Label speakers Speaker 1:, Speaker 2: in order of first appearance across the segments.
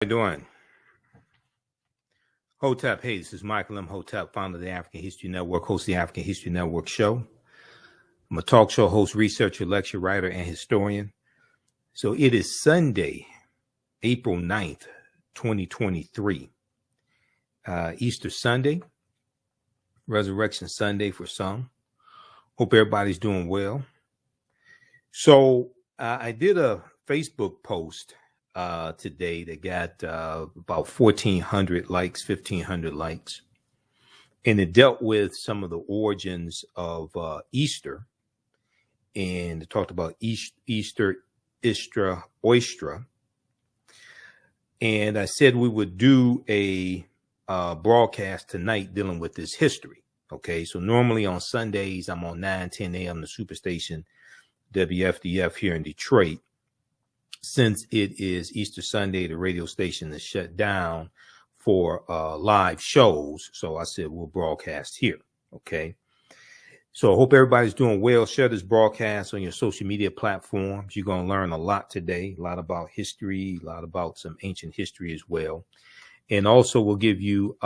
Speaker 1: How you doing? Hotep, hey, this is Michael M. Hotep, founder of the African History Network, host of the African History Network show. I'm a talk show host, researcher, lecturer, writer, and historian. So it is Sunday, April 9th, 2023. Easter Sunday, Resurrection Sunday for some. Hope everybody's doing well. So I did a Facebook post today that got about 1,400 likes, 1,500 likes. And it dealt with some of the origins of Easter. And it talked about Easter, Istra, Oistra. And I said we would do a broadcast tonight dealing with this history. Okay, so normally on Sundays, I'm on 9:10 a.m. the Superstation WFDF here in Detroit. Since it is Easter Sunday, the radio station is shut down for live shows. So I said we'll broadcast here. Okay. So I hope everybody's doing well. Share this broadcast on your social media platforms. You're going to learn a lot today, a lot about history, a lot about some ancient history as well. And also we'll give you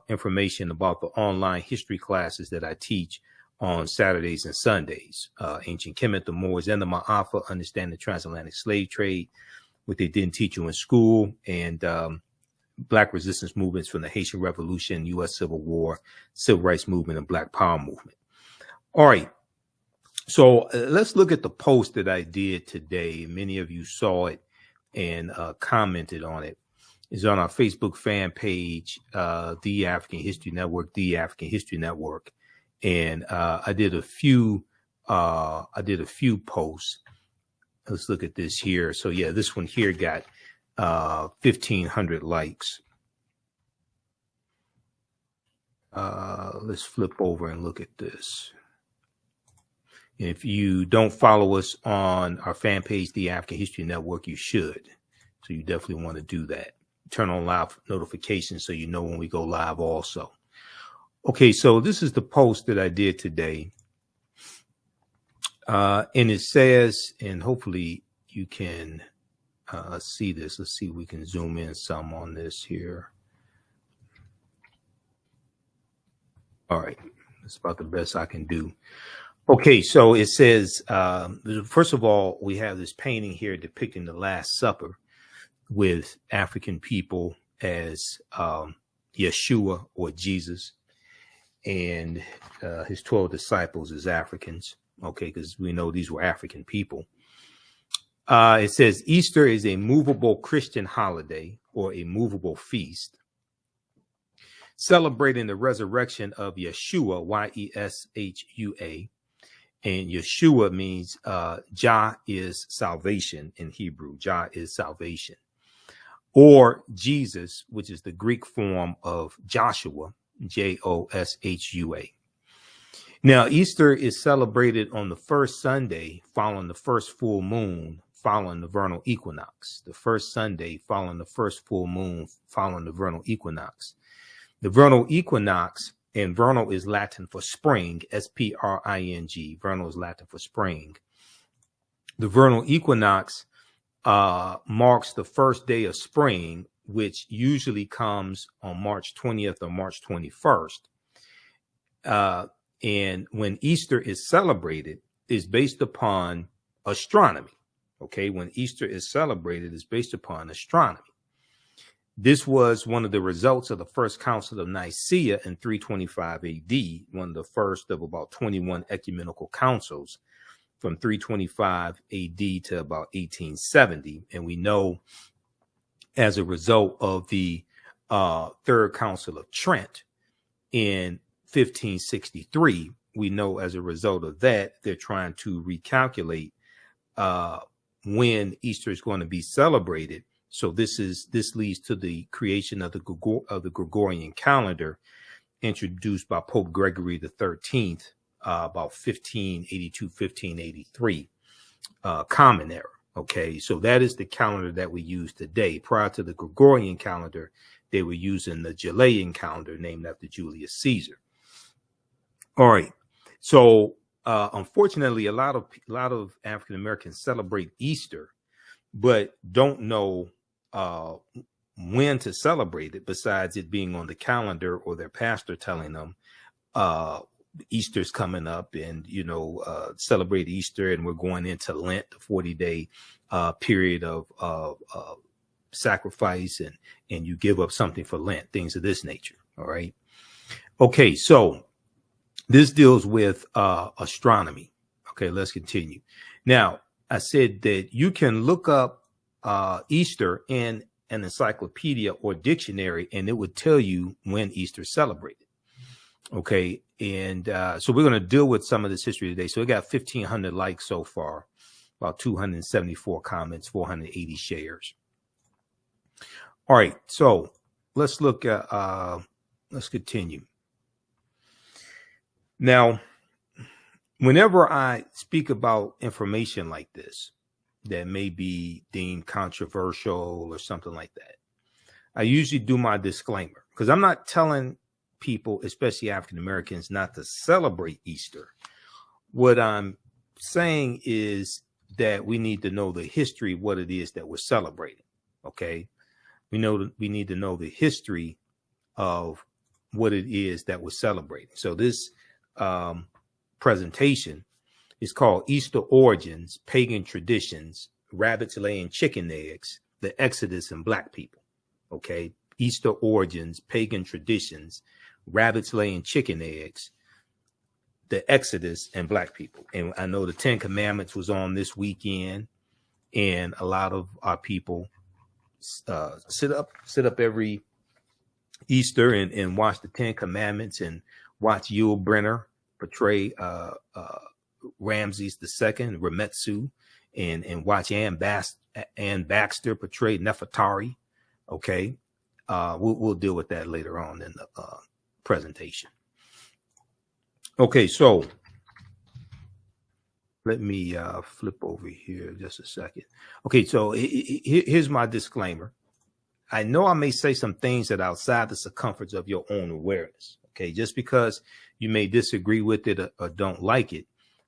Speaker 1: information about the online history classes that I teach on Saturdays and Sundays. Ancient Kemet, the Moors, and the Ma'afa, understand the transatlantic slave trade, what they didn't teach you in school, and Black resistance movements from the Haitian Revolution, U.S. Civil War, Civil Rights Movement, and Black Power Movement. All right. So let's look at the post that I did today. Many of you saw it and commented on it. It's on our Facebook fan page, The African History Network, The African History Network. And I did a few posts. Let's look at this here. So yeah, this one here got 1,500 likes. Let's flip over and look at this. And if you don't follow us on our fan page, The African History Network, you should. So you definitely want to do that. Turn on live notifications so you know when we go live also. Okay, so this is the post that I did today. And it says, and hopefully you can see this. Let's see if we can zoom in some on this here. All right, that's about the best I can do. Okay, so it says, first of all, we have this painting here depicting the Last Supper with African people as Yeshua or Jesus, and his 12 disciples as Africans. Okay, because we know these were African people. It says Easter is a movable Christian holiday or a movable feast celebrating the resurrection of Yeshua, Y-E-S-H-U-A. And Yeshua means Jah is salvation in Hebrew. Jah is salvation. Or Jesus, which is the Greek form of Joshua, J-O-S-H-U-A. Now, Easter is celebrated on the first Sunday following the first full moon, following the vernal equinox. The first Sunday following the first full moon, following the vernal equinox. The vernal equinox, and vernal is Latin for spring, S-P-R-I-N-G. Vernal is Latin for spring. The vernal equinox marks the first day of spring, which usually comes on March 20th or March 21st. And when Easter is celebrated, is based upon astronomy. Okay, when Easter is celebrated, is based upon astronomy. This was one of the results of the First Council of Nicaea in 325 AD, one of the first of about 21 ecumenical councils from 325 AD to about 1870. And we know as a result of the Third Council of Trent in 1563, we know as a result of that, they're trying to recalculate when Easter is going to be celebrated. So this leads to the creation of the Gregorian calendar, introduced by Pope Gregory XIII, about 1582, 1583, Common Era. Okay, so that is the calendar that we use today. Prior to the Gregorian calendar, they were using the Julian calendar named after Julius Caesar. All right, so unfortunately, a lot of African Americans celebrate Easter, but don't know when to celebrate it, besides it being on the calendar or their pastor telling them Easter's coming up, and celebrate Easter, and we're going into Lent, the 40-day period of sacrifice, and you give up something for Lent, things of this nature. All right. Okay, so this deals with astronomy. Okay, let's continue. Now, I said that you can look up Easter in an encyclopedia or dictionary, and it would tell you when Easter is celebrated. Okay, and so we're going to deal with some of this history today. So we got 1,500 likes so far, about 274 comments, 480 shares. All right, so let's look at, let's continue. Now, whenever I speak about information like this that may be deemed controversial or something like that, I usually do my disclaimer, because I'm not telling people, especially African Americans, not to celebrate Easter. What I'm saying is that we need to know the history of what it is that we're celebrating. Okay, we need to know the history of what it is that we're celebrating. So this presentation is called Easter Origins, Pagan Traditions, Rabbits Laying Chicken Eggs, the Exodus, and Black People. Okay, Easter Origins, Pagan Traditions, Rabbits Laying Chicken Eggs, the Exodus, and Black People. And I know the 10 Commandments was on this weekend, and a lot of our people sit up every Easter and watch the 10 Commandments, and watch Yul Brynner portray Ramses II, Remetsu, and watch Ann Baxter portray Nefertari. Okay, we'll deal with that later on in the presentation. Okay, so let me flip over here just a second. Okay, so here's my disclaimer. I know I may say some things that are outside the circumference of your own awareness. Okay, just because you may disagree with it or don't like it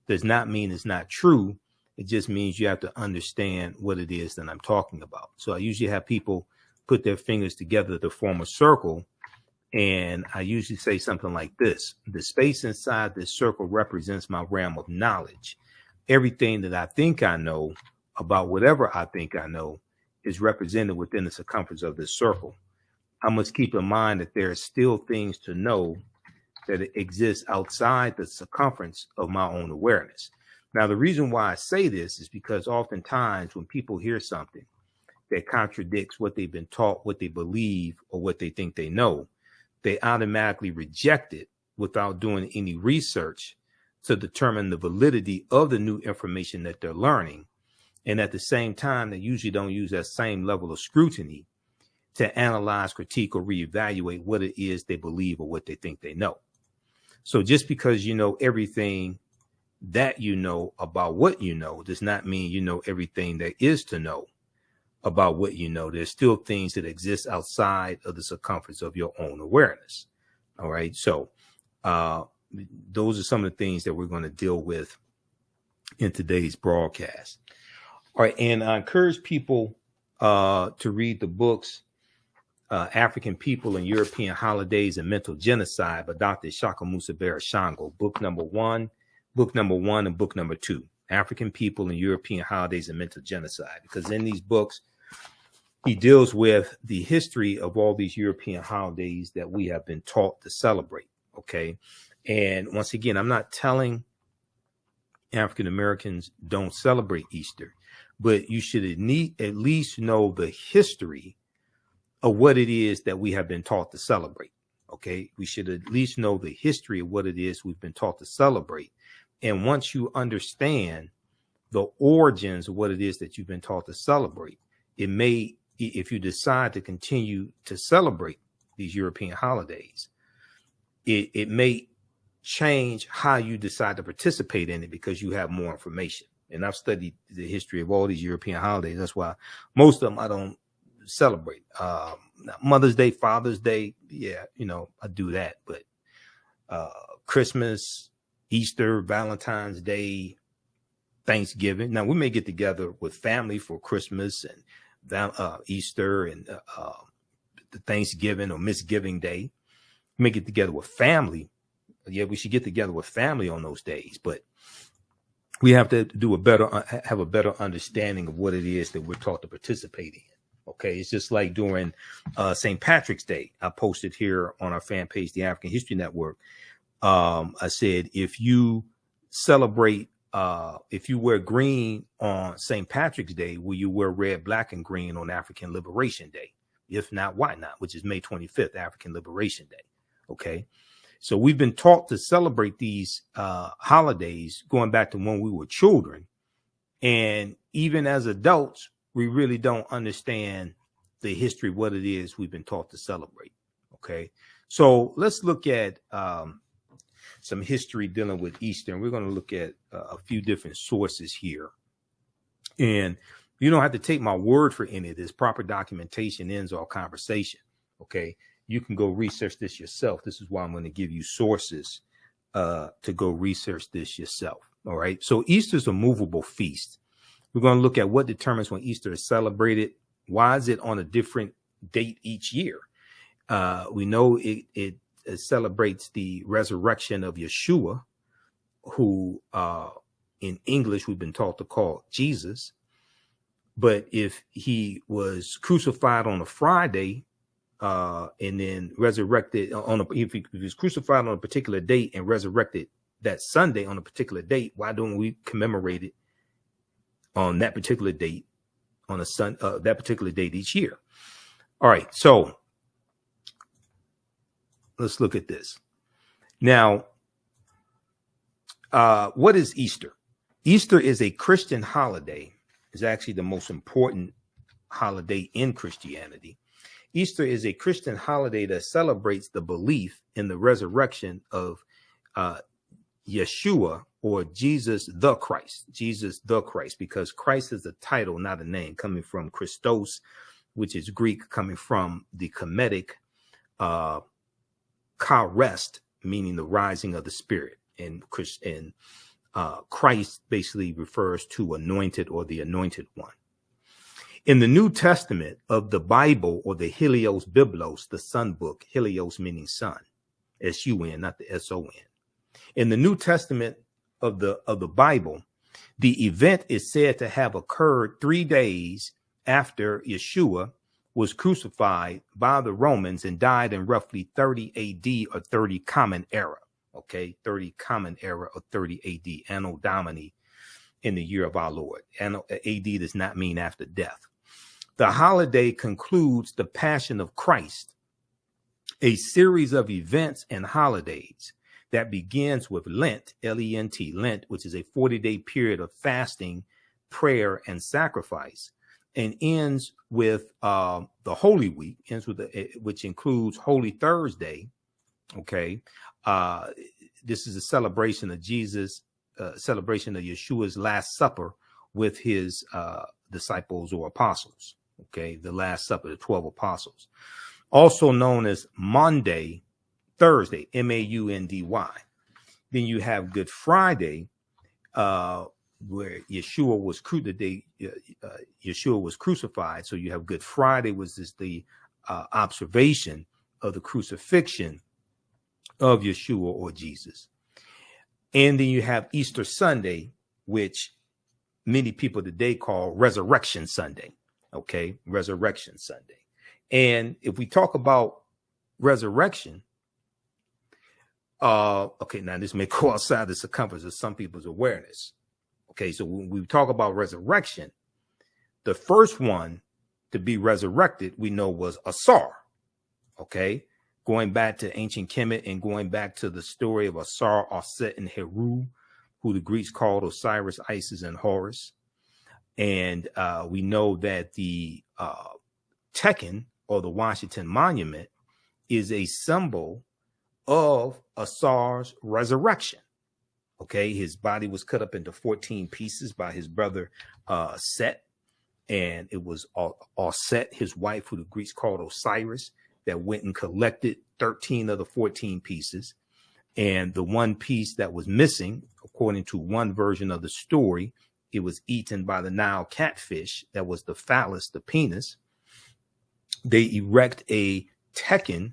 Speaker 1: does not mean it's not true. It just means you have to understand what it is that I'm talking about. So I usually have people put their fingers together to form a circle, and I usually say something like this: the space inside this circle represents my realm of knowledge. Everything that I think I know about whatever I think I know is represented within the circumference of this circle. I must keep in mind that there are still things to know that exist outside the circumference of my own awareness. Now, the reason why I say this is because oftentimes when people hear something that contradicts what they've been taught, what they believe, or what they think they know, they automatically reject it without doing any research to determine the validity of the new information that they're learning. And at the same time, they usually don't use that same level of scrutiny to analyze, critique, or reevaluate what it is they believe or what they think they know. So just because you know everything that you know about what you know does not mean you know everything there is to know about what you know. There's still things that exist outside of the circumference of your own awareness. All right. So those are some of the things that we're going to deal with in today's broadcast. All right. And I encourage people to read the books, African People and European Holidays and Mental Genocide by Dr. Shakamusa Barashango, book number one and book number 2, African People and European Holidays and Mental Genocide. Because in these books, he deals with the history of all these European holidays that we have been taught to celebrate. Okay. And once again, I'm not telling African Americans don't celebrate Easter, but you should at least know the history of what it is that we have been taught to celebrate. Okay. We should at least know the history of what it is we've been taught to celebrate. And once you understand the origins of what it is that you've been taught to celebrate, it may, if you decide to continue to celebrate these European holidays, it may change how you decide to participate in it because you have more information. And I've studied the history of all these European holidays. That's why most of them I don't celebrate. Mother's Day, Father's Day, yeah, I do that. But Christmas, Easter, Valentine's Day, Thanksgiving. Now we may get together with family for Christmas and Easter and the Thanksgiving or Misgiving Day. We may get together with family. Yeah, we should get together with family on those days, but we have to do have a better understanding of what it is that we're taught to participate in. Okay, it's just like during St. Patrick's Day. I posted here on our fan page, the African History Network. I said, if you celebrate, if you wear green on St. Patrick's Day, will you wear red, black, and green on African Liberation Day? If not, why not? Which is May 25th, African Liberation Day. Okay. So we've been taught to celebrate these holidays going back to when we were children. And even as adults, we really don't understand the history, what it is we've been taught to celebrate. Okay. So let's look at some history dealing with Easter. And we're going to look at a few different sources here. And you don't have to take my word for any of this. Proper documentation ends all conversation. Okay. You can go research this yourself. This is why I'm going to give you sources to go research this yourself. All right. So Easter is a movable feast. We're going to look at what determines when Easter is celebrated. Why is it on a different date each year? We know it celebrates the resurrection of Yeshua, who in English we've been taught to call Jesus. But if he was crucified on a Friday, and then resurrected if he was crucified on a particular date and resurrected that Sunday on a particular date, why don't we commemorate it on that particular date on that particular date each year? All right, so let's look at this. Now, what is Easter? Easter is a Christian holiday. It's actually the most important holiday in Christianity. Easter is a Christian holiday that celebrates the belief in the resurrection of Yeshua, or Jesus the Christ. Jesus the Christ, because Christ is a title, not a name, coming from Christos, which is Greek, coming from the Kemetic Karest, meaning the rising of the Spirit. And Christ basically refers to anointed or the anointed one. In the New Testament of the Bible, or the Helios Biblos, the Sun book, Helios meaning sun, S-U-N, not the S-O-N. In the New Testament of the Bible, the event is said to have occurred 3 days after Yeshua was crucified by the Romans and died in roughly 30 AD or 30 Common Era. Okay, 30 Common Era or 30 AD, Anno Domini, in the year of our Lord. Anno, AD does not mean after death. The holiday concludes the Passion of Christ, a series of events and holidays that begins with Lent, L-E-N-T, Lent, which is a 40-day period of fasting, prayer, and sacrifice, and ends with the Holy Week, which includes Holy Thursday. Okay, this is a celebration of Jesus, celebration of Yeshua's Last Supper with his disciples or apostles. Okay, the Last Supper, the 12 apostles, also known as Maundy, Thursday, M-A-U-N-D-Y. Then you have Good Friday, where Yeshua was crucified. So you have Good Friday, was this the observation of the crucifixion of Yeshua or Jesus. And then you have Easter Sunday, which many people today call Resurrection Sunday. Okay, Resurrection Sunday. And if we talk about resurrection, okay, now this may go outside the circumference of some people's awareness. Okay, so when we talk about resurrection, the first one to be resurrected, we know, was Assar. Okay, going back to ancient Kemet and going back to the story of Assar, and Heru, who the Greeks called Osiris, Isis, and Horus. And we know that the Tekken, or the Washington Monument, is a symbol of Assar's resurrection. Okay, his body was cut up into 14 pieces by his brother Set, and it was Set, his wife, who the Greeks called Osiris, that went and collected 13 of the 14 pieces. And the one piece that was missing, according to one version of the story, it was eaten by the Nile catfish. That was the phallus, the penis. they erect a Tekken,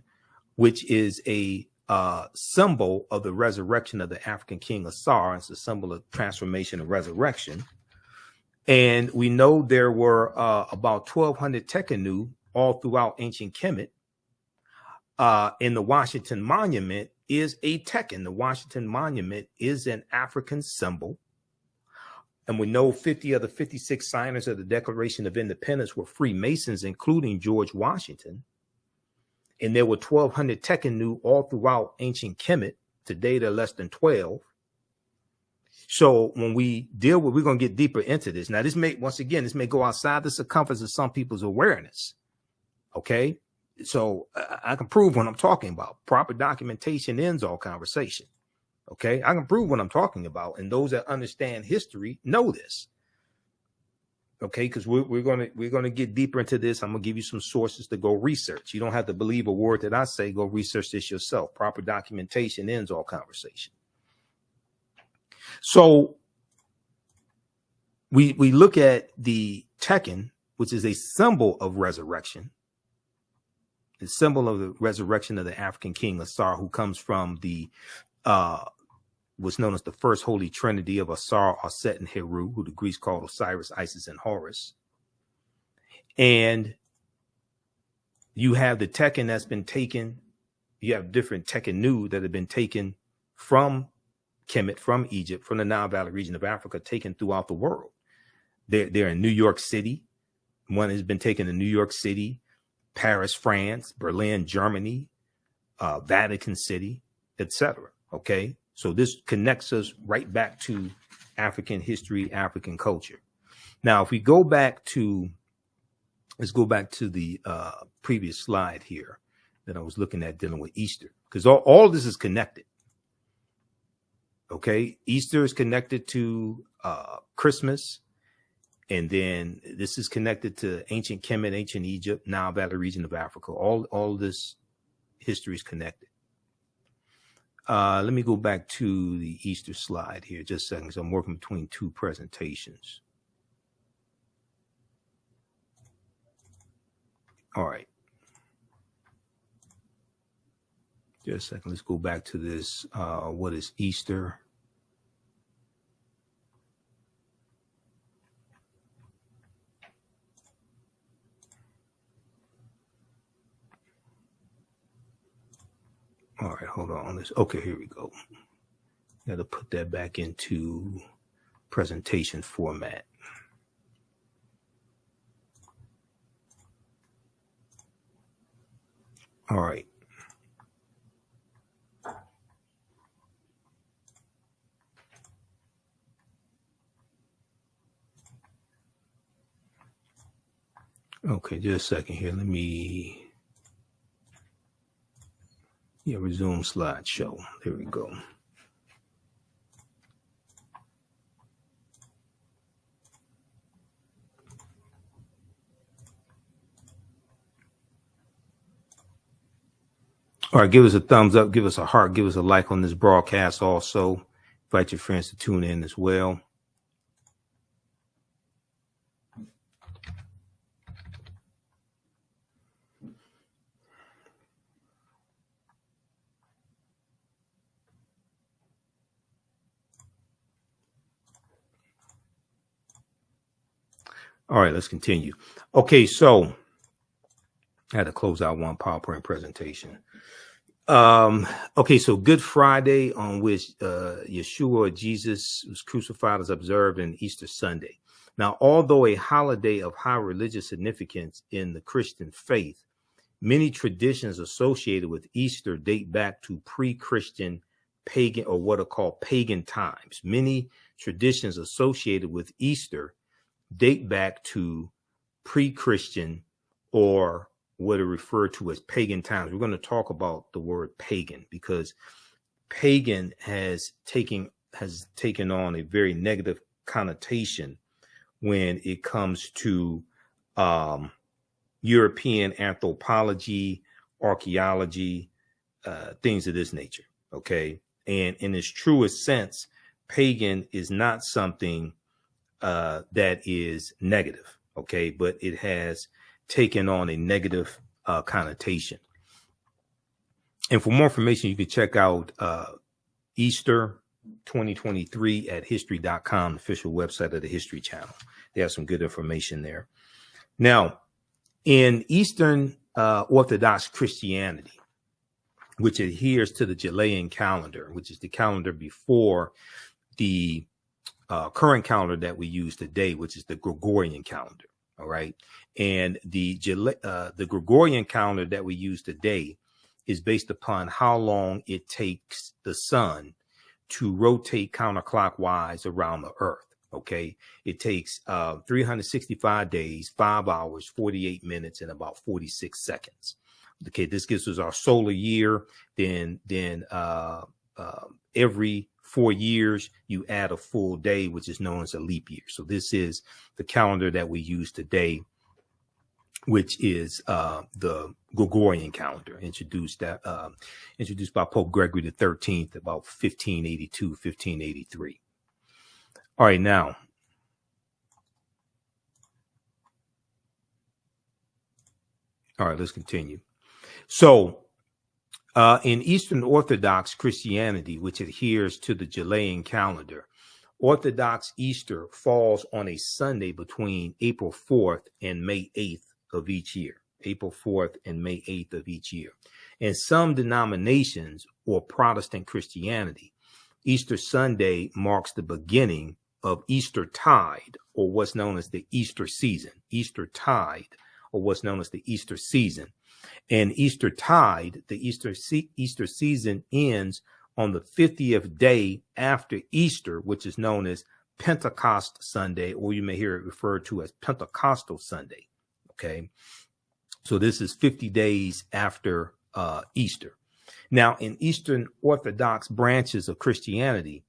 Speaker 1: which is a symbol of the resurrection of the African king Assar. It's a symbol of transformation and resurrection. And we know there were about 1,200 Tekkenu all throughout ancient Kemet. In the Washington Monument is a Tekken. The Washington Monument is an African symbol. And we know 50 of the 56 signers of the Declaration of Independence were Freemasons, including George Washington. And there were 1,200 Tekkenu all throughout ancient Kemet. Today, there are less than 12. So when we deal with, we're going to get deeper into this. Now, this may, once again, this may go outside the circumference of some people's awareness. Okay. So I can prove what I'm talking about. Proper documentation ends all conversation. Okay. I can prove what I'm talking about. And those that understand history know this. Okay. Because we're going to get deeper into this. I'm going to give you some sources to go research. You don't have to believe a word that I say. Go research this yourself. Proper documentation ends all conversation. So we look at the Tekken, which is a symbol of resurrection. The symbol of the resurrection of the African king Assar, who comes from the what's known as the first holy trinity of Assar, Set, and Heru, who the Greeks called Osiris, Isis, and Horus. And you have the Tekken that's been taken. You have different Tekkenu that have been taken from Kemet, from Egypt, from the Nile Valley region of Africa, taken throughout the world. They're in New York City. One has been taken in New York City, Paris, France, Berlin, Germany, Vatican City, etc. Okay, so this connects us right back to African history, African culture. Now, if we go back to, let's go back to the previous slide here that I was looking at dealing with Easter, because all this is connected. Okay, Easter is connected to Christmas. And then this is connected to ancient Kemet, ancient Egypt, Nile Valley region of Africa. All this history is connected. Let me go back to the Easter slide here just a second. So I'm working between two presentations. All right. Just a second. Let's go back to this. What is Easter? All right, hold on. Okay, here we go. Got to put that back into presentation format. All right. Okay, just a second here. Let me resume slideshow. There we go. All right, give us a thumbs up, give us a heart, give us a like on this broadcast also. Invite your friends to tune in as well. All right, let's continue. Okay, so I had to close out one PowerPoint presentation. Okay, so Good Friday, on which Yeshua, Jesus, was crucified, is observed in Easter Sunday. Now, although a holiday of high religious significance in the Christian faith, many traditions associated with Easter date back to pre-Christian pagan, or what are called pagan times. Many traditions associated with Easter date back to pre-Christian, or what are referred to as pagan times. We're going to talk about the word pagan because pagan has taken on a very negative connotation when it comes to European anthropology, archaeology, things of this nature. Okay. And in its truest sense, pagan is not something that is negative. Okay. But it has taken on a negative connotation. And for more information, you can check out Easter 2023 at history.com, official website of the History Channel. They have some good information there. Now, in Eastern Orthodox Christianity, which adheres to the Julian calendar, which is the calendar before the current calendar that we use today, which is the Gregorian calendar. All right. And the Gregorian calendar that we use today is based upon how long it takes the sun to rotate counterclockwise around the earth. Okay. It takes 365 days, 5 hours, 48 minutes, and about 46 seconds. Okay. This gives us our solar year. Then every 4 years, you add a full day, which is known as a leap year. So this is the calendar that we use today, which is the Gregorian calendar, introduced by Pope Gregory XIII about 1582, 1583. All right, now. All right, let's continue. So in Eastern Orthodox Christianity, which adheres to the Julian calendar, Orthodox Easter falls on a Sunday between April 4th and May 8th of each year. April 4th and May 8th of each year. In some denominations or Protestant Christianity, Easter Sunday marks the beginning of Easter tide, or what's known as the Easter season. Easter tide, or what's known as the Easter season. And Easter tide, the Easter season, ends on the 50th day after Easter, which is known as Pentecost Sunday, or you may hear it referred to as Pentecostal Sunday. Okay, so this is 50 days after Easter. Now, in Eastern Orthodox branches of Christianity,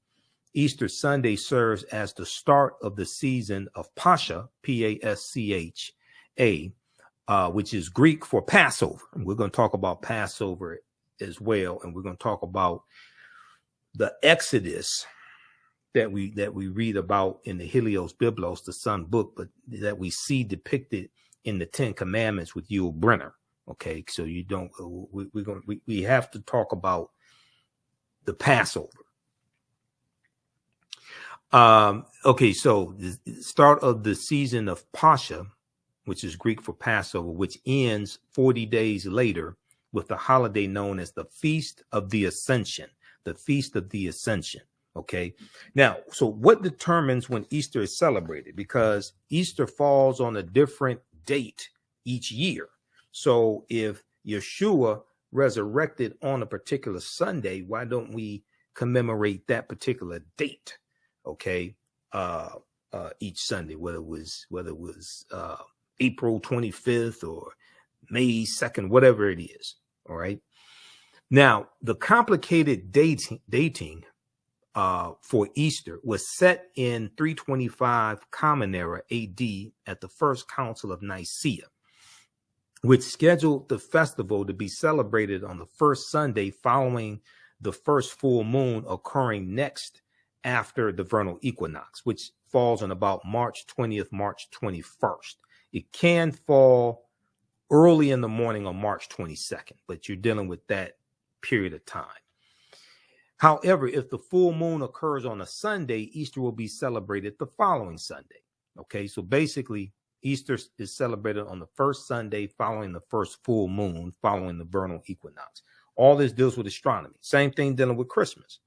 Speaker 1: Easter Sunday serves as the start of the season of Pascha, Pascha, which is Greek for Passover. And we're going to talk about Passover as well. And we're going to talk about the Exodus that we read about in the Helios Biblos, the Sun Book, but that we see depicted in the 10 Commandments with Yul Brynner. Okay, so we have to talk about the Passover. Okay, so the start of the season of Pascha, which is Greek for Passover, which ends 40 days later with the holiday known as the Feast of the Ascension. The Feast of the Ascension. Okay. Now, so what determines when Easter is celebrated? Because Easter falls on a different date each year. So if Yeshua resurrected on a particular Sunday, why don't we commemorate that particular date? Okay. Each Sunday, whether it was April 25th or May 2nd, whatever it is. All right. Now, the complicated dating for Easter was set in 325 Common Era AD at the First Council of Nicaea, which scheduled the festival to be celebrated on the first Sunday following the first full moon occurring next after the Vernal Equinox, which falls on about March 20th, March 21st. It can fall early in the morning on March 22nd, but you're dealing with that period of time. However, if the full moon occurs on a Sunday, Easter will be celebrated the following Sunday. Okay, so basically, Easter is celebrated on the first Sunday following the first full moon, following the vernal equinox. All this deals with astronomy. Same thing dealing with Christmas.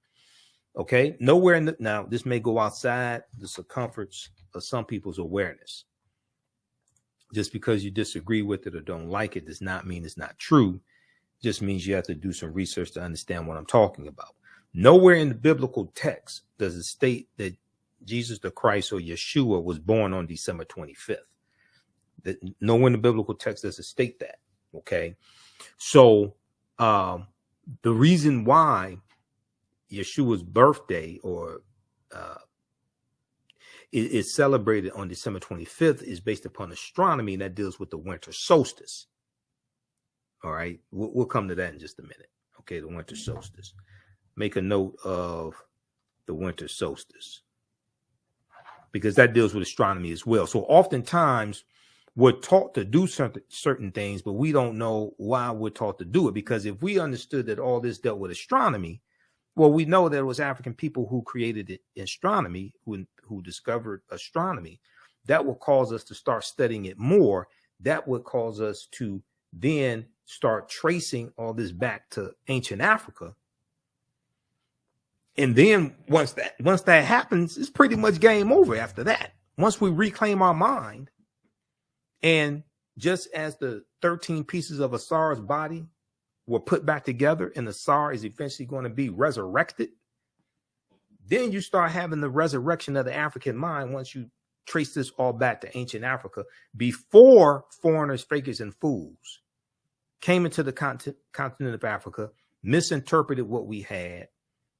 Speaker 1: Okay, nowhere in the, now this may go outside the circumference of some people's awareness. Just because you disagree with it or don't like it does not mean it's not true. Just means you have to do some research to understand what I'm talking about. Nowhere in the biblical text does it state that Jesus the Christ or Yeshua was born on December 25th. Nowhere in the biblical text does it state that. Okay, so the reason why Yeshua's birthday or is celebrated on December 25th is based upon astronomy, and that deals with the winter solstice. All right, we'll come to that in just a minute. Okay, the winter solstice. Make a note of the winter solstice because that deals with astronomy as well. So oftentimes we're taught to do certain things, but we don't know why we're taught to do it. Because if we understood that all this dealt with astronomy, well, we know there was African people who created astronomy, who discovered astronomy. That would cause us to start studying it more. That would cause us to then start tracing all this back to ancient Africa. And then once that happens, it's pretty much game over after that. Once we reclaim our mind, and just as the 13 pieces of Assar's body were put back together and Assar is eventually going to be resurrected, then you start having the resurrection of the African mind once you trace this all back to ancient Africa, before foreigners, fakers, and fools came into the continent of Africa, misinterpreted what we had,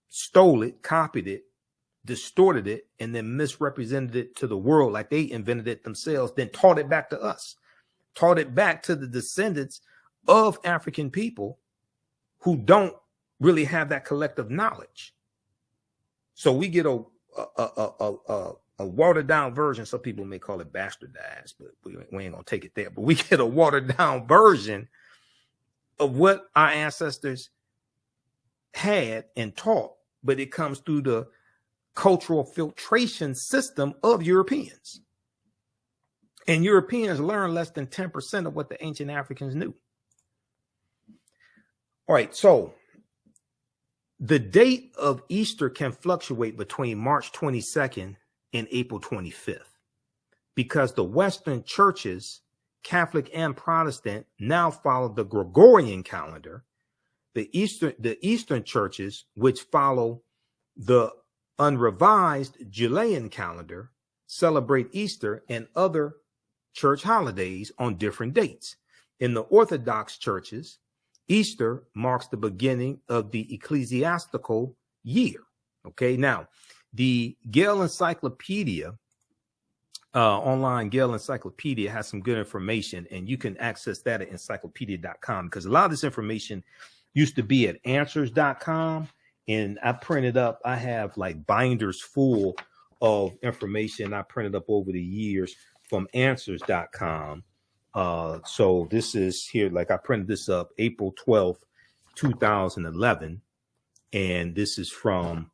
Speaker 1: stole it, copied it, distorted it, and then misrepresented it to the world like they invented it themselves, then taught it back to us, taught it back to the descendants of African people who don't really have that collective knowledge. So we get a watered down version. Some people may call it bastardized, but we ain't gonna take it there. But we get a watered down version of what our ancestors had and taught, but it comes through the cultural filtration system of Europeans. And Europeans learn less than 10% of what the ancient Africans knew. All right, so the date of Easter can fluctuate between March 22nd and April 25th, because the Western churches, Catholic and Protestant, now follow the Gregorian calendar. The Eastern churches, which follow the unrevised Julian calendar, celebrate Easter and other church holidays on different dates. In the Orthodox churches, Easter marks the beginning of the ecclesiastical year. Okay, now the Gale Encyclopedia, online Gale Encyclopedia, has some good information, and you can access that at encyclopedia.com, because a lot of this information used to be at answers.com, and I printed up, I have like binders full of information I printed up over the years from answers.com. So this is here, like I printed this up April 12th, 2011. And this is from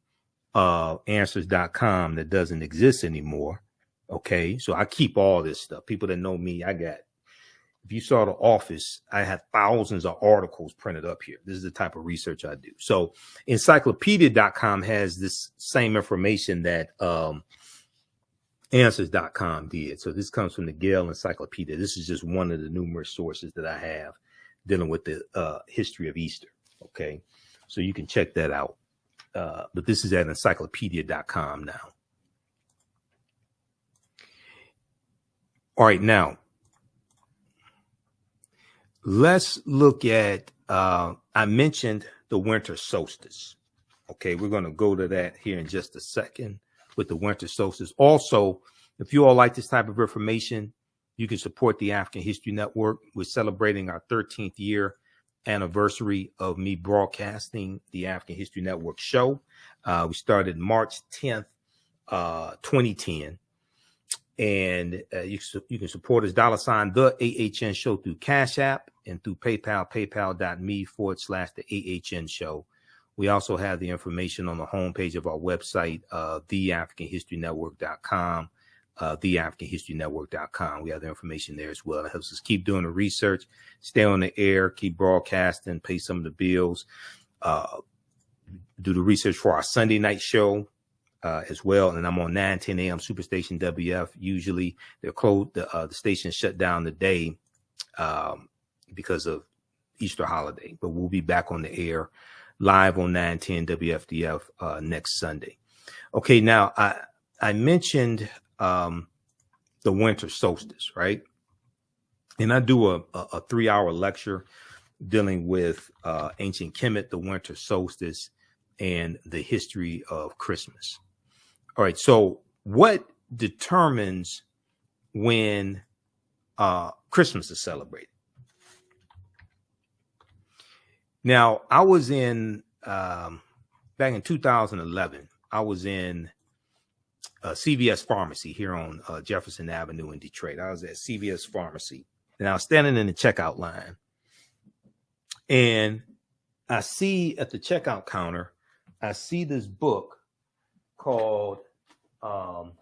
Speaker 1: answers.com that doesn't exist anymore. Okay. So I keep all this stuff. People that know me, if you saw The Office, I had thousands of articles printed up here. This is the type of research I do. So encyclopedia.com has this same information that answers.com did. So this comes from the Gale Encyclopedia. This is just one of the numerous sources that I have dealing with the history of Easter. Okay. So you can check that out. But this is at encyclopedia.com now. All right. Now, let's look at, I mentioned the winter solstice. Okay, we're going to go to that here in just a second with the winter solstice. Also, if you all like this type of information, you can support the African History Network. We're celebrating our 13th year anniversary of me broadcasting the African History Network show. We started March 10th, 2010. And you can support us, $ the AHN show, through Cash App and through PayPal, paypal.me/the AHN show. We also have the information on the homepage of our website, theafricanhistorynetwork.com, theafricanhistorynetwork.com. We have the information there as well. It helps us keep doing the research, stay on the air, keep broadcasting, pay some of the bills, do the research for our Sunday night show as well. And I'm on 9:10 a.m. Superstation WF. Usually they're closed. The station shut down today because of Easter holiday, but we'll be back on the air live on 9:10 WFDF next Sunday. Okay, now I mentioned the winter solstice, right? And I do a 3-hour lecture dealing with ancient Kemet, the winter solstice, and the history of Christmas. All right, so what determines when Christmas is celebrated? Now, I was in, back in 2011, I was in CVS Pharmacy here on Jefferson Avenue in Detroit. I was at CVS Pharmacy, and I was standing in the checkout line, and I see at the checkout counter, I see this book called The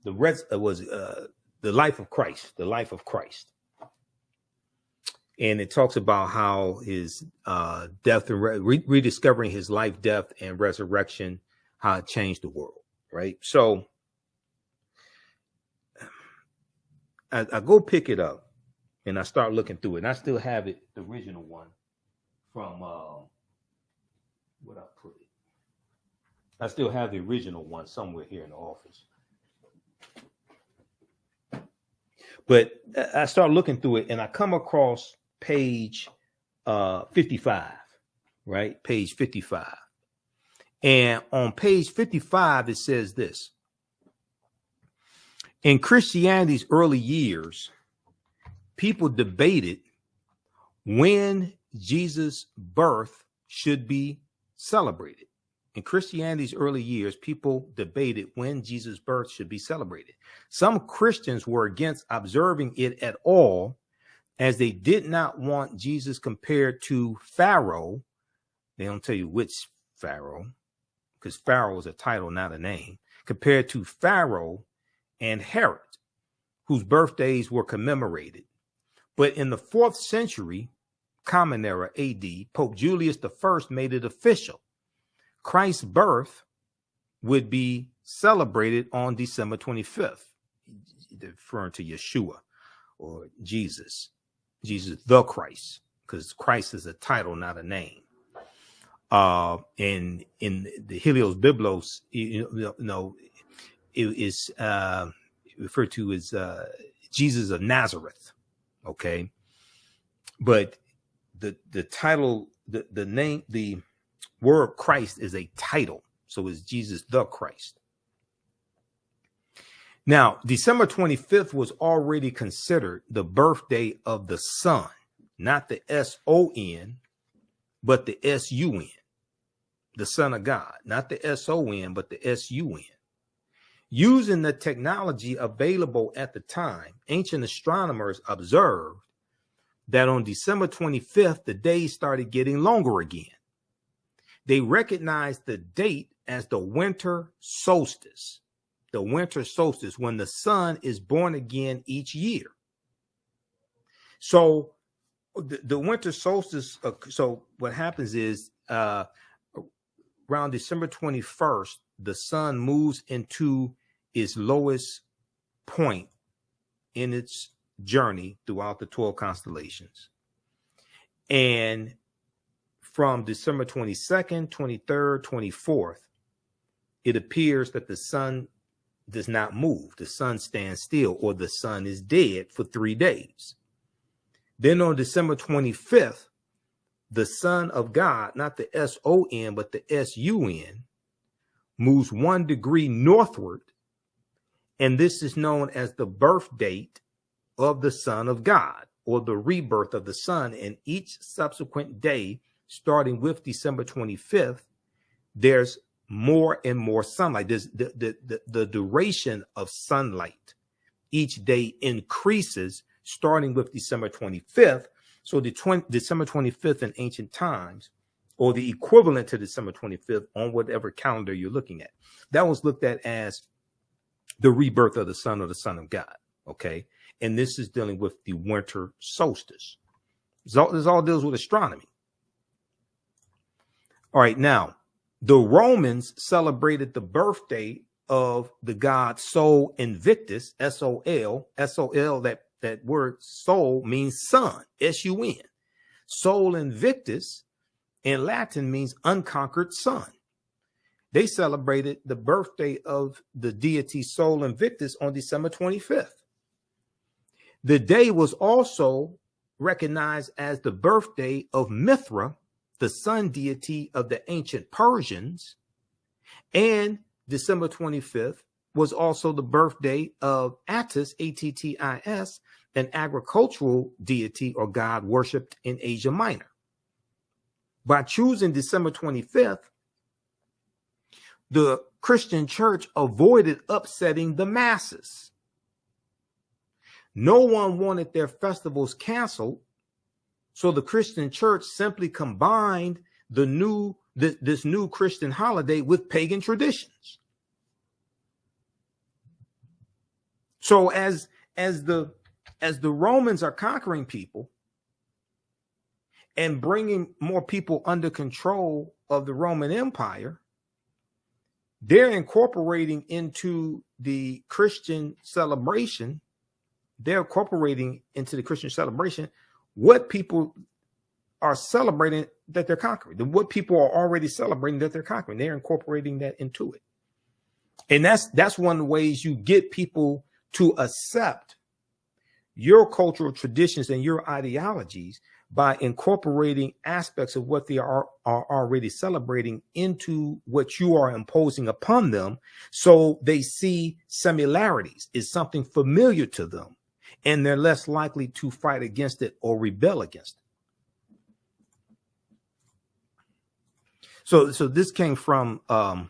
Speaker 1: Life of Christ, The Life of Christ. And it talks about how his death and rediscovering his life, death, and resurrection, how it changed the world, right? So I go pick it up, and I start looking through it. And I still have it, the original one from what I put it. I still have the original one somewhere here in the office. But I start looking through it, and I come across page 55, right? Page 55. And on page 55, it says this. In Christianity's early years, people debated when Jesus' birth should be celebrated. In Christianity's early years, people debated when Jesus' birth should be celebrated. Some Christians were against observing it at all, as they did not want Jesus compared to Pharaoh. They don't tell you which Pharaoh, because Pharaoh is a title, not a name. Compared to Pharaoh and Herod, whose birthdays were commemorated. But in the 4th century, Common Era AD, Pope Julius I made it official. Christ's birth would be celebrated on December 25th, referring to Yeshua or Jesus the Christ, because Christ is a title, not a name. And in the Helios Biblos, it is referred to as Jesus of Nazareth. Okay, but the title, the name, the word Christ is a title, so it's Jesus the Christ. Now, December 25th was already considered the birthday of the Son, not the S-O-N, but the S-U-N, the Son of God, not the S-O-N, but the S-U-N. Using the technology available at the time, ancient astronomers observed that on December 25th, the days started getting longer again. They recognized the date as the winter solstice. The winter solstice, when the sun is born again each year. So the winter solstice, so what happens is around December 21st, the sun moves into its lowest point in its journey throughout the 12 constellations. And from December 22nd, 23rd, 24th, it appears that the sun does not move. The sun stands still, or the sun is dead for 3 days. Then on December 25th, the Son of God, not the S-O-N, but the S-U-N, moves 1 degree northward. And this is known as the birth date of the Son of God, or the rebirth of the Son. And each subsequent day, starting with December 25th, there's more and more sunlight. There's the duration of sunlight each day increases, starting with December 25th. So December 25th in ancient times, or the equivalent to December 25th on whatever calendar you're looking at, that was looked at as the rebirth of the Son, or the Son of God. Okay. And this is dealing with the winter solstice. This all deals with astronomy. All right. Now, the Romans celebrated the birthday of the god Sol Invictus, S-O-L. S-O-L, that word Sol means sun, S-U-N. Sol Invictus in Latin means unconquered sun. They celebrated the birthday of the deity Sol Invictus on December 25th. The day was also recognized as the birthday of Mithra, the sun deity of the ancient Persians, and December 25th was also the birthday of Attis, A-T-T-I-S, an agricultural deity or god worshipped in Asia Minor. By choosing December 25th, the Christian church avoided upsetting the masses. No one wanted their festivals canceled, so the Christian church simply combined this new Christian holiday with pagan traditions. So as the Romans are conquering people and bringing more people under control of the Roman Empire, they're incorporating into the Christian celebration. They're incorporating into the Christian celebration what people are celebrating that they're conquering, what people are already celebrating that they're conquering. They're incorporating that into it. And that's one of the ways you get people to accept your cultural traditions and your ideologies, by incorporating aspects of what they are already celebrating into what you are imposing upon them. So they see similarities, it's something familiar to them, and they're less likely to fight against it or rebel against it. So this came from The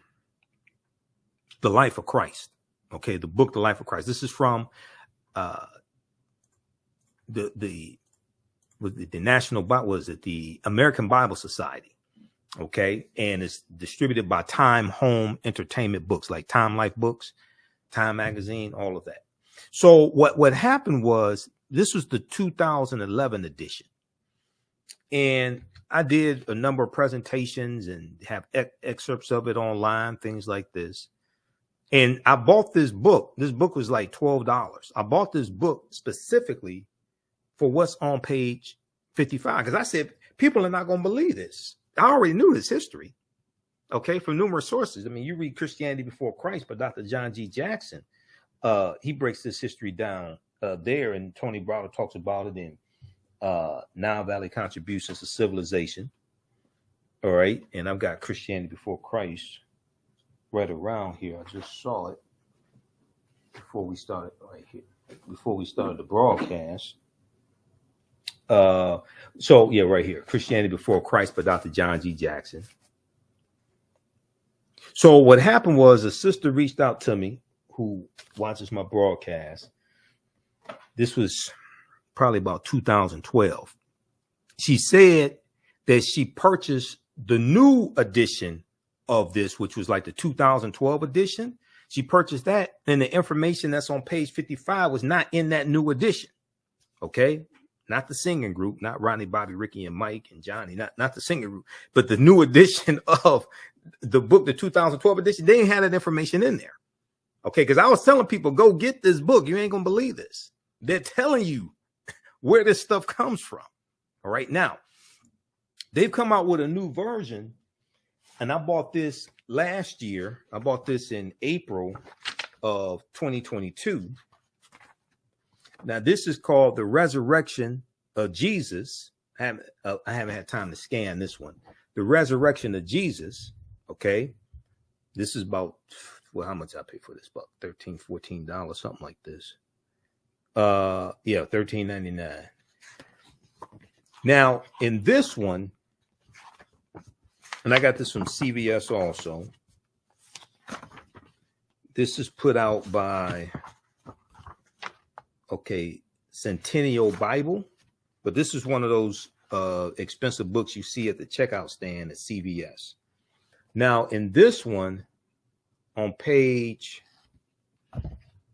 Speaker 1: Life of Christ. Okay, the book, The Life of Christ. This is from the National, the American Bible Society. Okay, and it's distributed by Time Home Entertainment Books, like Time Life Books, Time Magazine, all of that. So what happened was, this was the 2011 edition, and I did a number of presentations and have excerpts of it online, things like this. And I bought this book. This book was like $12. I bought this book specifically for what's on page 55, because I said, people are not going to believe this. I already knew this history, okay, from numerous sources. I mean, you read Christianity Before Christ by Dr. John G. Jackson. He breaks this history down there, and Tony Browder talks about it in Nile Valley Contributions to Civilization. All right, and I've got Christianity Before Christ right around here. I just saw it before we started the broadcast. So yeah, right here, Christianity Before Christ by Dr. John G. Jackson. So what happened was, a sister reached out to me who watches my broadcast. This was probably about 2012. She said that she purchased the new edition of this, which was like the 2012 edition. She purchased that, and the information that's on page 55 was not in that new edition. Okay, not the singing group, not Ronnie, Bobby, Ricky, and Mike and Johnny, not the singing group, but the new edition of the book, the 2012 edition. They ain't had that information in there. Okay, because I was telling people, go get this book. You ain't gonna believe this. They're telling you where this stuff comes from. All right, now they've come out with a new version. And I bought this last year. I bought this in April of 2022. Now, this is called The Resurrection of Jesus. I haven't had time to scan this one. The Resurrection of Jesus. Okay. This is about, well, how much I pay for this book? $13, $14, something like this. Yeah, $13.99. Now, in this one, and I got this from CVS also. This is put out by, okay, Centennial Bible. But this is one of those expensive books you see at the checkout stand at CVS. Now, in this one, on page,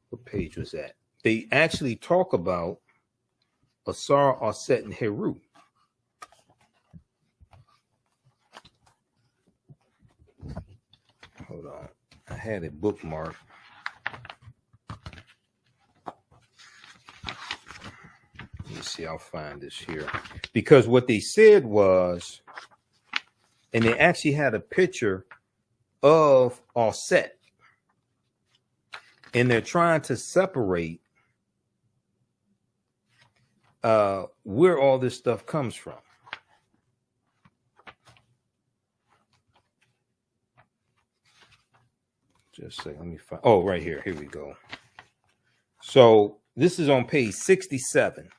Speaker 1: what page was that? They actually talk about Assar, and Heru. Hold on, I had it bookmarked. Let me see, I'll find this here. Because what they said was, and they actually had a picture of Offset, and they're trying to separate where all this stuff comes from. Just a second, let me find. Oh, right here. Here we go. So this is on page 67,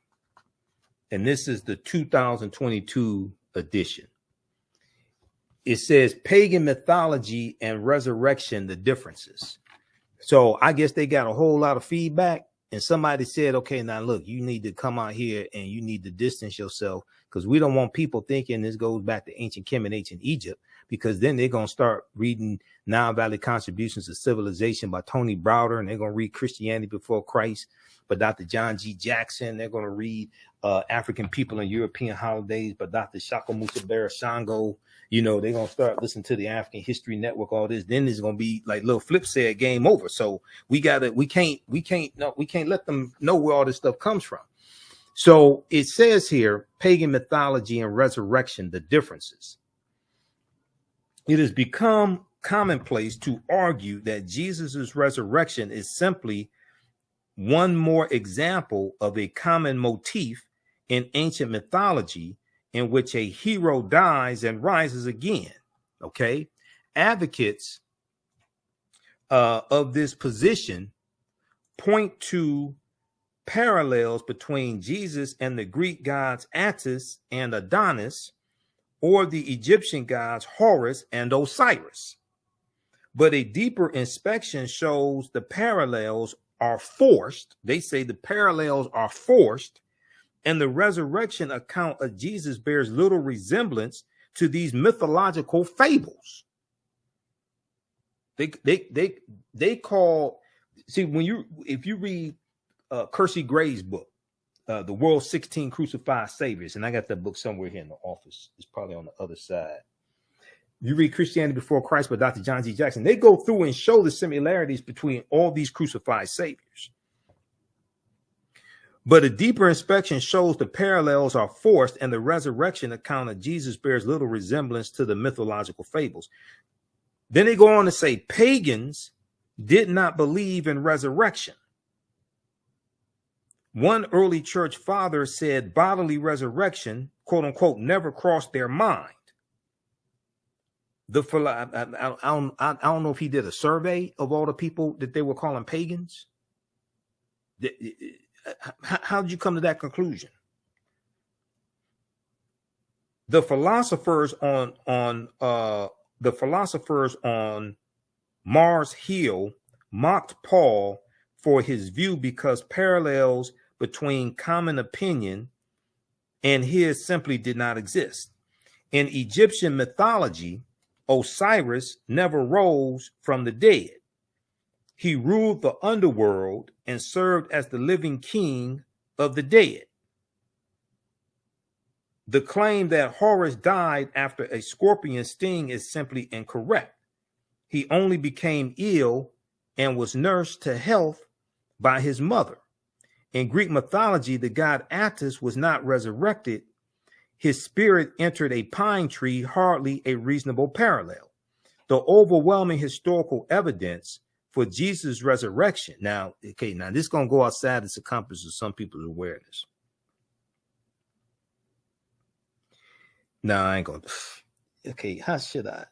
Speaker 1: and this is the 2022 edition. it says pagan mythology and resurrection, the differences. So I guess they got a whole lot of feedback, and somebody said, okay, now look, you need to come out here and you need to distance yourself, because we don't want people thinking this goes back to ancient Kemet, ancient Egypt, because then they're going to start reading Nile Valley Contributions to Civilization by Tony Browder, and they're going to read Christianity Before Christ by Dr. John G. Jackson. They're going to read African People and European Holidays by Dr. Shaka Musa Barashango. You know, they're going to start listening to the African History Network, all this. Then it's going to be like Lil Flip said, game over. So we can't let them know where all this stuff comes from. So it says here, pagan mythology and resurrection, the differences. It has become commonplace to argue that Jesus's resurrection is simply one more example of a common motif in ancient mythology, in which a hero dies and rises again. Okay, advocates of this position point to parallels between Jesus and the Greek gods Attis and Adonis, or the Egyptian gods Horus and Osiris. But a deeper inspection shows the parallels are forced. They say the parallels are forced, and the resurrection account of Jesus bears little resemblance to these mythological fables. They call, see, if you read Kersey Gray's book, The World's 16 Crucified Saviors, and I got that book somewhere here in the office. It's probably on the other side. You read Christianity Before Christ by Dr. John G. Jackson. They go through and show the similarities between all these crucified saviors. But a deeper inspection shows the parallels are forced, and the resurrection account of Jesus bears little resemblance to the mythological fables. Then they go on to say pagans did not believe in resurrection. One early church father said bodily resurrection, quote unquote, never crossed their mind. I don't know if he did a survey of all the people that they were calling pagans. How did you come to that conclusion? The philosophers on Mars Hill mocked Paul for his view, because parallels between common opinion and his simply did not exist. In Egyptian mythology, Osiris never rose from the dead. He ruled the underworld and served as the living king of the dead. The claim that Horus died after a scorpion sting is simply incorrect. He only became ill and was nursed to health by his mother. In Greek mythology, the god Attis was not resurrected. His spirit entered a pine tree, hardly a reasonable parallel. The overwhelming historical evidence for Jesus' resurrection. Now this is going to go outside the circumference of some people's awareness. No, I ain't going to. Okay, how should I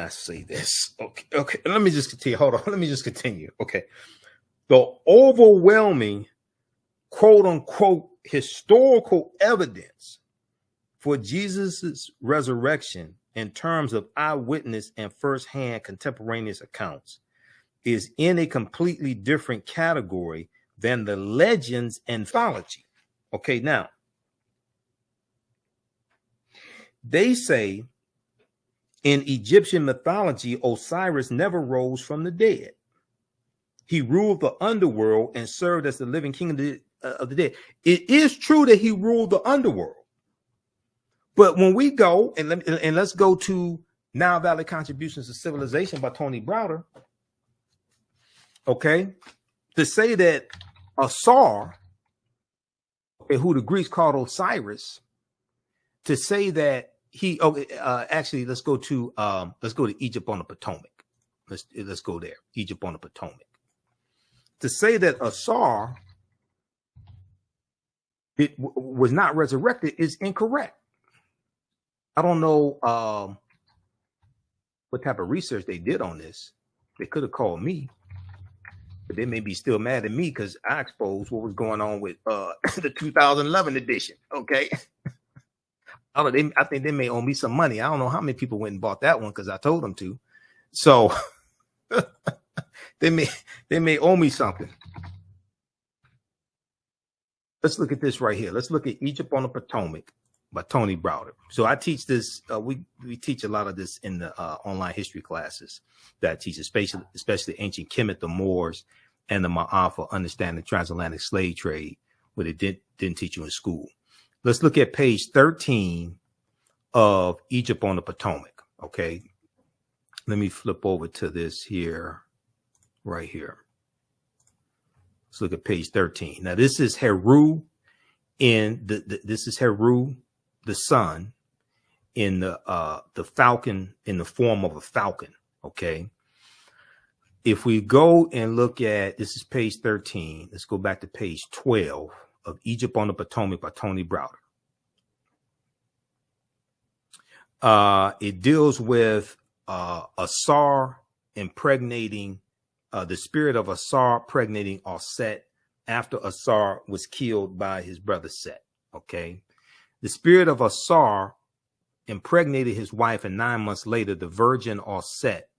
Speaker 1: say this? Okay, let me just continue. Hold on, let me just continue. Okay. The overwhelming, quote unquote, historical evidence for Jesus's resurrection in terms of eyewitness and firsthand contemporaneous accounts is in a completely different category than the legends and mythology. Okay, now, they say in Egyptian mythology, Osiris never rose from the dead. He ruled the underworld and served as the living king of the dead. It is true that he ruled the underworld. But when we go, and let's go to Nile Valley Contributions to Civilization by Tony Browder, okay, to say that Assar, who the Greeks called Osiris, to say that he, actually, let's go to Egypt on the Potomac. Let's go there, Egypt on the Potomac. To say that Assar was not resurrected is incorrect. I don't know what type of research they did on this. They could have called me, but they may be still mad at me because I exposed what was going on with the 2011 edition. Okay. Oh, I think they may owe me some money. I don't know how many people went and bought that one because I told them to. So they may owe me something. Let's look at this right here. Let's look at Egypt on the Potomac by Tony Browder. So I teach this. We teach a lot of this in the online history classes that I teach, especially ancient Kemet, the Moors, and the Ma'afa, understanding transatlantic slave trade, what it didn't teach you in school. Let's look at page 13 of Egypt on the Potomac. Okay. Let me flip over to this here, right here. Let's look at page 13. Now, this is Heru this is Heru, the sun, in the falcon, in the form of a falcon. Okay. If we go and look at, this is page 13. Let's go back to page 12 of Egypt on the Potomac by Tony Browder. It deals with Assar impregnating, the spirit of Assar impregnating Set after Assar was killed by his brother Set. Okay. The spirit of Assar impregnated his wife, and 9 months later, the virgin Set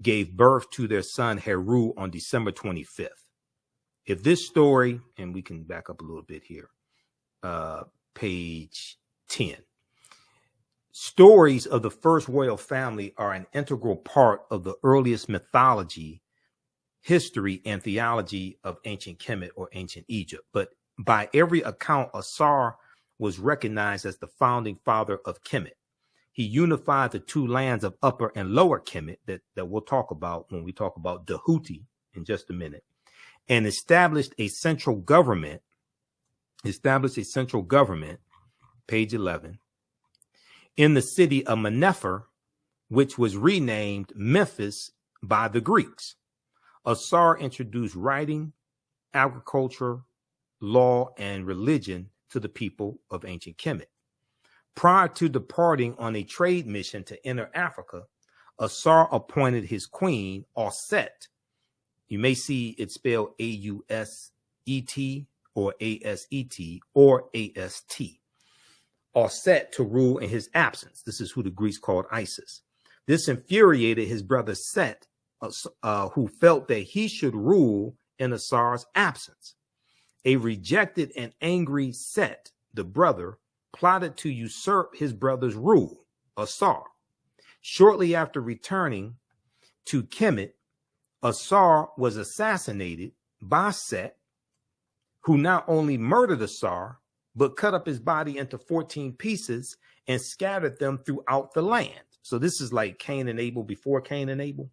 Speaker 1: gave birth to their son Heru on December 25th. If this story, and we can back up a little bit here, page 10. Stories of the first royal family are an integral part of the earliest mythology, history, and theology of ancient Kemet or ancient Egypt. But by every account, Assar was recognized as the founding father of Kemet. He unified the two lands of Upper and Lower Kemet that we'll talk about when we talk about Dahuti in just a minute, and established a central government, page 11, in the city of Menefer, which was renamed Memphis by the Greeks. Assar introduced writing, agriculture, law, and religion to the people of ancient Kemet. Prior to departing on a trade mission to enter Africa, Assar appointed his queen, Set. You may see it spelled A-U-S-E-T or A-S-E-T or A-S-T. Set to rule in his absence. This is who the Greeks called Isis. This infuriated his brother Set, who felt that he should rule in Assar's absence. A rejected and angry Set, the brother, plotted to usurp his brother's rule, Assar. Shortly after returning to Kemet, Assar was assassinated by Set, who not only murdered Assar, but cut up his body into 14 pieces and scattered them throughout the land. So this is like Cain and Abel before Cain and Abel.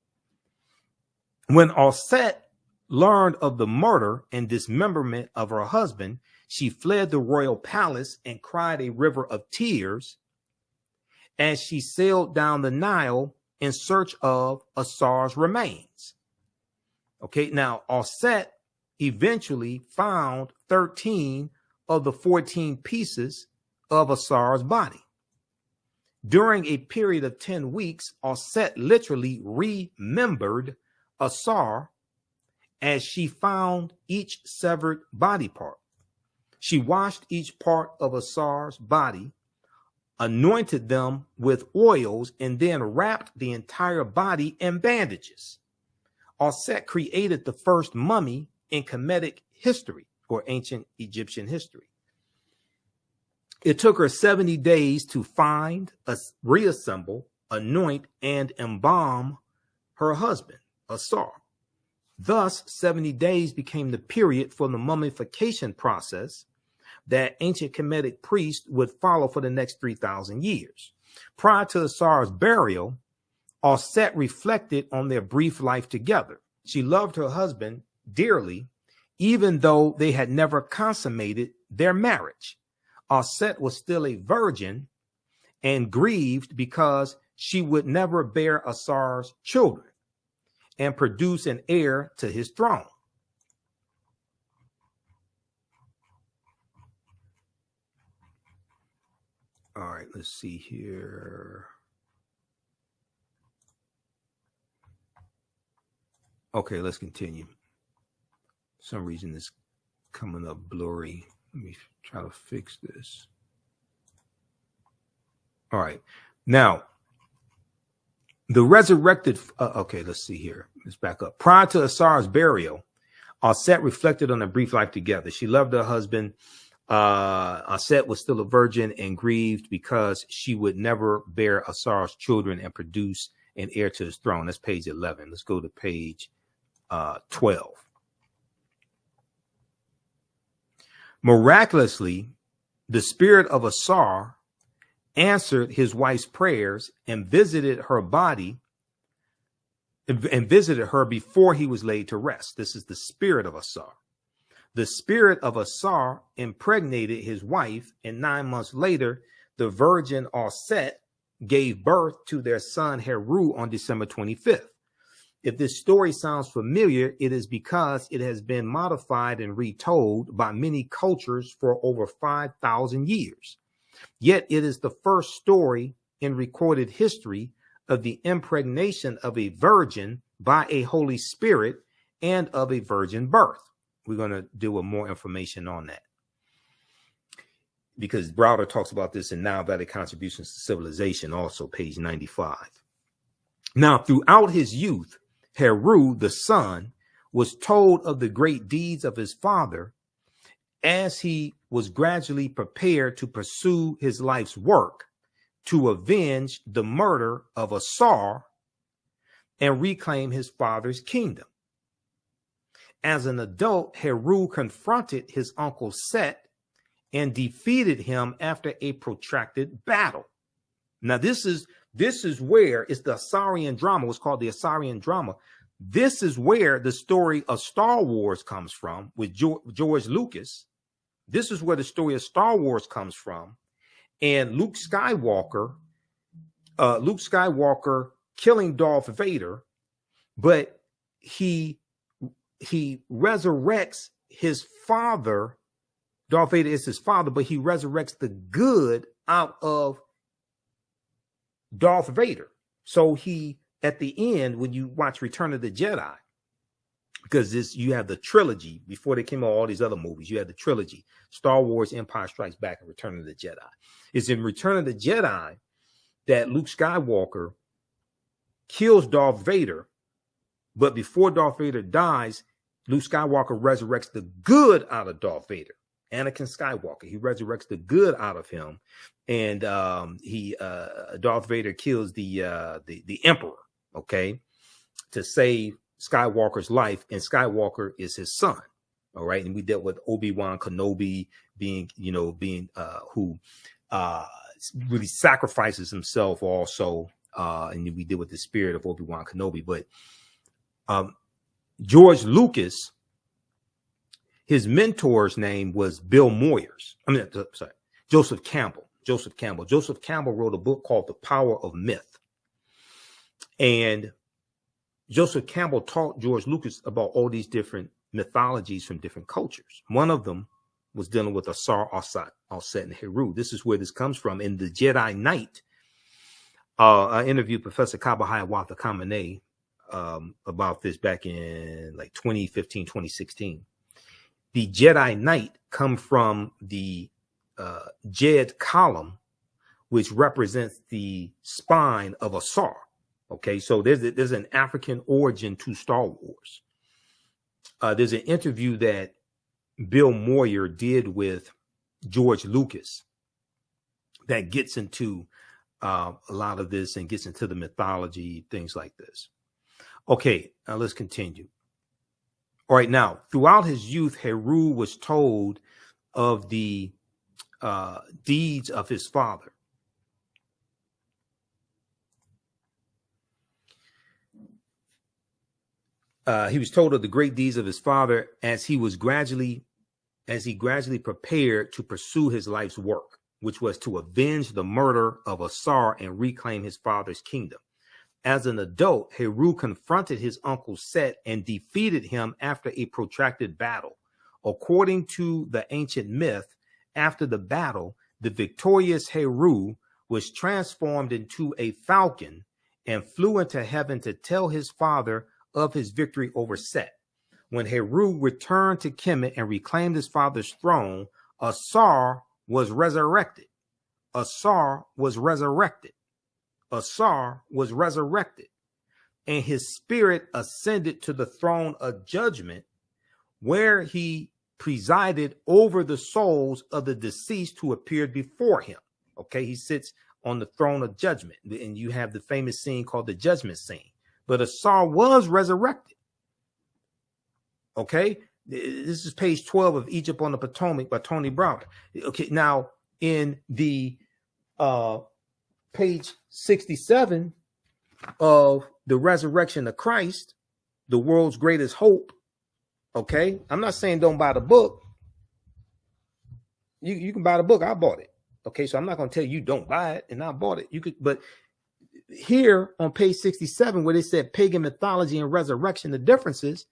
Speaker 1: When Set learned of the murder and dismemberment of her husband, she fled the royal palace and cried a river of tears as she sailed down the Nile in search of Assar's remains. Okay, now Set eventually found 13 of the 14 pieces of Assar's body. During a period of 10 weeks, Set literally remembered Assar as she found each severed body part. She washed each part of Assar's body, anointed them with oils, and then wrapped the entire body in bandages. Set created the first mummy in Kemetic history or ancient Egyptian history. It took her 70 days to find, reassemble, anoint, and embalm her husband, Assar. Thus, 70 days became the period for the mummification process that ancient Kemetic priests would follow for the next 3,000 years. Prior to Assar's burial, Set reflected on their brief life together. She loved her husband dearly, even though they had never consummated their marriage. Set was still a virgin and grieved because she would never bear Assar's children and produce an heir to his throne. All right, let's see here. Okay, let's continue. For some reason it's coming up blurry. Let me try to fix this. All right. Now, the resurrected, okay, let's see here. Let's back up. Prior to Assar's burial, Set reflected on a brief life together. She loved her husband. Set was still a virgin and grieved because she would never bear Assar's children and produce an heir to his throne. That's page 11. Let's go to page 12. Miraculously, the spirit of Assar answered his wife's prayers and visited her body and visited her before he was laid to rest. This is the spirit of Assar. The spirit of Assar impregnated his wife, and 9 months later, the virgin Set gave birth to their son Heru on December 25th. If this story sounds familiar, it is because it has been modified and retold by many cultures for over 5,000 years. Yet it is the first story in recorded history of the impregnation of a virgin by a Holy Spirit and of a virgin birth. We're going to deal with more information on that, because Browder talks about this in Nile Valley Contributions to Civilization, also page 95. Now, throughout his youth, Heru, the son, was told of the great deeds of his father as he was gradually prepared to pursue his life's work to avenge the murder of Assar and reclaim his father's kingdom. As an adult, Heru confronted his uncle Set and defeated him after a protracted battle. Now, this is where it's the Assarian drama. It's called the Assarian drama. This is where the story of Star Wars comes from with George Lucas. This is where the story of Star Wars comes from. And Luke Skywalker killing Darth Vader, but he resurrects his father. Darth Vader is his father, but he resurrects the good out of Darth Vader. So he, at the end, when you watch Return of the Jedi, because you have the trilogy before they came out, all these other movies, you had the trilogy, Star Wars, Empire Strikes Back, and Return of the Jedi. It's in Return of the Jedi that Luke Skywalker kills Darth Vader, but before Darth Vader dies, Luke Skywalker resurrects the good out of Darth Vader. Anakin Skywalker, he resurrects the good out of him, and Darth Vader kills the Emperor, okay, to save Skywalker's life, and Skywalker is his son. All right, and we dealt with Obi-Wan Kenobi being who really sacrifices himself also, and we deal with the spirit of Obi-Wan Kenobi. But George Lucas, his mentor's name was Bill Moyers. Joseph Campbell. Joseph Campbell wrote a book called The Power of Myth, and Joseph Campbell taught George Lucas about all these different mythologies from different cultures. One of them was dealing with Assar, Set, and Heru. This is where this comes from. In the Jedi Knight, I interviewed Professor Kabahaya Kamene about this back in like 2015, 2016. The Jedi Knight come from the Jed column, which represents the spine of Assar. Okay, so there's an African origin to Star Wars. There's an interview that Bill Moyer did with George Lucas that gets into a lot of this and gets into the mythology, things like this. Okay, now let's continue. All right, now, throughout his youth, Heru was told of the deeds of his father. He was told of the great deeds of his father as he gradually prepared to pursue his life's work, which was to avenge the murder of Assar and reclaim his father's kingdom. As an adult, Heru confronted his uncle Set and defeated him after a protracted battle. According to the ancient myth, after the battle, the victorious Heru was transformed into a falcon and flew into heaven to tell his father of his victory over Set. When Heru returned to Kemet and reclaimed his father's throne, Assar was resurrected. Assar was resurrected. Assar was resurrected, and his spirit ascended to the throne of judgment, where he presided over the souls of the deceased who appeared before him. Okay, he sits on the throne of judgment, and you have the famous scene called the judgment scene. But Assar was resurrected. Okay, this is page 12 of Egypt on the Potomac by Tony Browder. Okay, now in the page 67 of the Resurrection of Christ, the world's greatest hope. Okay, I'm not saying don't buy the book. You can buy the book. I bought it. Okay, so I'm not going to tell you don't buy it, and I bought it. You could, but here on page 67, where they said pagan mythology and resurrection, the differences,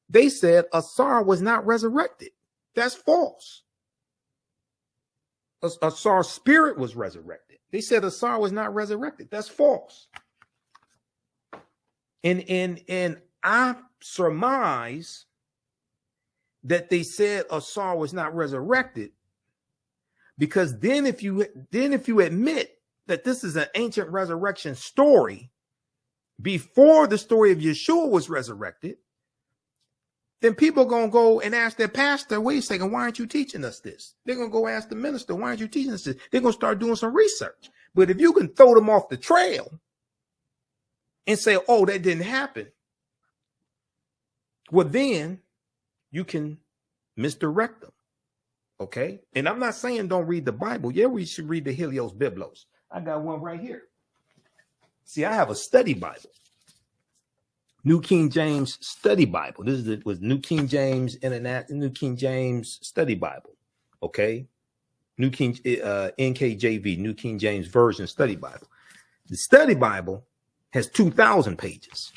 Speaker 1: they said Assar was not resurrected. That's false. Assar's spirit was resurrected. They said Assar was not resurrected. That's false. And I surmise that they said Assar was not resurrected, because then if you admit that this is an ancient resurrection story before the story of Yeshua was resurrected, then people are going to go and ask their pastor, wait a second, why aren't you teaching us this? They're going to go ask the minister, why aren't you teaching us this? They're going to start doing some research. But if you can throw them off the trail and say, oh, that didn't happen, well, then you can misdirect them. Okay. And I'm not saying don't read the Bible. Yeah, we should read the Helios Biblos. I got one right here. See, I have a study Bible. New King James Study Bible. This was New King James Internet, New King James Study Bible. Okay. New King NKJV, New King James Version Study Bible. The Study Bible has 2,000 pages,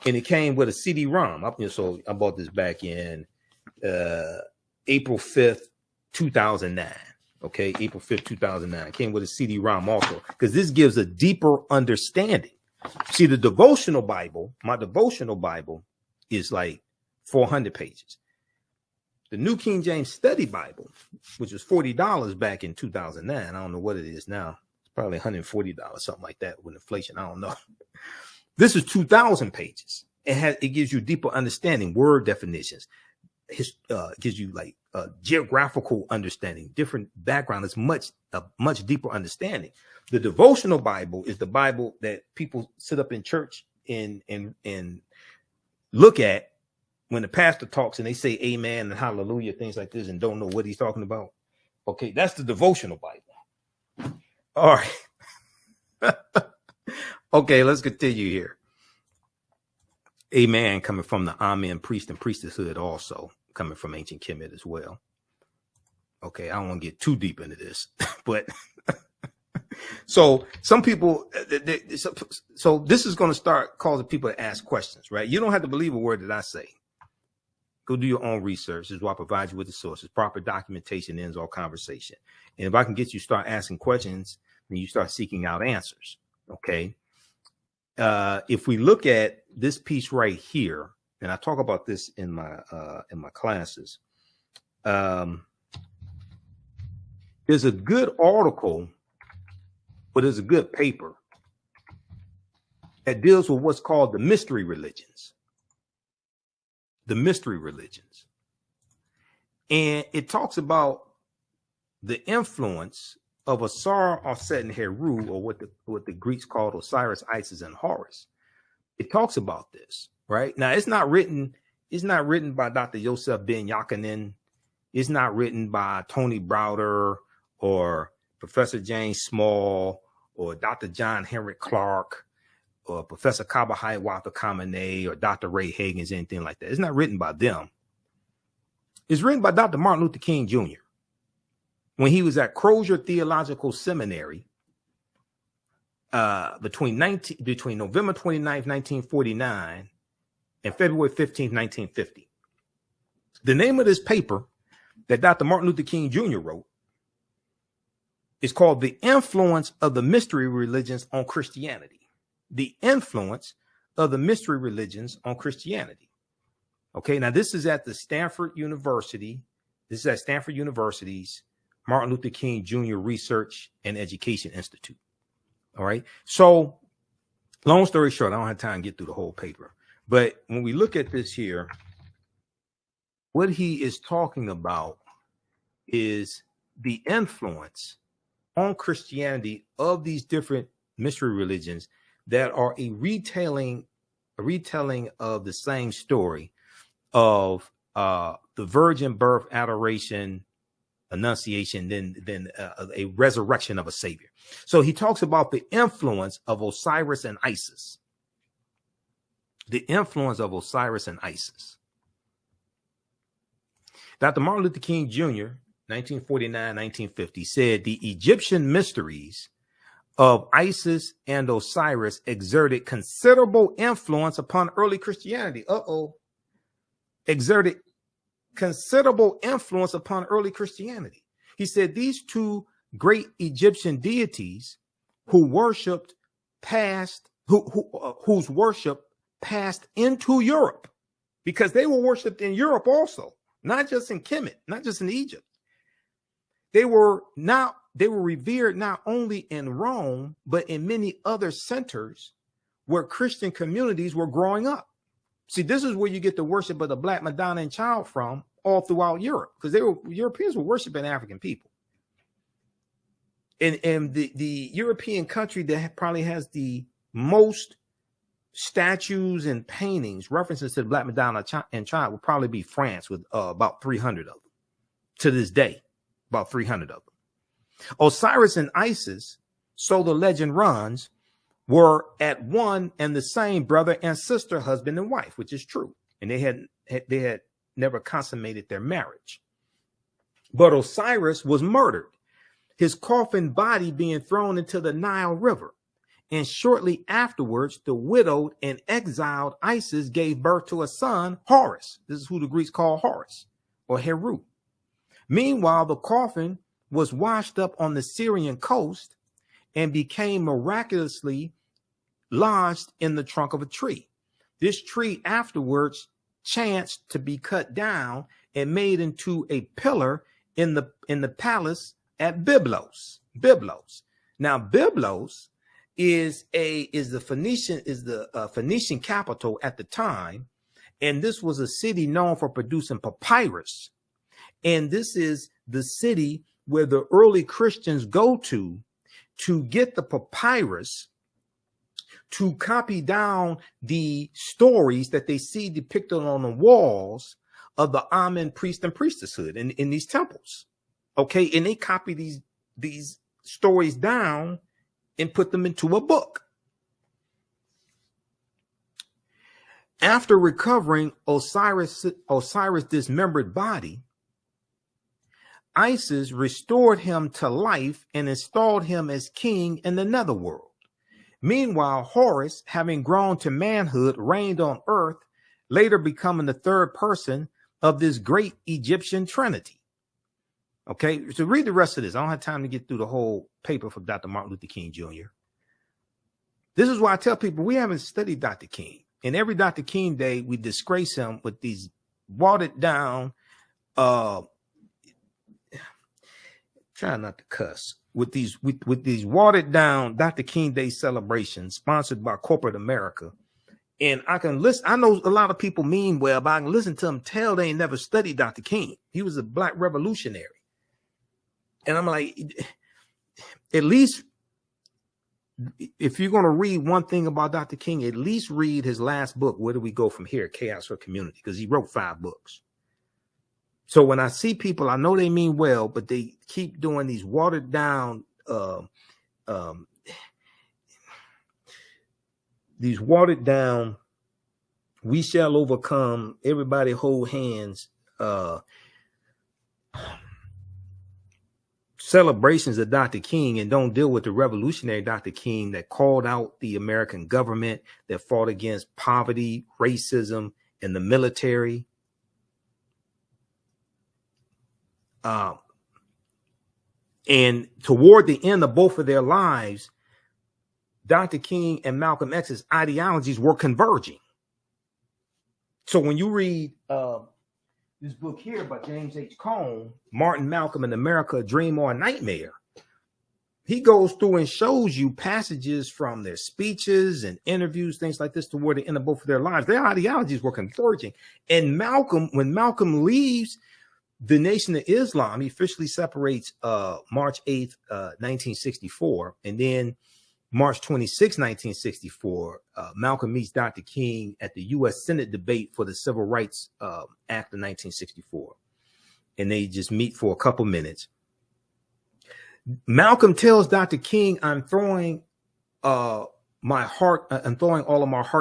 Speaker 1: and it came with a CD-ROM. So I bought this back in April 5th, 2009. Okay, April 5th, 2009. It came with a CD-ROM also, because this gives a deeper understanding. See, the devotional Bible, my devotional Bible, is like 400 pages. The New King James Study Bible, which was $40 back in 2009, I don't know what it is now. It's probably $140, something like that with inflation. I don't know. This is 2,000 pages. It gives you deeper understanding, word definitions. Gives you like geographical understanding, different background. It's a much deeper understanding. The devotional Bible is the Bible that people sit up in church and look at when the pastor talks and they say amen and hallelujah, things like this, and don't know what he's talking about. Okay, that's the devotional Bible. All right. Okay, let's continue here. Amen coming from the Amen priest and priestesshood, also coming from ancient Kemet as well. Okay, I don't want to get too deep into this, but so some people, so this is going to start causing people to ask questions, right? You don't have to believe a word that I say. Go do your own research. This is why I provide you with the sources. Proper documentation ends all conversation. And if I can get you to start asking questions, then you start seeking out answers. Okay. If we look at this piece right here, and I talk about this in my classes, there's a good article, but there's a good paper that deals with what's called the mystery religions. The mystery religions. And it talks about the influence of Assar, and Heru, or what the Greeks called Osiris, Isis, and Horus. It talks about this, right? Now, it's not written by Dr. Yosef Ben Yakinen. It's not written by Tony Browder or Professor James Small or Dr. John Henrik Clark or Professor Kabahai Walter Kamene or Dr. Ray Hagins, anything like that. It's not written by them. It's written by Dr. Martin Luther King Jr. when he was at Crozier Theological Seminary between November 29th, 1949 and February 15th, 1950. The name of this paper that Dr. Martin Luther King Jr. wrote is called The Influence of the Mystery Religions on Christianity. The Influence of the Mystery Religions on Christianity. Okay, now this is at the Stanford University. This is at Stanford University's Martin Luther King Jr. Research and Education Institute. All right. So long story short, I don't have time to get through the whole paper. But when we look at this here, what he is talking about is the influence on Christianity of these different mystery religions that are a retelling of the same story of the virgin birth, adoration, annunciation, then a resurrection of a savior. So he talks about the influence of Osiris and Isis. The influence of Osiris and Isis. Dr. Martin Luther King Jr., 1949-1950, said the Egyptian mysteries of Isis and Osiris exerted considerable influence upon early Christianity. Exerted considerable influence upon early Christianity. He said these two great Egyptian deities whose worship passed into Europe, because they were worshipped in Europe also, not just in Kemet, not just in Egypt. They were revered not only in Rome, but in many other centers where Christian communities were growing up. See, this is where you get the worship of the Black Madonna and Child from all throughout Europe, because Europeans were worshiping African people. And the European country that probably has the most statues and paintings, references to the Black Madonna and Child, would probably be France, with about 300 of them. To this day, about 300 of them. Osiris and Isis, so the legend runs, were at one and the same brother and sister, husband and wife, which is true. And they had never consummated their marriage. But Osiris was murdered, his coffin body being thrown into the Nile River. And shortly afterwards, the widowed and exiled Isis gave birth to a son, Horus. This is who the Greeks call Horus or Heru. Meanwhile, the coffin was washed up on the Syrian coast and became miraculously lodged in the trunk of a tree. This tree afterwards chanced to be cut down and made into a pillar in the palace at Byblos. Now, Byblos is the Phoenician capital at the time, and this was a city known for producing papyrus. And this is the city where the early Christians go to get the papyrus to copy down the stories that they see depicted on the walls of the Amen priest and priestesshood in these temples. Okay, and they copy these stories down and put them into a book. After recovering Osiris' dismembered body, Isis restored him to life and installed him as king in the netherworld. Meanwhile, Horus, having grown to manhood, reigned on earth, later becoming the third person of this great Egyptian trinity. Okay, so read the rest of this. I don't have time to get through the whole paper from Dr. Martin Luther King Jr. This is why I tell people we haven't studied Dr. King. And every Dr. King Day, we disgrace him with these watered down, trying not to cuss, with these watered down Dr. King Day celebrations sponsored by corporate America. And I can listen. I know a lot of people mean well, but I can listen to them tell they ain't never studied Dr. King. He was a black revolutionary. And I'm like, at least if you're going to read one thing about Dr. King, at least read his last book, Where Do We Go From Here? Chaos or Community, because he wrote 5 books. So when I see people, I know they mean well, but they keep doing these watered down, we shall overcome, everybody hold hands, celebrations of Dr. King, and don't deal with the revolutionary Dr. King that called out the American government, that fought against poverty, racism, and the military. And toward the end of both of their lives, Dr. King and Malcolm X's ideologies were converging. So when you read this book here by James H. Cone, Martin Malcolm in America, a Dream or a Nightmare. He goes through and shows you passages from their speeches and interviews, things like this, toward the end of both of their lives. Their ideologies were converging. And Malcolm, when Malcolm leaves the Nation of Islam, he officially separates March 8th, 1964. And then March 26, 1964, Malcolm meets Dr. King at the U.S. Senate debate for the Civil Rights Act of 1964. And they just meet for a couple minutes. Malcolm tells Dr. King, I'm throwing all of my heart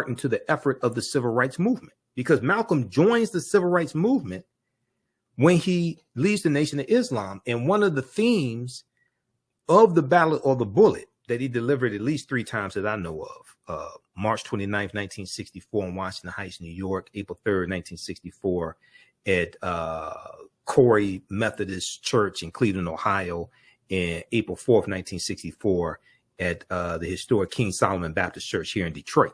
Speaker 1: into the effort of the civil rights movement, because Malcolm joins the civil rights movement when he leaves the Nation of Islam. And one of the themes of the Ballot or the Bullet that he delivered at least 3 times that I know of, March 29th, 1964 in Washington Heights, New York, April 3rd, 1964 at Corey Methodist Church in Cleveland, Ohio, and April 4th, 1964 at the historic King Solomon Baptist Church here in Detroit.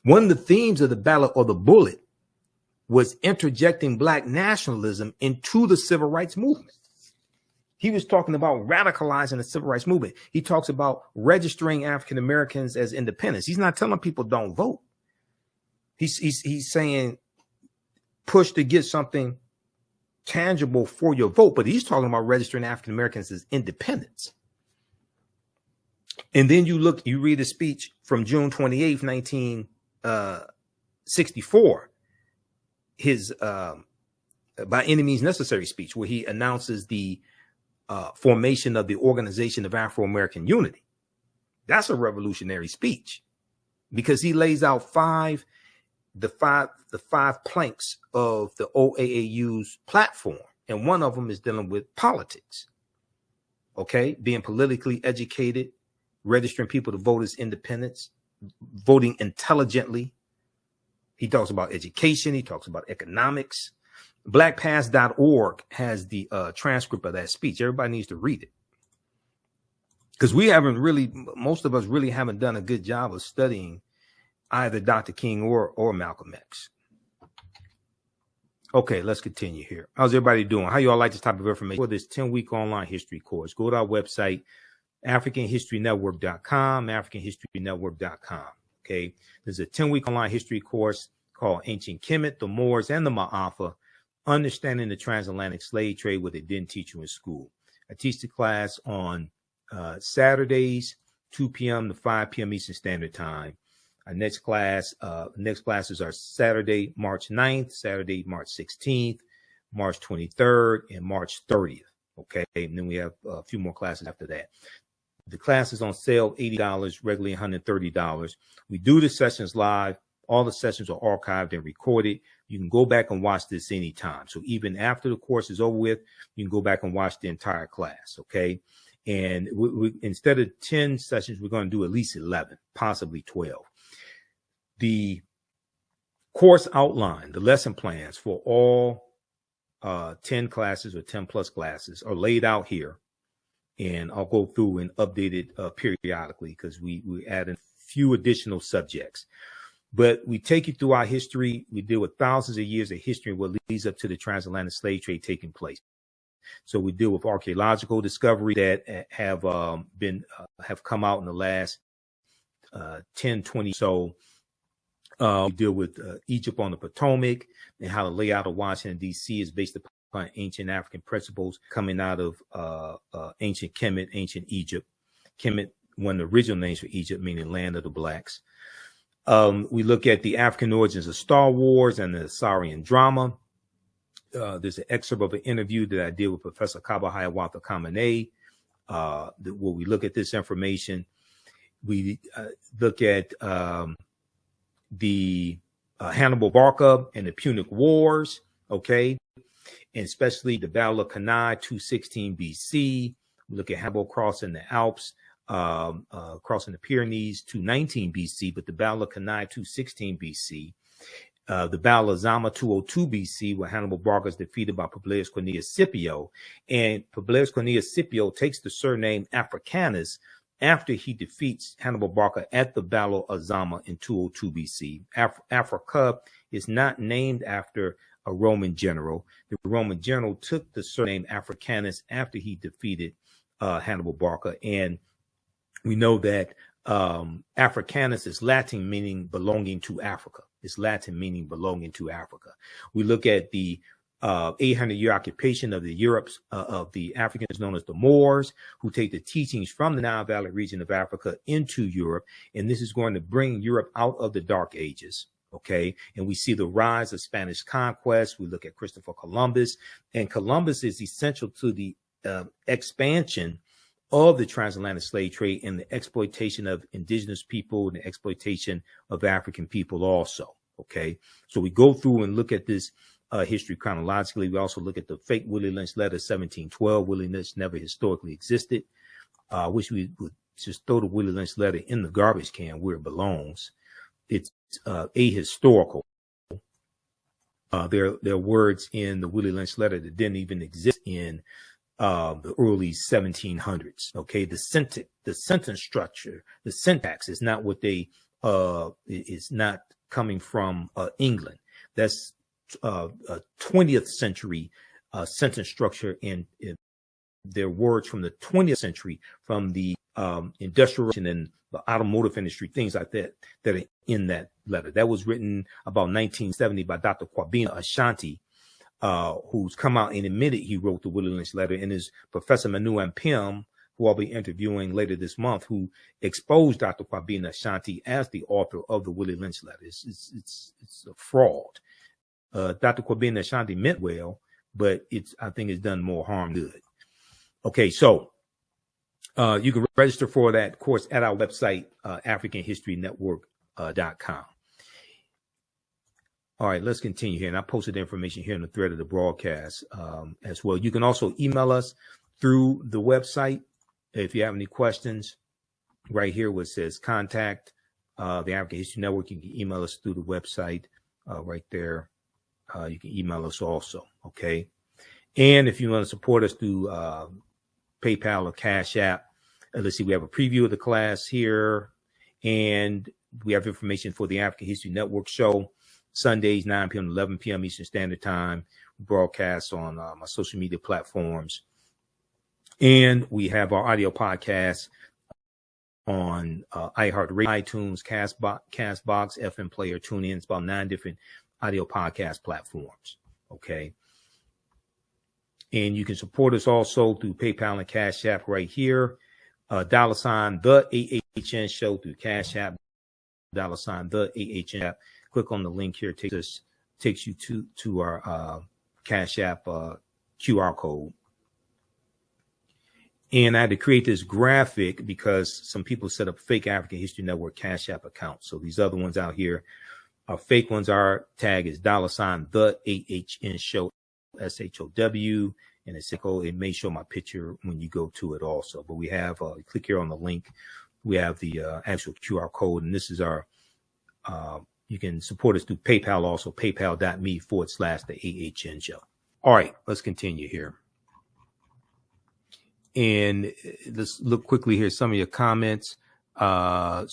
Speaker 1: One of the themes of the Ballot or the Bullet was interjecting Black nationalism into the civil rights movement. He was talking about radicalizing the civil rights movement. He talks about registering African Americans as independents. He's not telling people don't vote. He's saying push to get something tangible for your vote, but he's talking about registering African Americans as independents. And then you read a speech from June 28th, 1964, his by any means necessary speech, where he announces the formation of the Organization of Afro-American Unity. That's a revolutionary speech, because he lays out the five planks of the OAAU's platform. And one of them is dealing with politics. Okay. Being politically educated, registering people to vote as independents, voting intelligently. He talks about education. He talks about economics. Blackpast.org has the transcript of that speech. Everybody needs to read it, because most of us really haven't done a good job of studying either Dr. King or Malcolm X. Okay, let's continue here. How's everybody doing? How you all like this type of information? For this 10-week online history course, go to our website, AfricanHistoryNetwork.com, AfricanHistoryNetwork.com. Okay, there's a 10-week online history course called Ancient Kemet, the Moors, and the Ma'afa, Understanding the Transatlantic Slave Trade, what they didn't teach you in school. I teach the class on Saturdays, 2 p.m. to 5 p.m. Eastern Standard Time. Our next classes are Saturday, March 9th, Saturday, March 16th, March 23rd, and March 30th. Okay. And then we have a few more classes after that. The class is on sale, $80, regularly $130. We do the sessions live. All the sessions are archived and recorded. You can go back and watch this anytime. So even after the course is over with, you can go back and watch the entire class. Okay. And we instead of 10 sessions, we're going to do at least 11, possibly 12. The course outline, the lesson plans for all 10 classes or 10 plus classes are laid out here. And I'll go through and update it periodically, because we add a few additional subjects. But we take you through our history. We deal with thousands of years of history, what leads up to the transatlantic slave trade taking place. So we deal with archaeological discovery that have come out in the last 10, 20. So we deal with Egypt on the Potomac, and how the layout of Washington, D.C. is based upon ancient African principles coming out of ancient Kemet, ancient Egypt. Kemet, one of the original names for Egypt, meaning land of the blacks. We look at the African origins of Star Wars and the Assarian drama. There's an excerpt of an interview that I did with Professor Kaba Hiawatha Kamene, where we look at this information. We look at the Hannibal Barca and the Punic Wars, okay, and especially the Battle of Cannae, 216 BC. We look at Hannibal crossing the Alps, crossing the Pyrenees, 219 BC, but the Battle of Cannae, 216 BC. The Battle of Zama, 202 BC, where Hannibal Barca is defeated by Publius Cornelius Scipio. And Publius Cornelius Scipio takes the surname Africanus after he defeats Hannibal Barca at the Battle of Zama in 202 BC. Africa is not named after a Roman general. The Roman general took the surname Africanus after he defeated Hannibal Barca. And we know that Africanus is Latin, meaning belonging to Africa. It's Latin, meaning belonging to Africa. We look at the 800-year occupation of the Europes of the Africans known as the Moors, who take the teachings from the Nile Valley region of Africa into Europe. And this is going to bring Europe out of the Dark Ages. Okay. And we see the rise of Spanish conquest. We look at Christopher Columbus, and Columbus is essential to the expansion of the transatlantic slave trade and the exploitation of indigenous people and the exploitation of African people also. Okay. So we go through and look at this history chronologically. We also look at the fake Willie Lynch letter 1712. Willie Lynch never historically existed. Wish we would just throw the Willie Lynch letter in the garbage can where it belongs. It's ahistorical. There are words in the Willie Lynch letter that didn't even exist in the early 1700s. Okay, the sentence structure, the syntax is not what they is not coming from England. That's a 20th century sentence structure, and their words from the 20th century, from the industrial and the automotive industry, things like that are in that letter. That was written about 1970 by Dr. Kwabena Ashanti, who's come out and admitted he wrote the Willie Lynch letter, and is Professor Manu Ampim, who I'll be interviewing later this month, who exposed Dr. Kwabena Ashanti as the author of the Willie Lynch letter. It's a fraud. Dr. Kwabena Ashanti meant well, but I think it's done more harm than good. Okay, so you can register for that course at our website, AfricanHistoryNetwork.com. All right, let's continue here. And I posted the information here in the thread of the broadcast as well. You can also email us through the website if you have any questions. Right here where it says contact the African History Network, you can email us through the website right there. You can email us also, okay? And if you want to support us through PayPal or Cash App, let's see, we have a preview of the class here, and we have information for the African History Network show, Sundays, 9 p.m. to 11 p.m. Eastern Standard Time. We broadcast on my social media platforms. And we have our audio podcast on iHeartRadio, iTunes, Castbox, FM Player, TuneIn. It's about 9 different audio podcast platforms. Okay. And you can support us also through PayPal and Cash App right here. $ the AHN show through Cash App, $ the AHN app. Click on the link here. Takes you to our Cash App QR code. And I had to create this graphic because some people set up fake African History Network Cash App accounts. So these other ones out here are fake ones. Our tag is $ the AHN show, SHOW, and it may show my picture when you go to it also. But we have, click here on the link. We have the actual QR code, and this is our, you can support us through PayPal also, paypal.me/the AHN show. All right, let's continue here. And let's look quickly here, some of your comments. One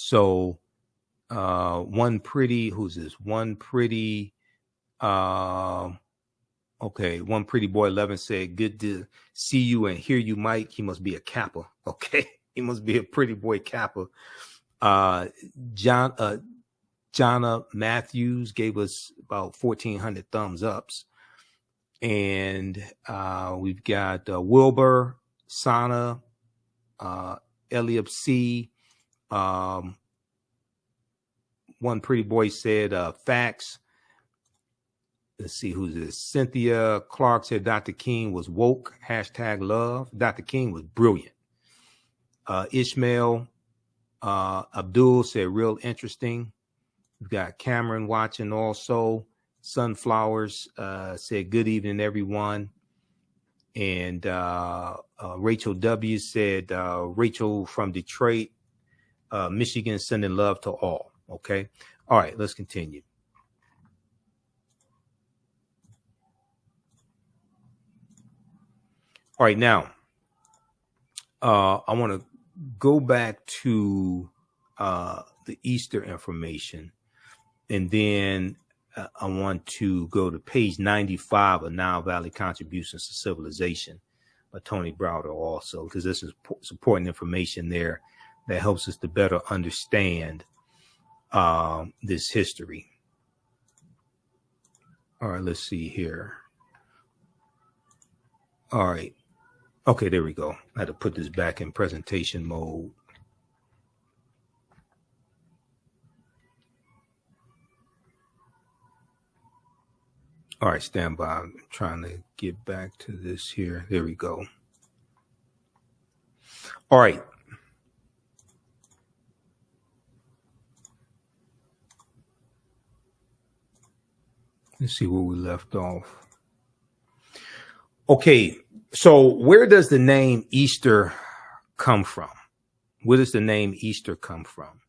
Speaker 1: pretty boy 11 said, good to see you and hear you, Mike. He must be a Kappa. Okay. He must be a pretty boy Kappa. Jonna Matthews gave us about 1,400 thumbs ups. And we've got Wilbur, Sana, Eliab C. One pretty boy said facts. Let's see, who's this? Cynthia Clark said Dr. King was woke, #love. Dr. King was brilliant. Ishmael Abdul said real interesting. We've got Cameron watching also. Sunflowers said good evening, everyone. And Rachel W said Rachel from Detroit, Michigan, sending love to all. Okay. All right, let's continue. All right, now I want to go back to the Easter information, and then I want to go to page 95 of Nile Valley Contributions to Civilization by Tony Browder also, because this is important information there that helps us to better understand this history. All right, let's see here. All right. Okay, there we go. I had to put this back in presentation mode. All right, stand by. I'm trying to get back to this here. There we go. All right. Let's see where we left off. Okay, so where does the name Easter come from? Where does the name Easter come from?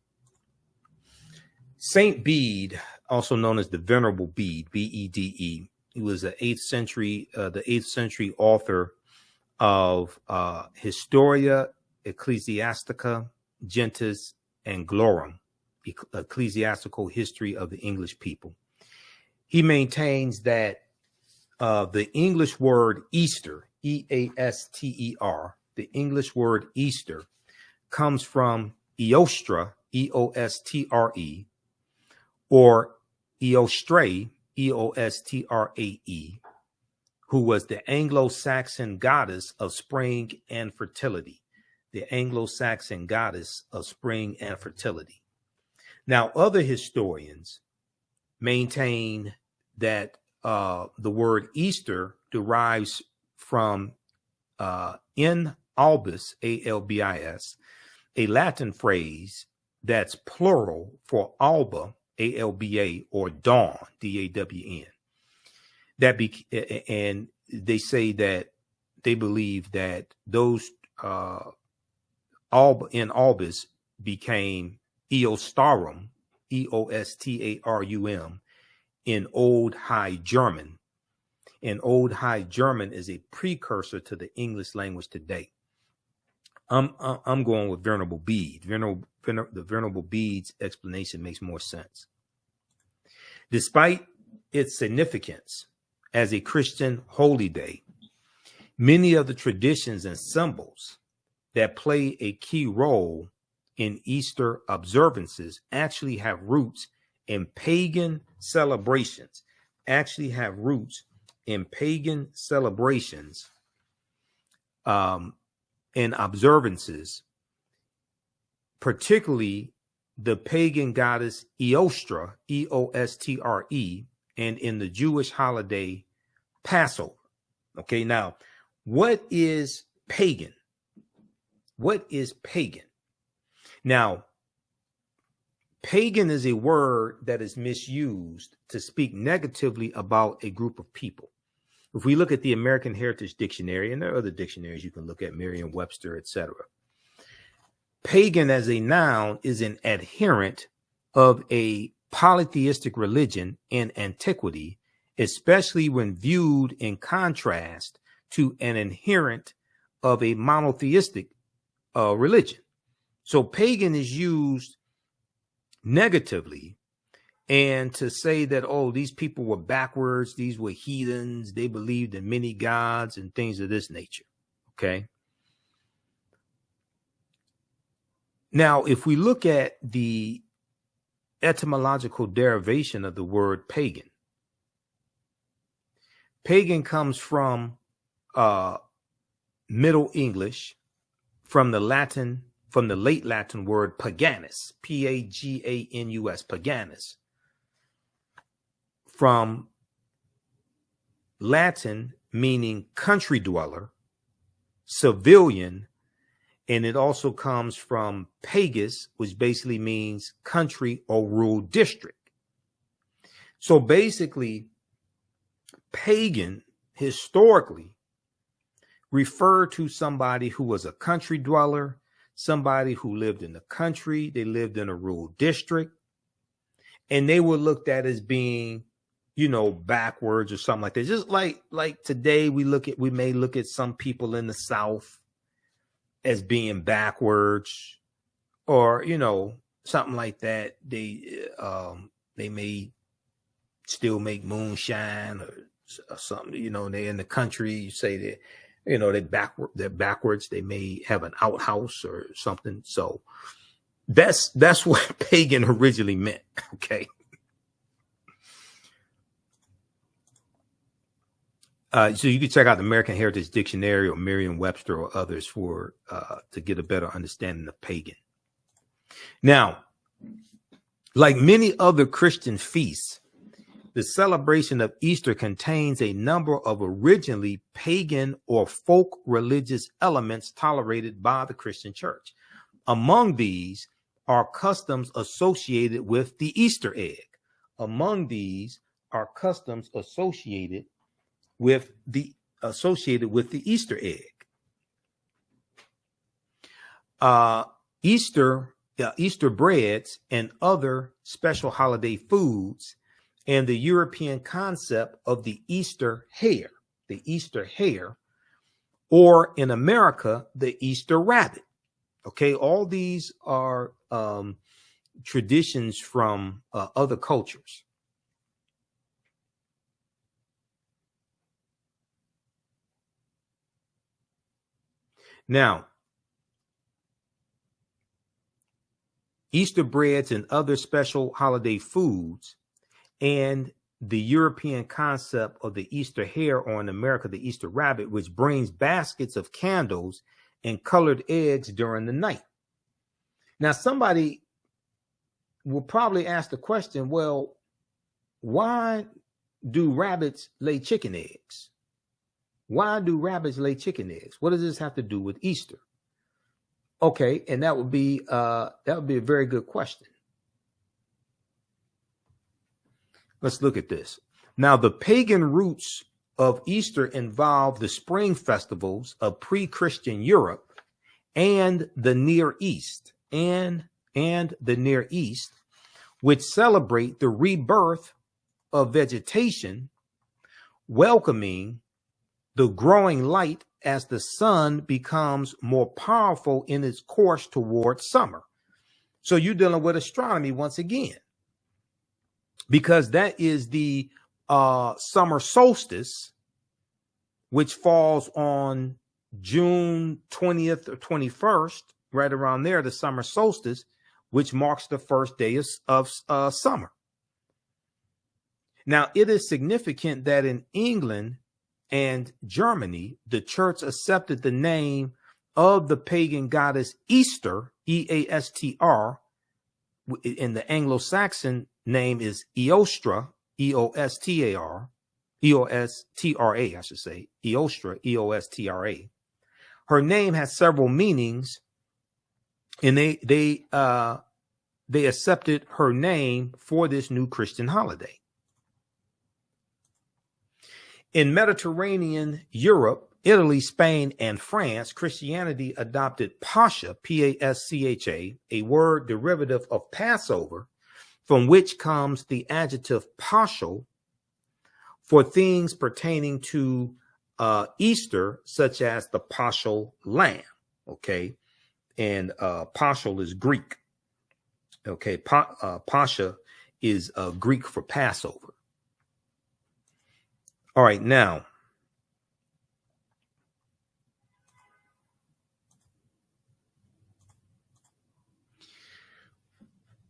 Speaker 1: Saint Bede, also known as the Venerable Bede, B-E-D-E, he was the 8th century author of Historia Ecclesiastica Gentis Anglorum, ecclesiastical history of the English people. He maintains that the English word Easter, E-A-S-T-E-R, the English word Easter comes from Eostre, E-O-S-T-R-E, or Eostre, E-O-S-T-R-A-E, who was the Anglo-Saxon goddess of spring and fertility. The Anglo-Saxon goddess of spring and fertility. Now, other historians maintain that the word Easter derives from in albis, A-L-B-I-S, a Latin phrase that's plural for alba, A-L-B-A, or dawn, D-A-W-N. And they say that they believe that those alba in albis became Eostarum, E-O-S-T-A-R-U-M, in Old High German. And Old High German is a precursor to the English language today. I'm going with Venerable Bede. The Venerable Bede's explanation makes more sense. Despite its significance as a Christian holy day, many of the traditions and symbols that play a key role in Easter observances actually have roots in pagan celebrations, and observances, particularly the pagan goddess Eostre, E-O-S-T-R-E, and in the Jewish holiday Passover. Okay, now, what is pagan? What is pagan? Now, pagan is a word that is misused to speak negatively about a group of people. If we look at the American Heritage Dictionary, and there are other dictionaries you can look at, Merriam-Webster, etc., pagan as a noun is an adherent of a polytheistic religion in antiquity, especially when viewed in contrast to an adherent of a monotheistic religion. So pagan is used negatively, and to say that, oh, these people were backwards, these were heathens, they believed in many gods and things of this nature. Okay. Now, if we look at the etymological derivation of the word pagan, pagan comes from Middle English, from the late Latin word paganus, P-A-G-A-N-U-S, paganus, from Latin meaning country dweller, civilian, and it also comes from pagus, which basically means country or rural district. So basically, pagan historically referred to somebody who was a country dweller, somebody who lived in the country, they lived in a rural district, and they were looked at as being, you know, backwards or something like that. Just like today we may look at some people in the South as being backwards, or, you know, something like that. They may still make moonshine or something. You know, they're in the country. You say that, you know, they're backwards. They may have an outhouse or something. So that's what pagan originally meant. Okay. So you can check out the American Heritage Dictionary or Merriam-Webster or others for to get a better understanding of pagan. Now, like many other Christian feasts, the celebration of Easter contains a number of originally pagan or folk religious elements tolerated by the Christian church. Among these are customs associated with the Easter egg. Among these are customs associated with the Easter egg. Easter breads and other special holiday foods, and the European concept of the Easter hare, or in America, the Easter rabbit. Okay, all these are traditions from other cultures. Now, Easter breads and other special holiday foods, and the European concept of the Easter hare, or in America, the Easter rabbit, which brings baskets of candles and colored eggs during the night. Now, somebody will probably ask the question, well, why do rabbits lay chicken eggs? Why do rabbits lay chicken eggs? What does this have to do with Easter? Okay, and that would be a very good question. Let's look at this. Now, the pagan roots of Easter involve the spring festivals of pre-Christian Europe and the Near East, which celebrate the rebirth of vegetation, welcoming the growing light as the sun becomes more powerful in its course towards summer. So you're dealing with astronomy once again, because that is the summer solstice, which falls on June 20th or 21st, right around there, the summer solstice, which marks the first day of summer. Now, it is significant that in England and Germany, the church accepted the name of the pagan goddess Easter, E-A-S-T-R, and the Anglo-Saxon name is Eostra, E-O-S-T-R-A, I should say, Eostra, E-O-S-T-R-A. Her name has several meanings, and they accepted her name for this new Christian holiday. In Mediterranean Europe, Italy, Spain, and France, Christianity adopted Pascha, P-A-S-C-H-A, a word derivative of Passover, from which comes the adjective paschal for things pertaining to Easter, such as the paschal lamb. Okay, and paschal is Greek. Okay, Pascha is Greek for Passover. All right, now,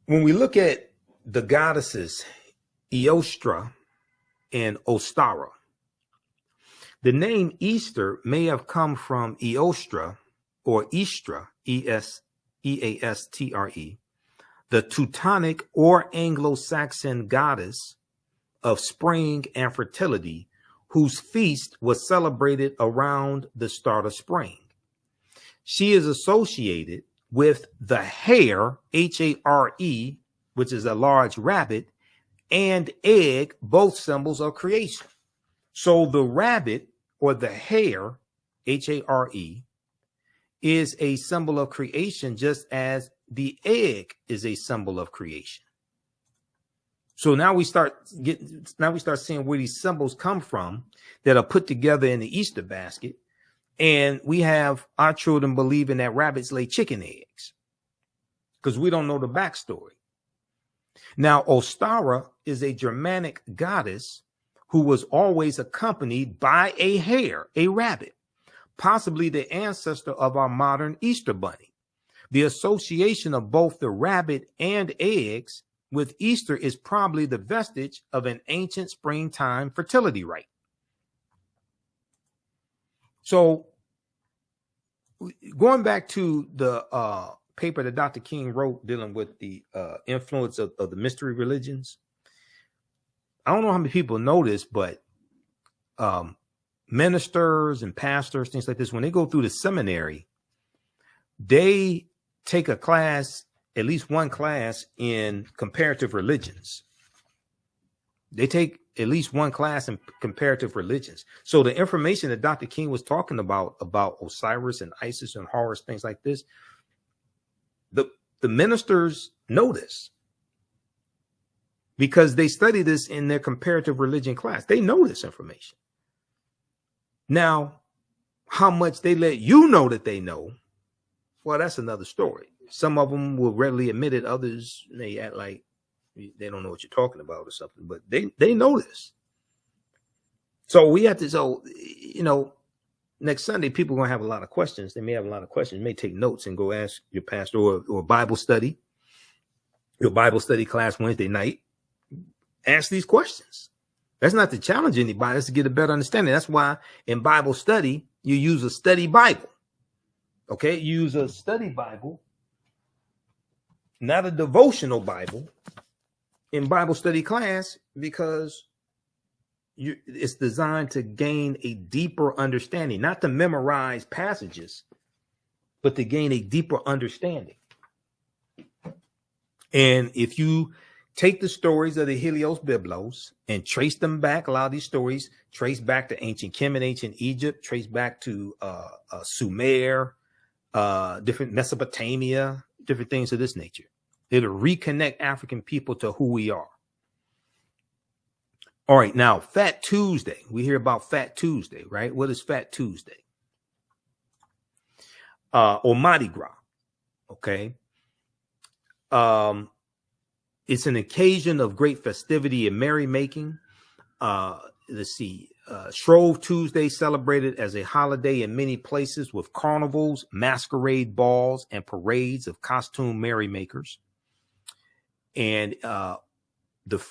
Speaker 1: when we look at the goddesses Eostra and Ostara, the name Easter may have come from Eostra or Istra, E-S-E-A-S-T-R-E, the Teutonic or Anglo-Saxon goddess of spring and fertility, whose feast was celebrated around the start of spring. She is associated with the hare, H-A-R-E, which is a large rabbit, and egg, both symbols of creation. So the rabbit or the hare, H-A-R-E, is a symbol of creation, just as the egg is a symbol of creation. So now we start seeing where these symbols come from that are put together in the Easter basket. And we have our children believing that rabbits lay chicken eggs because we don't know the backstory. Now, Ostara is a Germanic goddess who was always accompanied by a hare, a rabbit, possibly the ancestor of our modern Easter bunny. The association of both the rabbit and eggs with Easter is probably the vestige of an ancient springtime fertility rite. So going back to the paper that Dr. King wrote dealing with the influence of the mystery religions, I don't know how many people know this, but ministers and pastors, things like this, when they go through the seminary, they take a class, at least one class in comparative religions. They take at least one class in comparative religions. So the information that Dr. King was talking about Osiris and Isis and Horus, things like this, the ministers know this because they study this in their comparative religion class. They know this information. Now, how much they let you know that they know, well, that's another story. Some of them will readily admit it. Others may act like they don't know what you're talking about or something, but they know this. So we have to, next Sunday, people are going to have a lot of questions. They may have a lot of questions. You may take notes and go ask your pastor or Bible study, your Bible study class Wednesday night. Ask these questions. That's not to challenge anybody. That's to get a better understanding. That's why in Bible study, you use a study Bible. Okay, you use a study Bible, not a devotional Bible in Bible study class, because it's designed to gain a deeper understanding, not to memorize passages, but to gain a deeper understanding. And if you take the stories of the Helios Biblos and trace them back, a lot of these stories trace back to ancient Kemet, ancient Egypt, trace back to Sumer, different Mesopotamia, different things of this nature. It'll reconnect African people to who we are. All right, now Fat Tuesday. We hear about Fat Tuesday, right? What is Fat Tuesday? Or Mardi Gras, okay? It's an occasion of great festivity and merrymaking. Let's see. Shrove Tuesday celebrated as a holiday in many places with carnivals, masquerade balls, and parades of costume merrymakers. And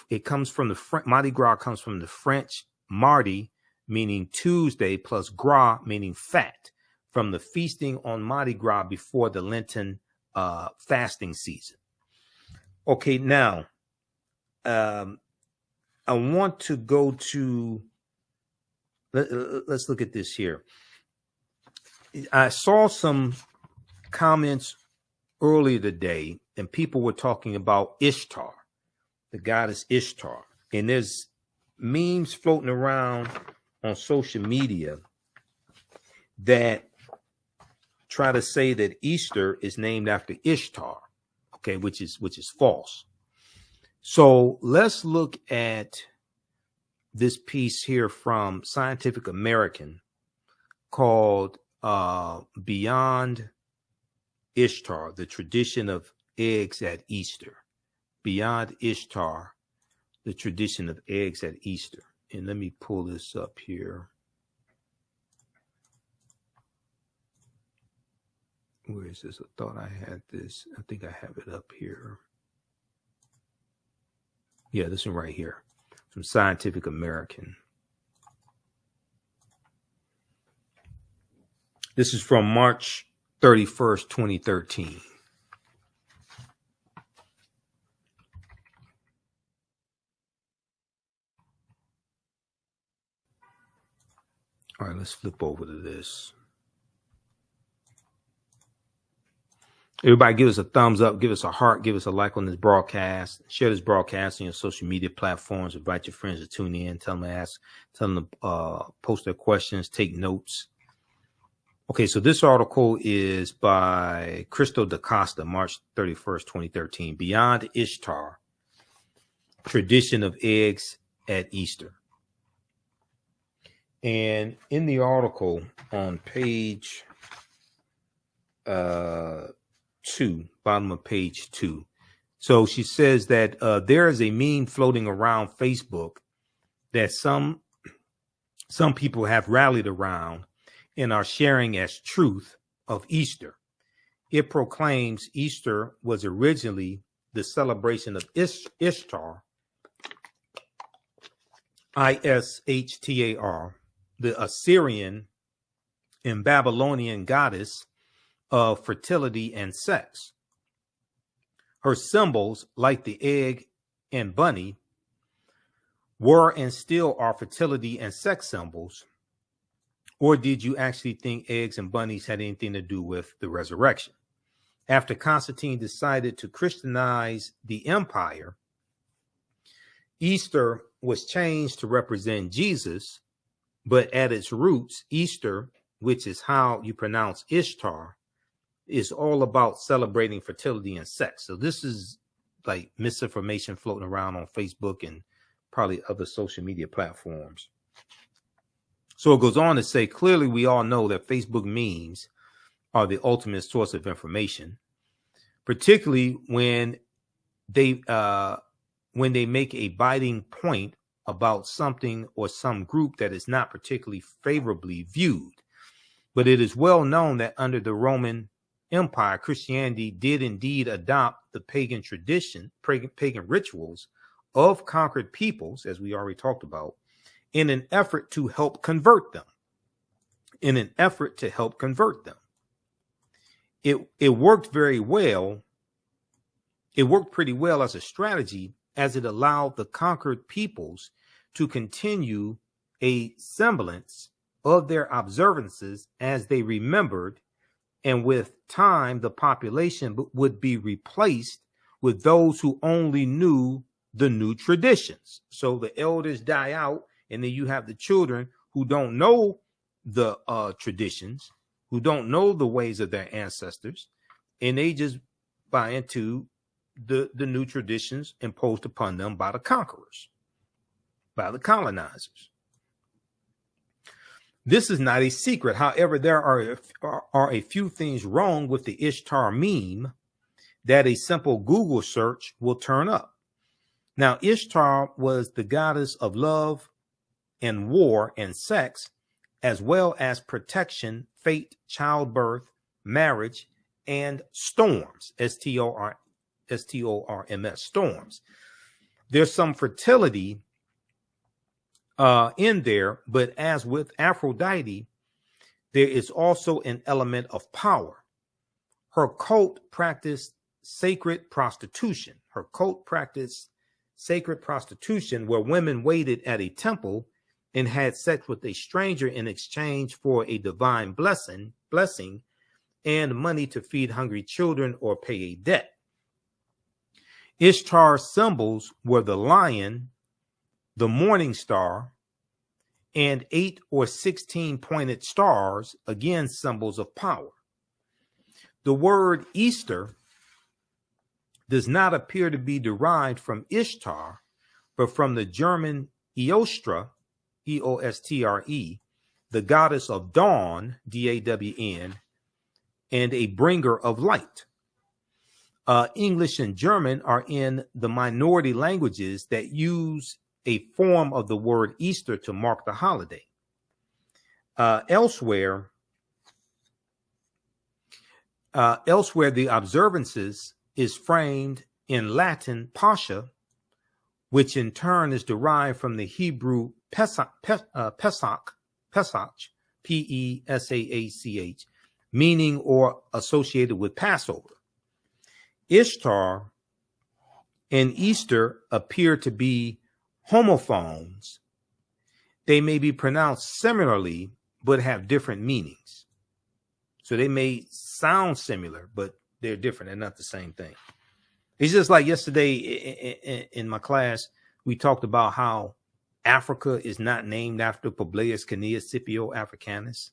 Speaker 1: it comes from the Mardi Gras comes from the French mardi, meaning Tuesday, plus gras, meaning fat, from the feasting on Mardi Gras before the Lenten fasting season. Okay, now I want to go to, let's look at this here. I saw some comments earlier today, and people were talking about Ishtar, the goddess Ishtar. And there's memes floating around on social media that try to say that Easter is named after Ishtar, okay, which is false. So let's look at this piece here from Scientific American called Beyond Ishtar, the tradition of eggs at Easter. Beyond Ishtar, the tradition of eggs at Easter. And let me pull this up here. Where is this? I thought I had this. I think I have it up here. Yeah, this one right here from Scientific American. This is from March 31st, 2013. All right, let's flip over to this. Everybody give us a thumbs up, give us a heart, give us a like on this broadcast. Share this broadcast on your social media platforms. Invite your friends to tune in. Tell them to ask, tell them to post their questions, take notes. Okay, so this article is by Cristo da Costa, March 31st, 2013. Beyond Ishtar, tradition of eggs at Easter. And in the article on page 2, bottom of page 2, So she says that there is a meme floating around Facebook that some people have rallied around and are sharing as truth of Easter. It proclaims Easter was originally the celebration of Ishtar, Ishtar, the Assyrian and Babylonian goddess of fertility and sex. Her symbols, like the egg and bunny, were and still are fertility and sex symbols. Or did you actually think eggs and bunnies had anything to do with the resurrection? After Constantine decided to Christianize the empire, Easter was changed to represent Jesus, but at its roots, Easter, which is how you pronounce Ishtar, is all about celebrating fertility and sex. So this is like misinformation floating around on Facebook and probably other social media platforms. So it goes on to say, clearly we all know that Facebook memes are the ultimate source of information, particularly when they make a biting point about something or some group that is not particularly favorably viewed. But it is well known that under the Roman Empire, Christianity did indeed adopt the pagan tradition, pagan rituals of conquered peoples, as we already talked about, in an effort to help convert them. It worked very well. It worked pretty well as a strategy, as it allowed the conquered peoples to continue a semblance of their observances as they remembered, and with time, the population would be replaced with those who only knew the new traditions. So the elders die out, and then you have the children who don't know the traditions, who don't know the ways of their ancestors, and they just buy into the new traditions imposed upon them by the conquerors, by the colonizers. This is not a secret. However, there are a few things wrong with the Ishtar meme that a simple Google search will turn up. Now, Ishtar was the goddess of love and war and sex, as well as protection, fate, childbirth, marriage, and storms, S-T-O-R-M-S, storms. There's some fertility in there, but as with Aphrodite, there is also an element of power. Her cult practiced sacred prostitution. Where women waited at a temple and had sex with a stranger in exchange for a divine blessing and money to feed hungry children or pay a debt. Ishtar's symbols were the lion, the morning star, and 8 or 16 pointed stars, again symbols of power. The word Easter does not appear to be derived from Ishtar, but from the German Eostre, E-O-S-T-R-E, the goddess of dawn, D-A-W-N, and a bringer of light. English and German are in the minority languages that use a form of the word Easter to mark the holiday. Elsewhere, the observances is framed in Latin Pascha, which in turn is derived from the Hebrew Pesach, P-E-S-A-A-C-H, meaning or associated with Passover. Ishtar and Easter appear to be homophones. They may be pronounced similarly, but have different meanings. So they may sound similar, but they're different and not the same thing. It's just like yesterday in my class, we talked about how Africa is not named after Publius Cornelius Scipio Africanus.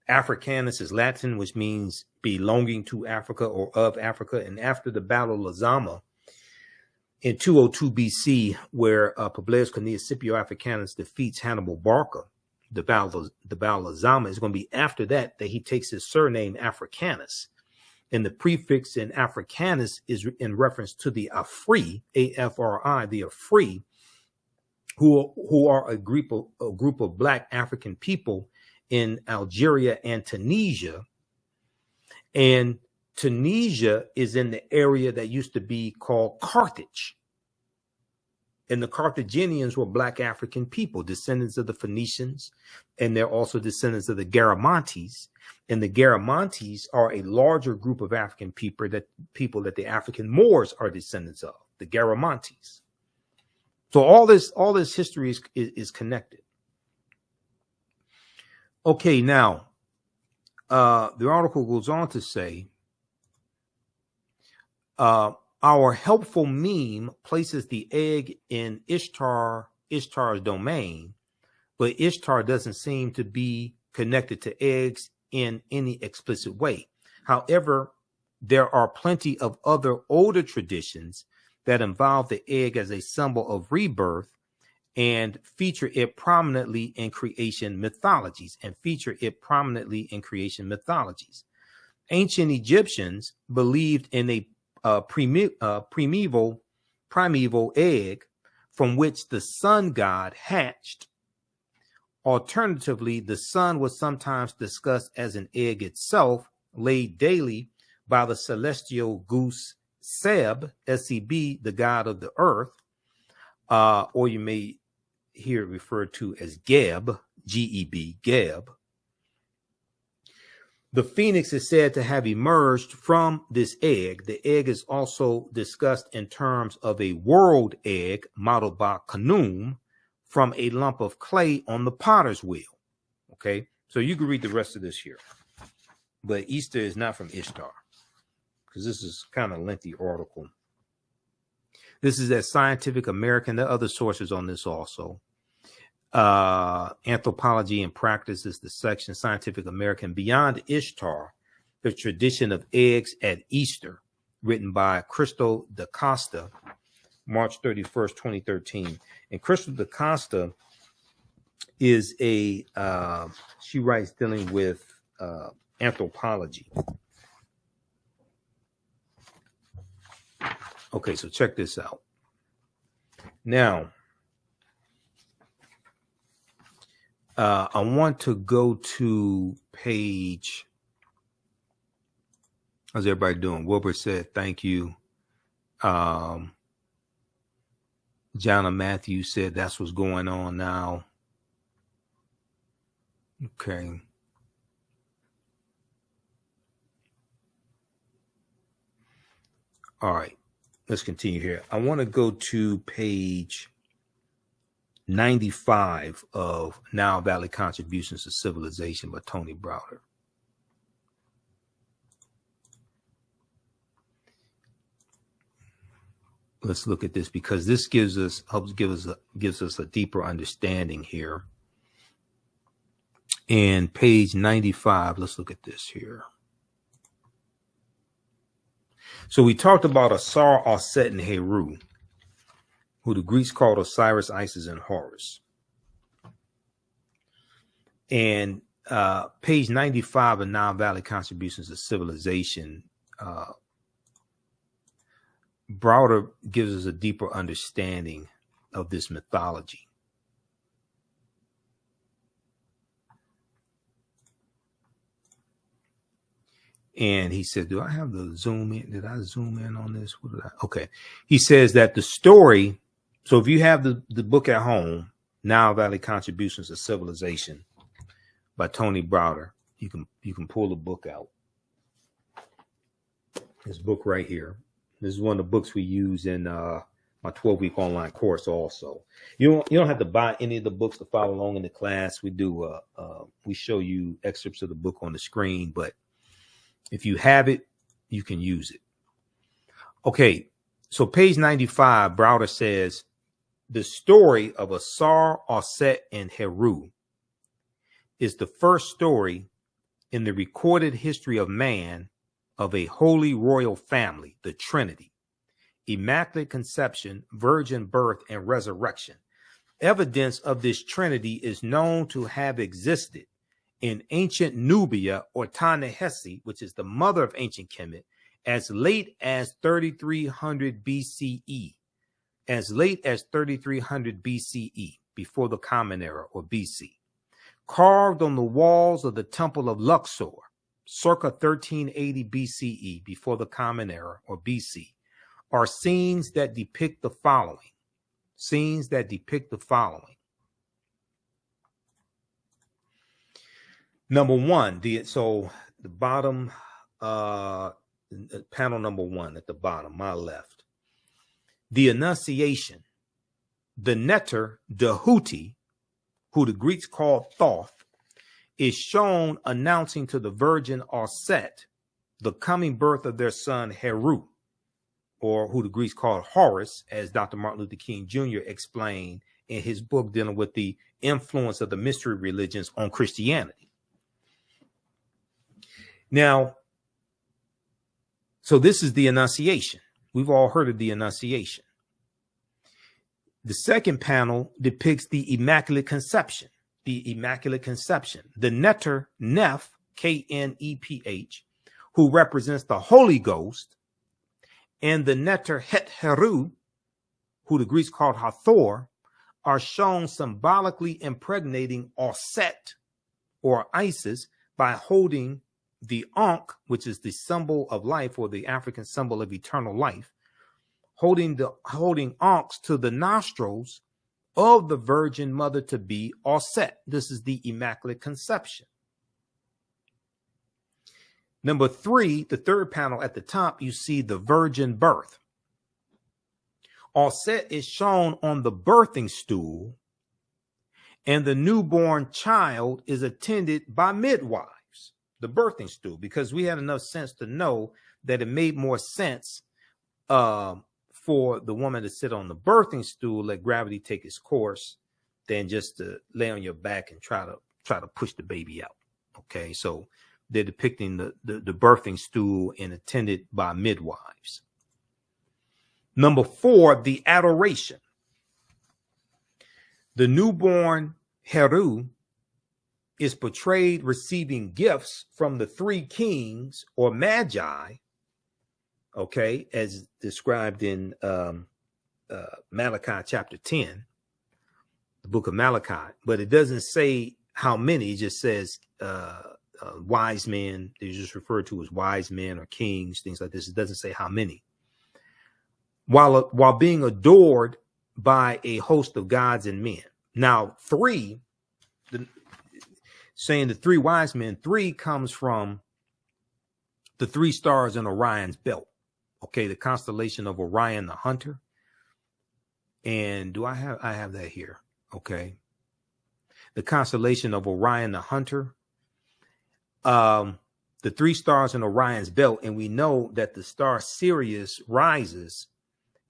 Speaker 1: Africanus is Latin, which means belonging to Africa or of Africa. And after the Battle of Zama in 202 BC, where Publius Cornelius Scipio Africanus defeats Hannibal Barca, the Battle of Zama is going to be after that he takes his surname Africanus. And the prefix in Africanus is in reference to the Afri, A-F-R-I, the Afri, who are a group of Black African people in Algeria and Tunisia. And Tunisia is in the area that used to be called Carthage. And the Carthaginians were Black African people, descendants of the Phoenicians, and they're also descendants of the Garamantes. And the Garamantes are a larger group of African people that the African Moors are descendants of, the Garamantes. So all this history is connected. Okay, now the article goes on to say, our helpful meme places the egg in Ishtar's domain, but Ishtar doesn't seem to be connected to eggs in any explicit way. However, there are plenty of other older traditions that involve the egg as a symbol of rebirth and feature it prominently in creation mythologies. Ancient Egyptians believed in a primeval egg from which the sun god hatched. Alternatively, the sun was sometimes discussed as an egg itself, laid daily by the celestial goose Seb, S-E-B, the god of the earth, or you may hear it referred to as Geb, G-E-B, Geb. The phoenix is said to have emerged from this egg. The egg is also discussed in terms of a world egg modeled by Khnum from a lump of clay on the potter's wheel. Okay, so you can read the rest of this here. But Easter is not from Ishtar, because this is kind of a lengthy article. This is at Scientific American. There are other sources on this also. Anthropology and Practice is the section. Scientific American. Beyond Ishtar, the tradition of eggs at Easter, written by Crystal da Costa, March 31st, 2013. And Crystal da Costa is she writes dealing with anthropology. Okay, so check this out. Now, I want to go to page. How's everybody doing? Wilbur said, thank you. Jana Matthews said that's what's going on now. Okay. All right. Let's continue here. I want to go to page 95 of Nile Valley Contributions to Civilization by Tony Browder. Let's look at this, because this gives us a deeper understanding here. And page 95, let's look at this here. So we talked about Assar, Set, and Heru, who the Greeks called Osiris, Isis, and Horus. And page 95 of Nile Valley Contributions to Civilization, Browder gives us a deeper understanding of this mythology. And he said, do I have the zoom in? Did I zoom in on this? Okay. He says that the story. So if you have the book at home, Nile Valley Contributions to Civilization by Tony Browder, you can pull the book out. This book right here. This is one of the books we use in my 12-week online course also. You don't have to buy any of the books to follow along in the class. We show you excerpts of the book on the screen, but if you have it, you can use it. Okay, so page 95, Browder says, the story of Assar, Set, and Heru is the first story in the recorded history of man of a holy royal family, the Trinity, immaculate conception, virgin birth, and resurrection. Evidence of this Trinity is known to have existed in ancient Nubia or Ta-Nehesi, which is the mother of ancient Kemet, as late as 3300 BCE. As late as 3300 BCE, before the Common Era, or BC. Carved on the walls of the Temple of Luxor, circa 1380 BCE, before the Common Era, or BC, are scenes that depict the following. Scenes that depict the following. Number one, the bottom, panel number one at the bottom, my left. The Annunciation, the Neter Dehuti, who the Greeks called Thoth, is shown announcing to the virgin Auset the coming birth of their son Heru, or who the Greeks called Horus, as Dr. Martin Luther King Jr. explained in his book dealing with the influence of the mystery religions on Christianity. Now, so this is the Annunciation. We've all heard of the Annunciation. The second panel depicts the Immaculate Conception. The Immaculate Conception. The Neter Neph, K-N-E-P-H, who represents the Holy Ghost, and the Neter Het Heru, who the Greeks called Hathor, are shown symbolically impregnating Auset, or Isis, by holding the Ankh, which is the symbol of life, or the African symbol of eternal life, holding ankhs to the nostrils of the virgin mother to be Auset. This is the Immaculate Conception. Number three, the third panel at the top, you see the virgin birth. Auset is shown on the birthing stool, and the newborn child is attended by midwives. The birthing stool, because we had enough sense to know that it made more sense for the woman to sit on the birthing stool, let gravity take its course, than just to lay on your back and try to push the baby out. Okay, so they're depicting the birthing stool and attended by midwives. Number four, the adoration. The newborn Heru is portrayed receiving gifts from the three kings or magi, okay, as described in Malachi chapter 10, the book of Malachi, but it doesn't say how many. It just says wise men. They're just referred to as wise men or kings, things like this. It doesn't say how many. While being adored by a host of gods and men. Now, saying the three wise men, three comes from the three stars in Orion's belt. Okay, the constellation of Orion the Hunter. And I have that here. Okay. The constellation of Orion the Hunter. The three stars in Orion's belt, and we know that the star Sirius rises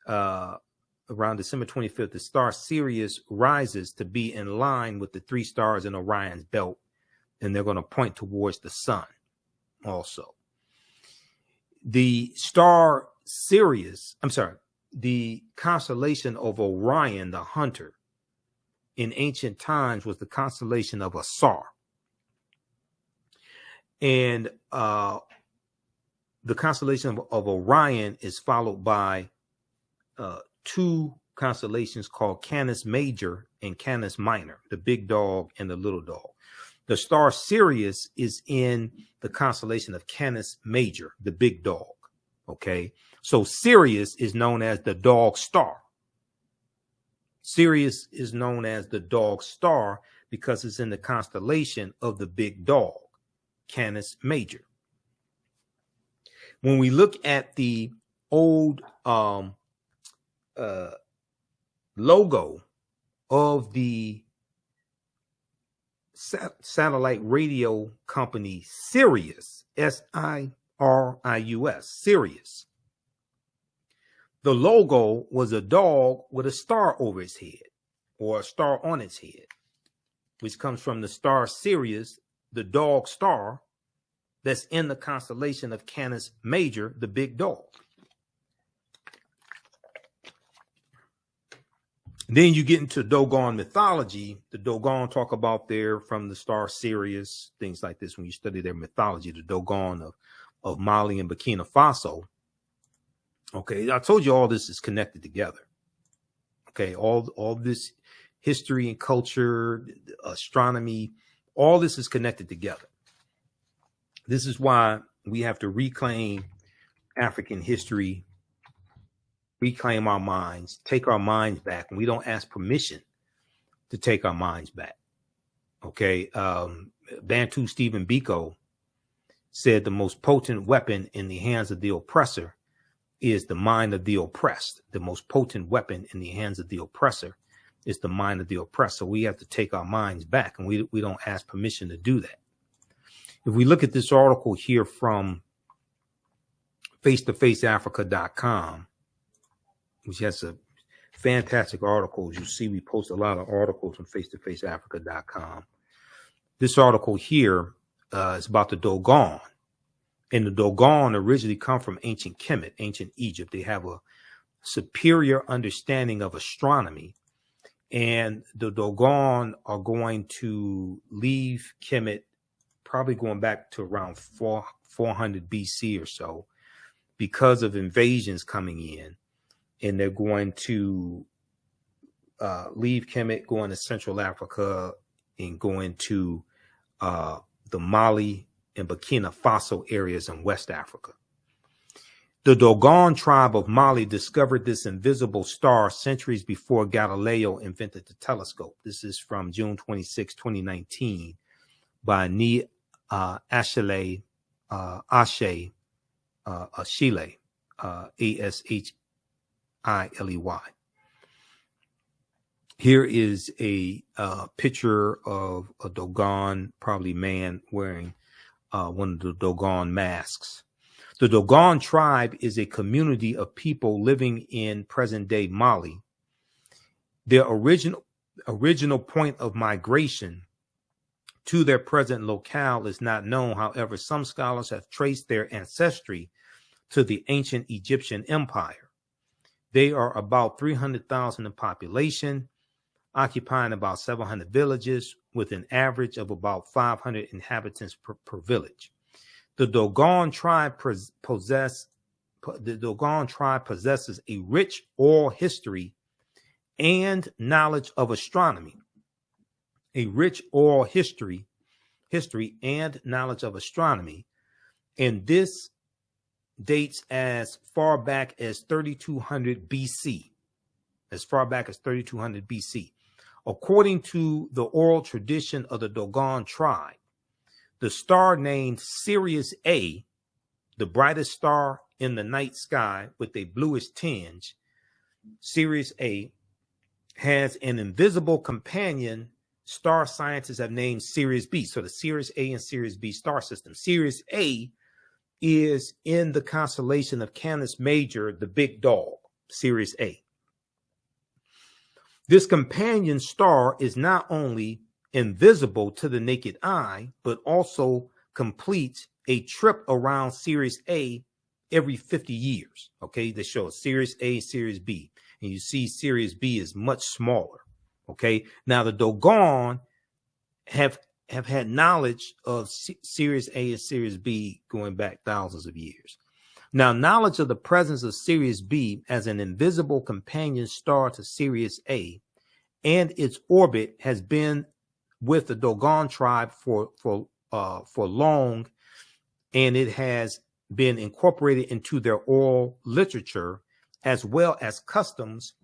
Speaker 1: around December 25th. The star Sirius rises to be in line with the three stars in Orion's belt, and they're going to point towards the sun also. The star Sirius, the constellation of Orion the Hunter in ancient times was the constellation of Assar. And the constellation of Orion is followed by two constellations called Canis Major and Canis Minor, the big dog and the little dog. The star Sirius is in the constellation of Canis Major, the big dog. Okay, so Sirius is known as the dog star. Sirius is known as the dog star because it's in the constellation of the big dog, Canis Major. When we look at the old logo of the satellite radio company Sirius, S-I-R-I-U-S, Sirius, the logo was a dog with a star over its head, or a star on its head, which comes from the star Sirius, the dog star, that's in the constellation of Canis Major, the big dog. Then you get into Dogon mythology. The Dogon talk about there from the star Sirius, things like this. When you study their mythology, the Dogon of Mali and Burkina Faso. Okay, I told you all this is connected together. Okay, all this history and culture, astronomy, all this is connected together. This is why we have to reclaim African history, reclaim our minds, take our minds back. And we don't ask permission to take our minds back. Okay. Bantu Stephen Biko said the most potent weapon in the hands of the oppressor is the mind of the oppressed. The most potent weapon in the hands of the oppressor is the mind of the oppressed. So we have to take our minds back, and we don't ask permission to do that. If we look at this article here from face-to-faceafrica.com, which has a fantastic articles. You see, we post a lot of articles on face-to-faceafrica.com. This article here is about the Dogon. And the Dogon originally come from ancient Kemet, ancient Egypt. They have a superior understanding of astronomy. And the Dogon are going to leave Kemet, probably going back to around 400 BC or so, because of invasions coming in. And they're going to leave Kemet, going to Central Africa, and going to the Mali and Burkina Faso areas in West Africa. The Dogon tribe of Mali discovered this invisible star centuries before Galileo invented the telescope. This is from June 26, 2019, by Ni Ashile, Ashile, Ashiley. Here is a picture of a Dogon, probably man, wearing one of the Dogon masks. The Dogon tribe is a community of people living in present-day Mali. Their original point of migration to their present locale is not known. However, some scholars have traced their ancestry to the ancient Egyptian Empire. They are about 300,000 in population, occupying about 700 villages, with an average of about 500 inhabitants per village. The Dogon tribe possesses a rich oral history and knowledge of astronomy. A rich oral history and knowledge of astronomy, and this dates as far back as 3200 BC. As far back as 3200 BC. According to the oral tradition of the Dogon tribe, the star named Sirius A, the brightest star in the night sky with a bluish tinge, Sirius A, has an invisible companion star scientists have named Sirius B. So the Sirius A and Sirius B star system. Sirius A is in the constellation of Canis Major, the big dog, Sirius A. This companion star is not only invisible to the naked eye, but also completes a trip around Sirius A every 50 years. Okay, they show Sirius A, Sirius B, and you see Sirius B is much smaller. Okay, now the Dogon have had knowledge of Sirius A and Sirius B going back thousands of years. Now, knowledge of the presence of Sirius B as an invisible companion star to Sirius A and its orbit has been with the Dogon tribe for long, and it has been incorporated into their oral literature as well as customs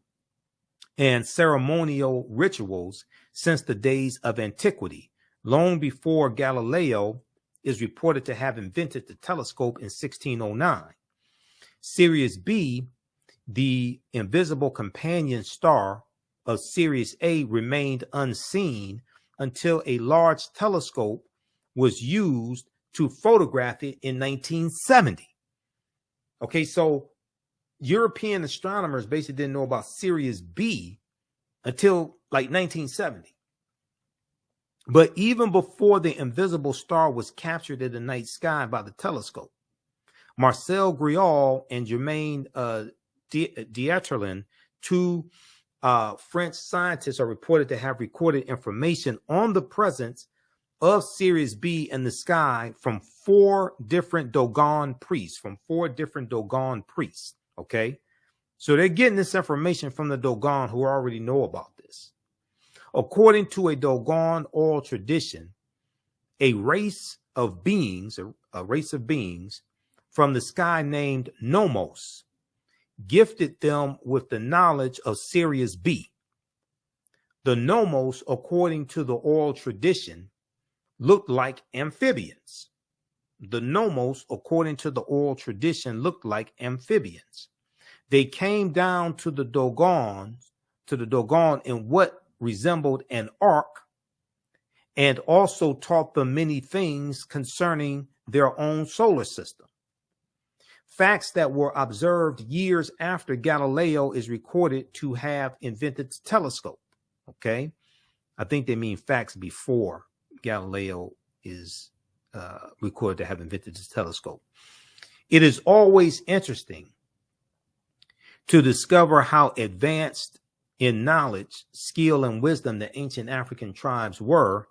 Speaker 1: and ceremonial rituals since the days of antiquity, long before Galileo is reported to have invented the telescope in 1609. Sirius B, the invisible companion star of Sirius A, remained unseen until a large telescope was used to photograph it in 1970. Okay, so European astronomers basically didn't know about Sirius B until like 1970. But even before the invisible star was captured in the night sky by the telescope, Marcel Griaule and Germain Dieterlen, two French scientists are reported to have recorded information on the presence of Sirius B in the sky from 4 different Dogon priests, Okay. So they're getting this information from the Dogon, who already know about this. According to a Dogon oral tradition, a race of beings from the sky named Nomos gifted them with the knowledge of Sirius B. The Nomos, according to the oral tradition, looked like amphibians. They came down to the Dogon in what resembled an ark, and also taught them many things concerning their own solar system. Facts that were observed years after Galileo is recorded to have invented the telescope. Okay, I think they mean facts before Galileo is recorded to have invented the telescope. It is always interesting to discover how advanced in knowledge, skill, and wisdom the ancient African tribes were,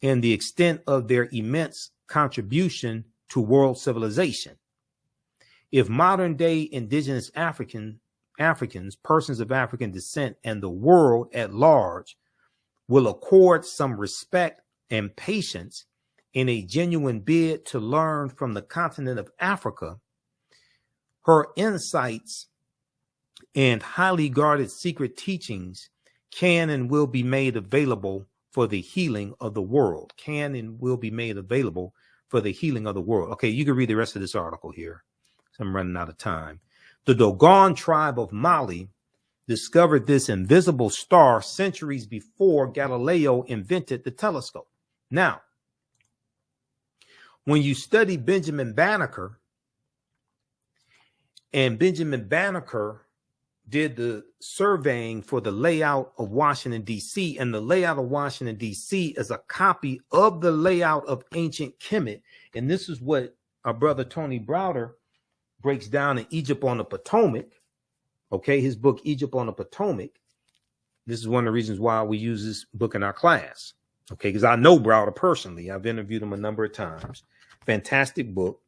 Speaker 1: and the extent of their immense contribution to world civilization. If modern day indigenous Africans, persons of African descent, and the world at large will accord some respect and patience in a genuine bid to learn from the continent of Africa, her insights and highly guarded secret teachings can and will be made available for the healing of the world. Okay, you can read the rest of this article here. So I'm running out of time. The Dogon tribe of Mali discovered this invisible star centuries before Galileo invented the telescope. Now, when you study Benjamin Banneker, and Benjamin Banneker did the surveying for the layout of Washington, D.C., and the layout of Washington, D.C. is a copy of the layout of ancient Kemet. And this is what our brother Tony Browder breaks down in Egypt on the Potomac. Okay, his book, Egypt on the Potomac. This is one of the reasons why we use this book in our class. Okay, because I know Browder personally. I've interviewed him a number of times. Fantastic book.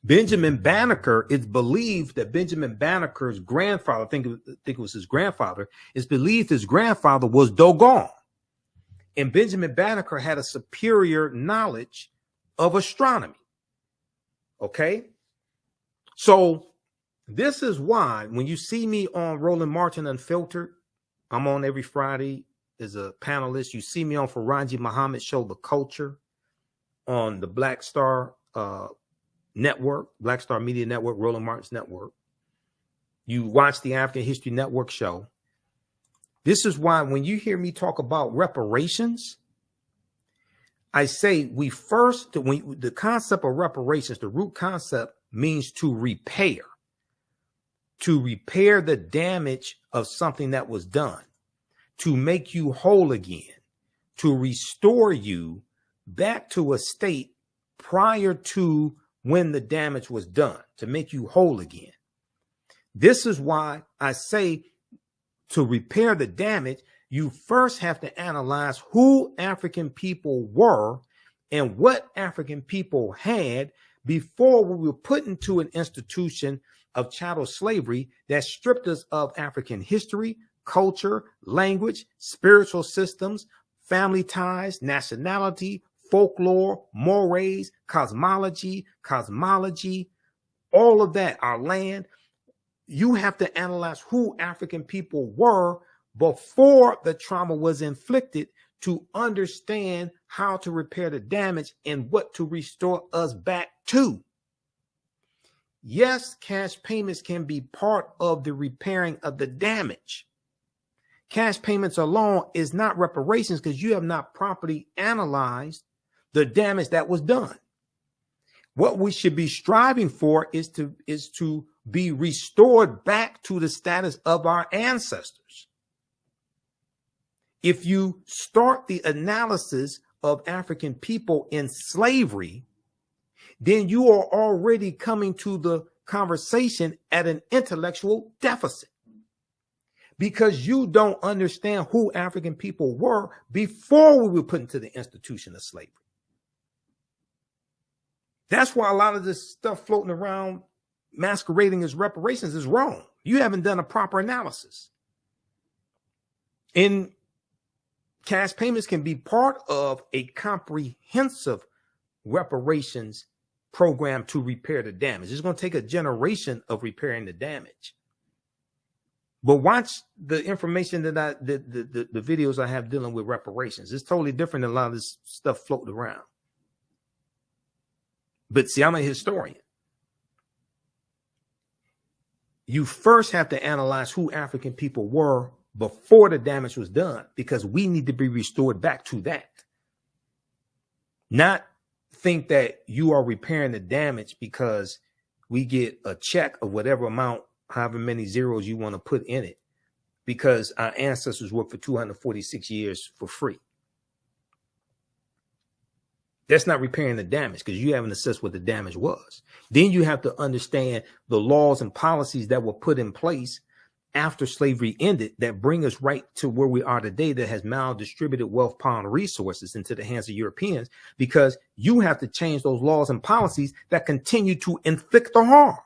Speaker 1: Benjamin Banneker, it's believed that Benjamin Banneker's grandfather, I think it was his grandfather, it's believed his grandfather was Dogon. And Benjamin Banneker had a superior knowledge of astronomy. Okay? So this is why when you see me on Roland Martin Unfiltered, I'm on every Friday as a panelist. You see me on Faraji Muhammad's show, The Culture, on the Black Star Network, Black Star Media Network, Roland Martin's network. You watch the African History Network show. This is why when you hear me talk about reparations, I say the concept of reparations, the root concept means to repair the damage of something that was done, to make you whole again, to restore you back to a state prior to when the damage was done, to make you whole again. This is why I say to repair the damage, you first have to analyze who African people were and what African people had before we were put into an institution of chattel slavery that stripped us of African history, culture, language, spiritual systems, family ties, nationality, folklore, mores, cosmology, all of that, our land. You have to analyze who African people were before the trauma was inflicted to understand how to repair the damage and what to restore us back to. Yes, cash payments can be part of the repairing of the damage. Cash payments alone is not reparations because you have not properly analyzed the damage that was done. What we should be striving for is to be restored back to the status of our ancestors. If you start the analysis of African people in slavery, then you are already coming to the conversation at an intellectual deficit. because you don't understand who African people were before we were put into the institution of slavery. That's why a lot of this stuff floating around masquerading as reparations is wrong. You haven't done a proper analysis. And cash payments can be part of a comprehensive reparations program to repair the damage. It's going to take a generation of repairing the damage. But watch the information that the videos I have dealing with reparations. It's totally different than a lot of this stuff floating around. But see, I'm a historian. You first have to analyze who African people were before the damage was done, because we need to be restored back to that. Not think that you are repairing the damage because we get a check of whatever amount, however many zeros you want to put in it, because our ancestors worked for 246 years for free. That's not repairing the damage, because you haven't assessed what the damage was. Then you have to understand the laws and policies that were put in place after slavery ended that bring us right to where we are today, that has maldistributed wealth, power, and resources into the hands of Europeans, because you have to change those laws and policies that continue to inflict the harm.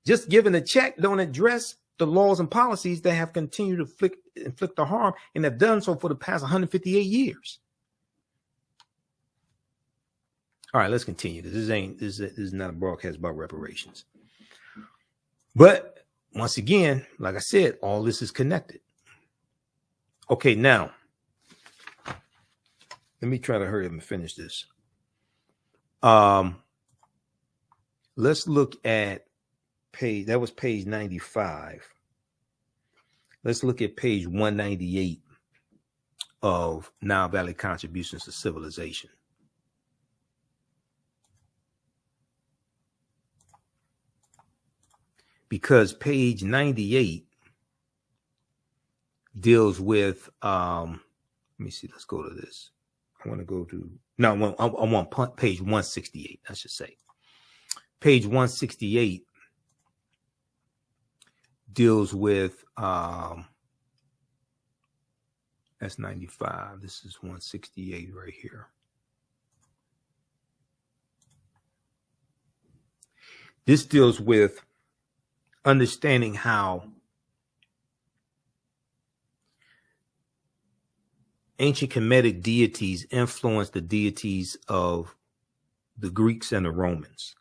Speaker 1: Just giving a check don't address the laws and policies that have continued to inflict the harm and have done so for the past 158 years. All right, let's continue. This is not a broadcast about reparations. But once again, like I said, all this is connected. Okay, now let me try to hurry up and finish this. Let's look at page, that was page 95. Let's look at page 198 of Nile Valley Contributions to Civilization. Because page 98 deals with, let me see, let's go to this. I want to go to, no, I want page 168, I should say. Page 168 deals with, that's 95. This is 168 right here. This deals with understanding how ancient Kemetic deities influenced the deities of the Greeks and the Romans.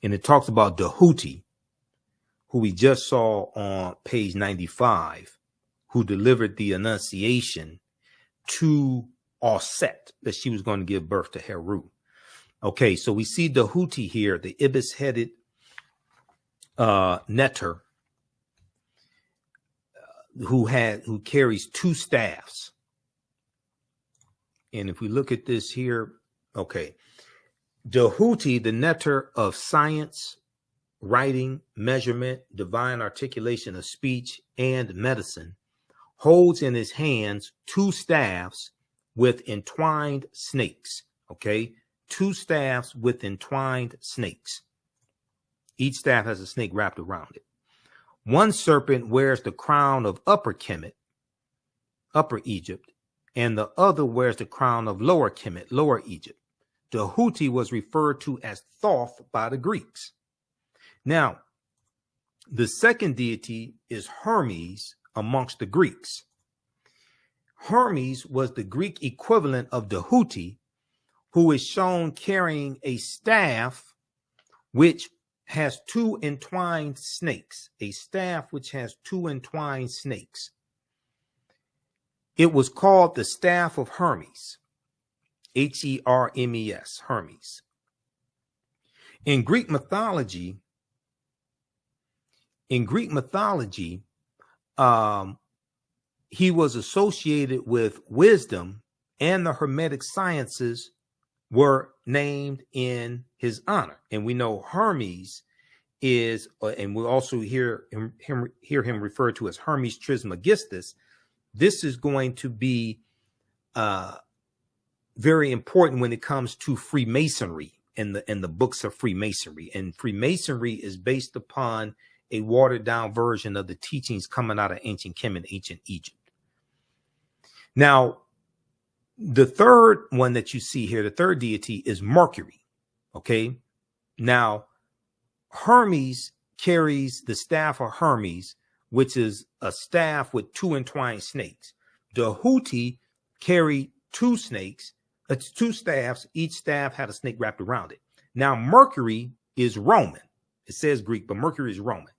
Speaker 1: And it talks about Dahuti, who we just saw on page 95, who delivered the Annunciation to Auset, that she was going to give birth to Heru. Okay, so we see Dahuti here, the ibis-headed netter, who carries two staffs. And if we look at this here, okay, Dahuti, the netter of science, writing, measurement, divine articulation of speech, and medicine, holds in his hands two staffs with entwined snakes. Okay, two staffs with entwined snakes. Each staff has a snake wrapped around it. One serpent wears the crown of Upper Kemet, Upper Egypt, and the other wears the crown of Lower Kemet, Lower Egypt. Dahuti was referred to as Thoth by the Greeks. Now, the second deity is Hermes amongst the Greeks. Hermes was the Greek equivalent of Dahuti, who is shown carrying a staff which has two entwined snakes, a staff which has two entwined snakes. It was called the staff of Hermes, Hermes, Hermes. In Greek mythology, he was associated with wisdom, and the Hermetic sciences were named in his honor. And we know Hermes is, and we also hear him referred to as Hermes Trismegistus. This is going to be very important when it comes to Freemasonry and the books of Freemasonry. And Freemasonry is based upon a watered down version of the teachings coming out of ancient Kemet, ancient Egypt. Now, the third one that you see here, the third deity is Mercury. Okay. Now, Hermes carries the staff of Hermes, which is a staff with two entwined snakes. The Houthi carry two snakes, two staffs. Each staff had a snake wrapped around it. Now, Mercury is Roman. It says Greek, but Mercury is Roman.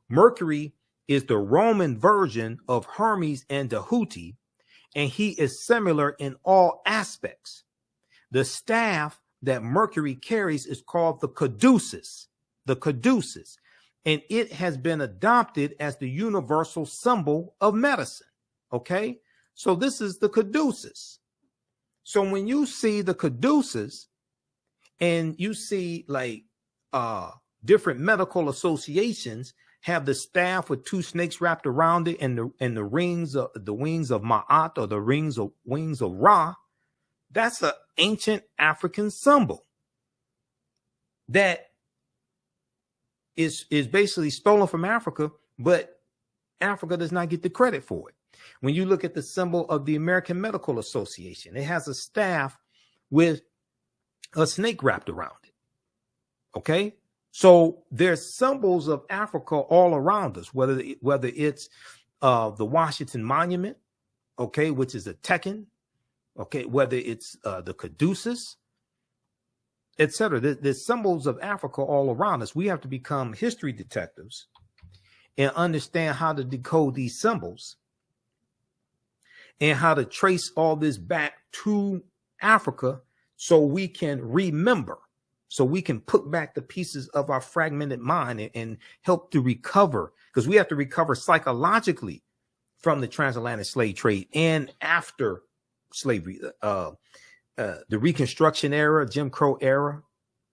Speaker 1: Mercury is the Roman version of Hermes and the Houthi, and he is similar in all aspects. The staff that Mercury carries is called the caduceus, and it has been adopted as the universal symbol of medicine. Okay, so this is the caduceus. So when you see the caduceus and you see like different medical associations have the staff with two snakes wrapped around it and the wings of Ma'at, or the wings of Ra, that's an ancient African symbol that is basically stolen from Africa, but Africa does not get the credit for it. When you look at the symbol of the American Medical Association, it has a staff with a snake wrapped around it. Okay, so there's symbols of Africa all around us, whether it's the Washington Monument, okay, which is a Tekken, okay, whether it's the caduceus, etc. There's symbols of Africa all around us. We have to become history detectives and understand how to decode these symbols and how to trace all this back to Africa so we can remember, so we can put back the pieces of our fragmented mind and help to recover, because we have to recover psychologically from the transatlantic slave trade and after slavery, the Reconstruction era, Jim Crow era,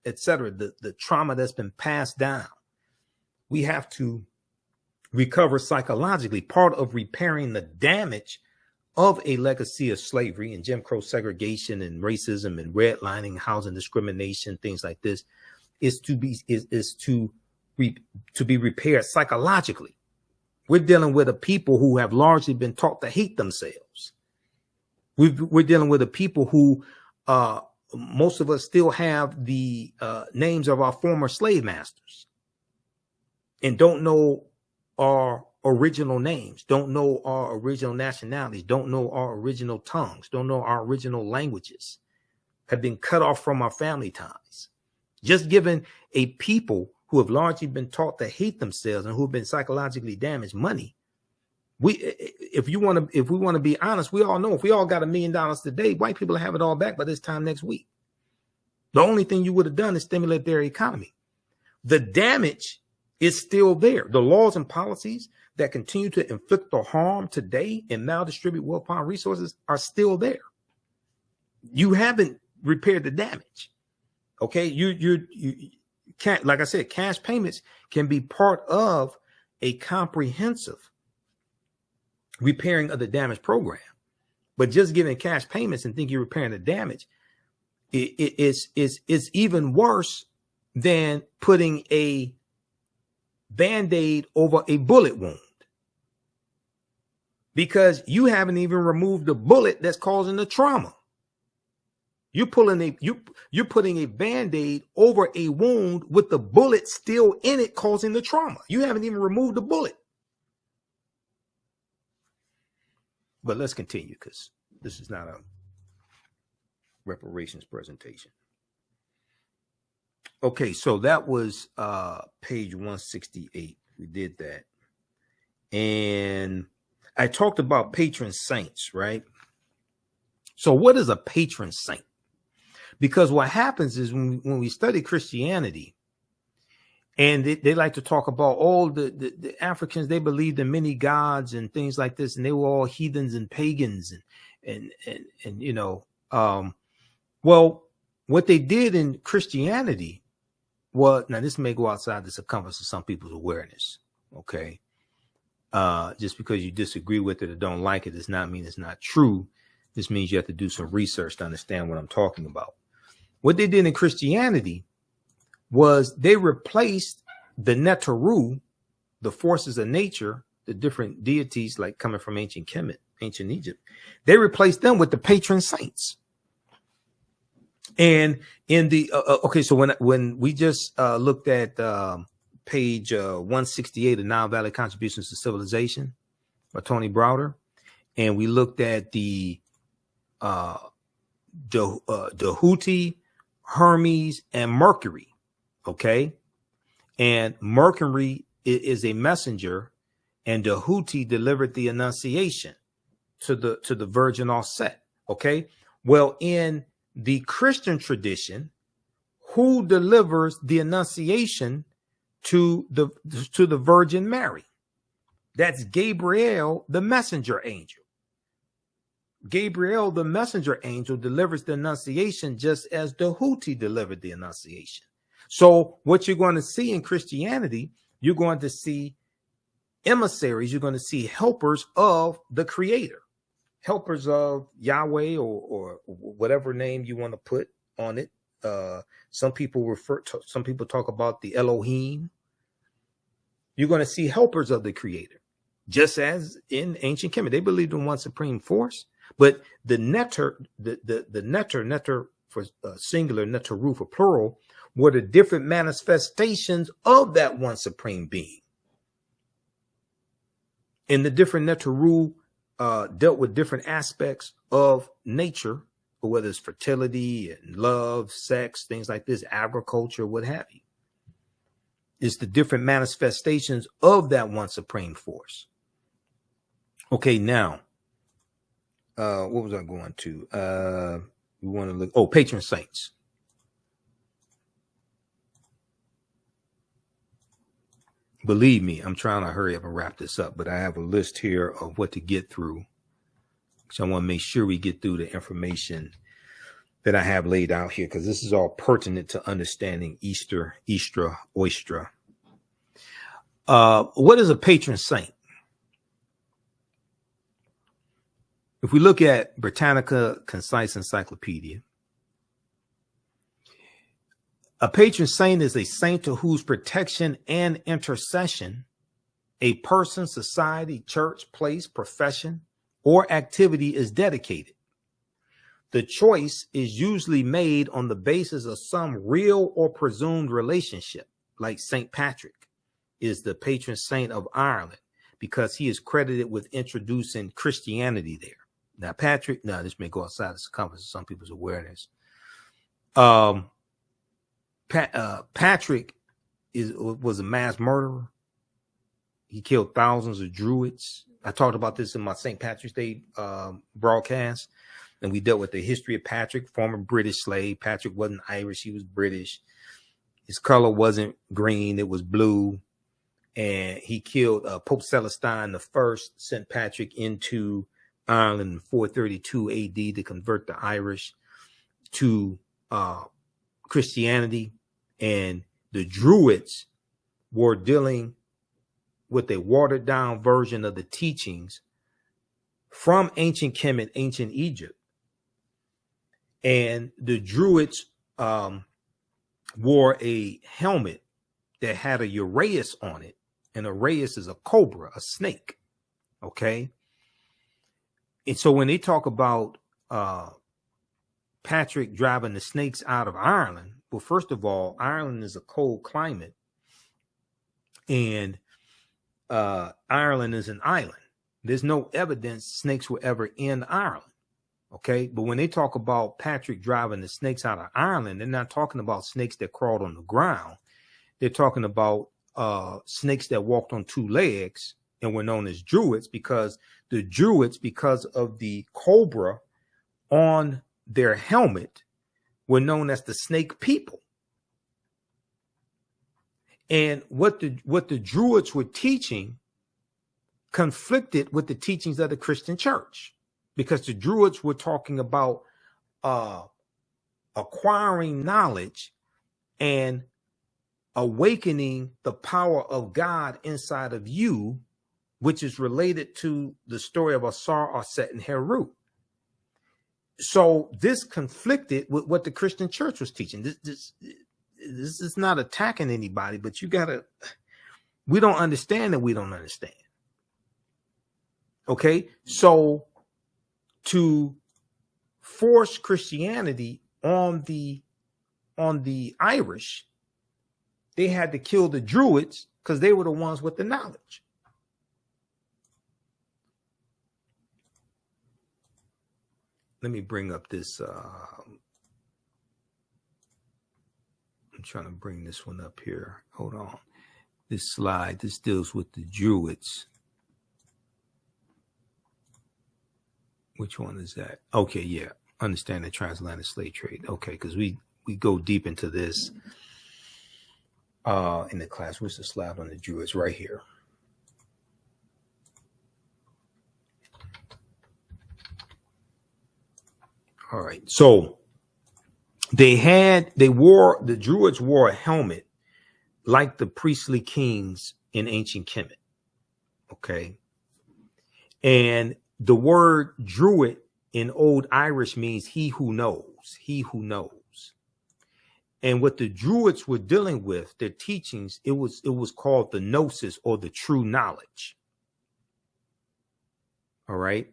Speaker 1: etc. The trauma that's been passed down. We have to recover psychologically. Part of repairing the damage of a legacy of slavery and Jim Crow segregation and racism and redlining, housing discrimination, things like this, is to be repaired psychologically. We're dealing with a people who have largely been taught to hate themselves. We're dealing with a people who, most of us still have the names of our former slave masters and don't know our original names, don't know our original nationalities, don't know our original tongues, don't know our original languages, have been cut off from our family ties. Just given a people who have largely been taught to hate themselves and who have been psychologically damaged money. If we want to be honest, we all know if we all got $1 million today, white people have it all back by this time next week. The only thing you would have done is stimulate their economy. The damage is still there. The laws and policies that continue to inflict the harm today and now distribute wealth upon resources are still there. You haven't repaired the damage. Okay, you can't, like I said, cash payments can be part of a comprehensive repairing of the damage program, but just giving cash payments and think you're repairing the damage is even worse than putting a Band-Aid over a bullet wound, because you haven't even removed the bullet that's causing the trauma. You're putting a Band-Aid over a wound with the bullet still in it causing the trauma. You haven't even removed the bullet. But let's continue, because this is not a reparations presentation. Okay, so that was page 168. We did that. And I talked about patron saints, right? So what is a patron saint? Because what happens is when we study Christianity, and they like to talk about all the Africans, they believed in many gods and things like this, and they were all heathens and pagans and you know, well, what they did in Christianity was, now this may go outside the circumference of some people's awareness, okay? Just because you disagree with it or don't like it does not mean it's not true. This means you have to do some research to understand what I'm talking about. What they did in Christianity was they replaced the Neteru, the forces of nature, the different deities like coming from ancient Kemet, ancient Egypt, they replaced them with the patron saints. And in the okay, so when we just looked at page 168 of Nile Valley Contributions to Civilization by Tony Browder, and we looked at the Houthi, Hermes, and Mercury. Okay, and Mercury is a messenger, and the Houthi delivered the Annunciation to the Virgin all set. Okay, well, in the Christian tradition, who delivers the Annunciation to the Virgin Mary? That's Gabriel, the messenger angel. Gabriel, the messenger angel, delivers the Annunciation just as the Houthi delivered the Annunciation. So what you're going to see in Christianity, you're going to see emissaries, you're going to see helpers of the Creator, helpers of Yahweh, or whatever name you want to put on it. Some people talk about the Elohim. You're going to see helpers of the Creator, just as in ancient Kemet. They believed in one supreme force, but the netter, the netter for singular, neteru for plural, were the different manifestations of that one supreme being. And the different neteru dealt with different aspects of nature, whether it's fertility and love, sex, things like this, agriculture, what have you. It's the different manifestations of that one supreme force. Okay, now, what was I going to? We want to look, patron saints. Believe me, I'm trying to hurry up and wrap this up, but I have a list here of what to get through. So I want to make sure we get through the information that I have laid out here, because this is all pertinent to understanding Easter, Oistra. What is a patron saint? If we look at Britannica Concise Encyclopedia, a patron saint is a saint to whose protection and intercession a person, society, church, place, profession, or activity is dedicated. The choice is usually made on the basis of some real or presumed relationship, like St. Patrick is the patron saint of Ireland because he is credited with introducing Christianity there. Now, Patrick, this may go outside the circumference of some people's awareness. Patrick was a mass murderer. He killed thousands of Druids. I talked about this in my St. Patrick's Day broadcast, and we dealt with the history of Patrick, former British slave. Patrick wasn't Irish, he was British. His color wasn't green, it was blue. And he killed Pope Celestine I, sent Patrick into Ireland in 432 AD to convert the Irish to Christianity. And the Druids were dealing with a watered down version of the teachings from ancient Kemet, ancient Egypt. And the Druids wore a helmet that had a uraeus on it. And a uraeus is a cobra, a snake. Okay. And so when they talk about Patrick driving the snakes out of Ireland, well, first of all, Ireland is a cold climate, and Ireland is an island. There's no evidence snakes were ever in Ireland. Okay. But when they talk about Patrick driving the snakes out of Ireland, they're not talking about snakes that crawled on the ground. They're talking about snakes that walked on two legs and were known as Druids, because the Druids, because of the cobra on their helmet, were known as the snake people. And what the Druids were teaching conflicted with the teachings of the Christian church, because the Druids were talking about acquiring knowledge and awakening the power of God inside of you, which is related to the story of Assar, and Heru. So this conflicted with what the Christian church was teaching. This is not attacking anybody, but you gotta We don't understand that we don't understand. Okay, so to force Christianity on the Irish, they had to kill the Druids because they were the ones with the knowledge. Let me bring up this. I'm trying to bring this one up here. Hold on. This slide, this deals with the Druids. Which one is that? Okay, yeah. Understand the transatlantic slave trade. Okay, because we go deep into this in the class. Where's the slide on the Druids? Right here. All right. So the Druids wore a helmet like the priestly kings in ancient Kemet. Okay. And the word Druid in Old Irish means he who knows, he who knows. And what the Druids were dealing with, their teachings, it was called the gnosis, or the true knowledge. All right.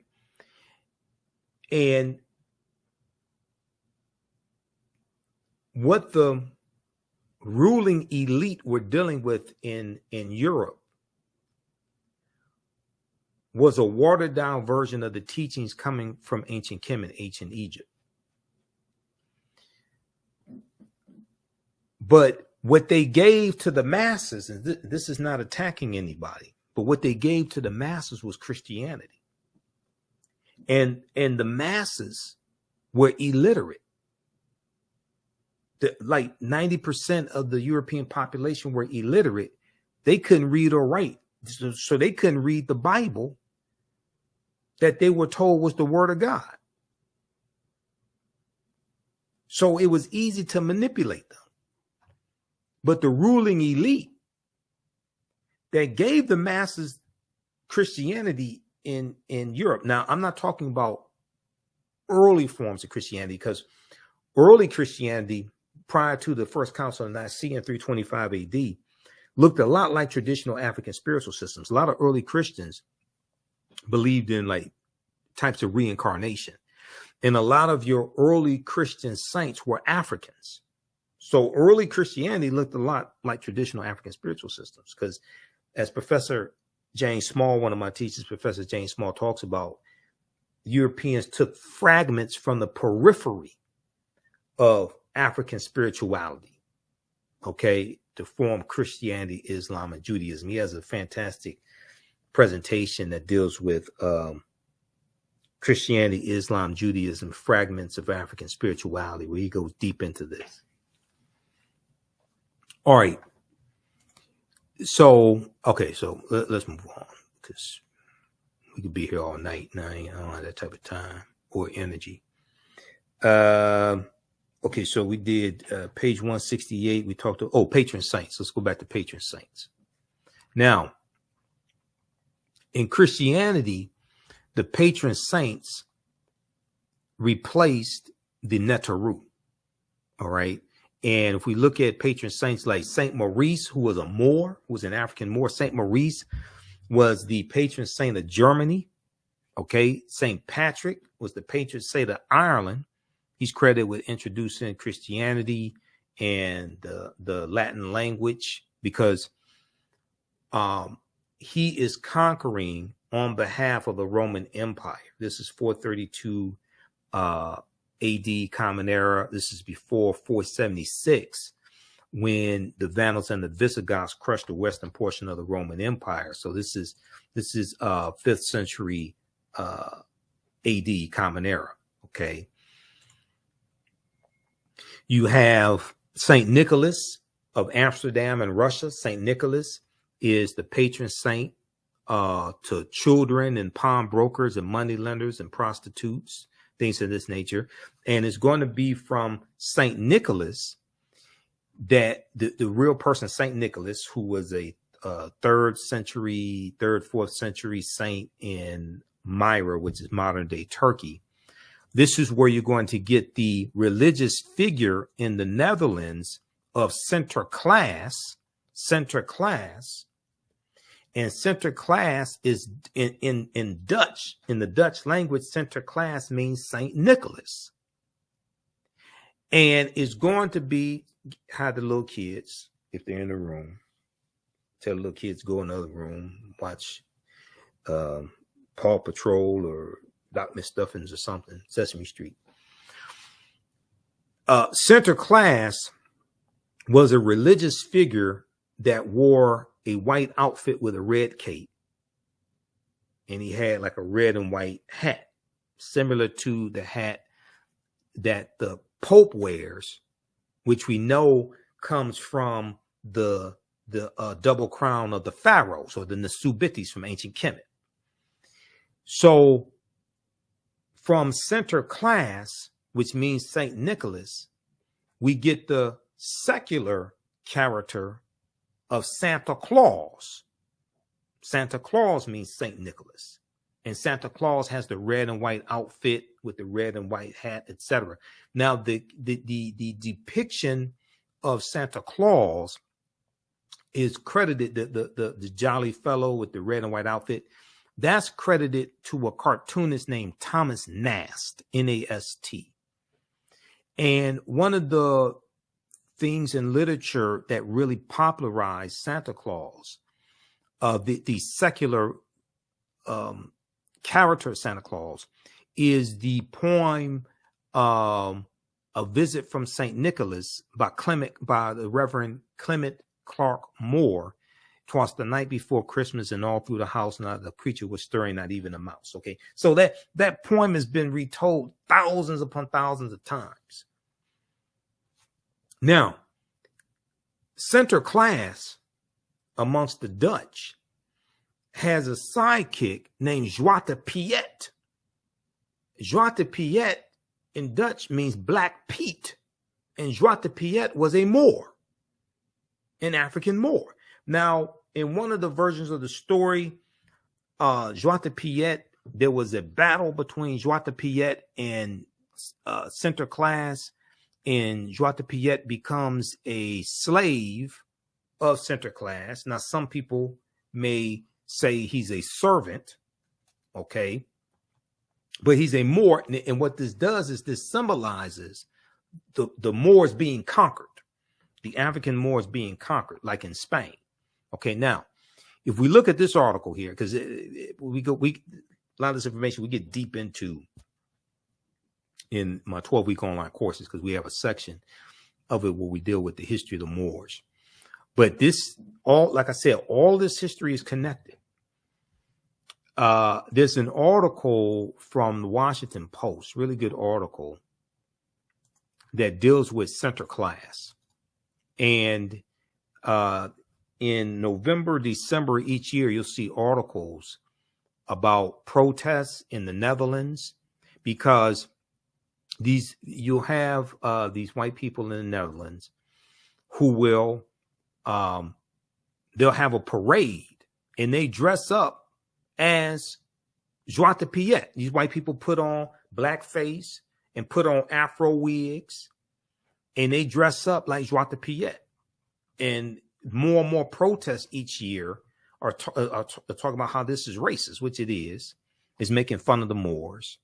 Speaker 1: And what the ruling elite were dealing with in Europe was a watered down version of the teachings coming from ancient Kemet, ancient Egypt. But what they gave to the masses, and this is not attacking anybody, but what they gave to the masses was Christianity. And the masses were illiterate. Like 90% of the European population were illiterate. They couldn't read or write. So they couldn't read the Bible that they were told was the word of God. So it was easy to manipulate them. But the ruling elite that gave the masses Christianity in Europe. Now, I'm not talking about early forms of Christianity, because early Christianity prior to the First Council of Nicaea in 325 AD looked a lot like traditional African spiritual systems. A lot of early Christians believed in like types of reincarnation. And a lot of your early Christian saints were Africans. So early Christianity looked a lot like traditional African spiritual systems, because as Professor James Small, one of my teachers, Professor James Small, talks about, Europeans took fragments from the periphery of African spirituality, okay, to form Christianity, Islam, and Judaism. He has a fantastic presentation that deals with Christianity, Islam, Judaism, fragments of African spirituality, where he goes deep into this. All right. So, okay, so let's move on, because we could be here all night. Now, I don't have that type of time or energy. Okay, so we did page 168. We talked to, patron saints. Let's go back to patron saints. Now, in Christianity, the patron saints replaced the Neteru. All right. And if we look at patron saints like Saint Maurice, who was a Moor, who was an African Moor, Saint Maurice was the patron saint of Germany. Okay. Saint Patrick was the patron saint of Ireland. He's credited with introducing Christianity and the Latin language, because he is conquering on behalf of the Roman Empire. This is 432 AD Common Era. This is before 476, when the Vandals and the Visigoths crushed the western portion of the Roman Empire. So this is 5th century AD Common Era. Okay. You have Saint Nicholas of Amsterdam and Russia. Saint Nicholas is the patron saint to children and pawnbrokers and moneylenders and prostitutes, things of this nature. And it's going to be from Saint Nicholas that the real person, Saint Nicholas, who was a 4th century saint in Myra, which is modern day Turkey. This is where you're going to get the religious figure in the Netherlands of Sinterklaas, And Sinterklaas is in Dutch, in the Dutch language, Sinterklaas means Saint Nicholas. And it's going to be how the little kids, if they're in the room, tell the little kids go in the other room, watch Paw Patrol or Doc McStuffins or something, Sesame Street. Sinterklaas was a religious figure that wore a white outfit with a red cape. And he had like a red and white hat, similar to the hat that the Pope wears, which we know comes from the double crown of the pharaohs or the Nasubitis from ancient Kemet. So from Sinterklaas, which means Saint Nicholas, we get the secular character of Santa Claus. Santa Claus means Saint Nicholas, and Santa Claus has the red and white outfit with the red and white hat, etc. Now, the depiction of Santa Claus is credited, the jolly fellow with the red and white outfit, that's credited to a cartoonist named Thomas Nast, N-A-S-T. And one of the things in literature that really popularized Santa Claus, the secular character of Santa Claus, is the poem A Visit from St. Nicholas by the Reverend Clement Clark Moore. 'Twas the night before Christmas, and all through the house not a creature was stirring, not even a mouse. Okay, so that poem has been retold thousands upon thousands of times. Now, Sinterklaas amongst the Dutch has a sidekick named Zwarte Piet. Zwarte Piet in Dutch means Black Pete, and Zwarte Piet was a Moor, an African Moor. Now, in one of the versions of the story, Zwarte Piet, there was a battle between Zwarte Piet and Sinterklaas, and Zwarte Piet becomes a slave of Sinterklaas. Now, some people may say he's a servant, okay, but he's a Moor. And what this does is this symbolizes the Moors being conquered, the African Moors being conquered, like in Spain. Okay, now, if we look at this article here, because a lot of this information we get deep into in my 12-week online courses, because we have a section of it where we deal with the history of the Moors. But this, like I said, all this history is connected. There's an article from the Washington Post, really good article, that deals with Sinterklaas. And in November, December each year, you'll see articles about protests in the Netherlands, because you'll have these white people in the Netherlands who will they'll have a parade, and they dress up as Zwarte Piet. These white people put on blackface and put on Afro wigs, and they dress up like Zwarte Piet. And more and more protests each year are talking about how this is racist, which it is making fun of the Moors.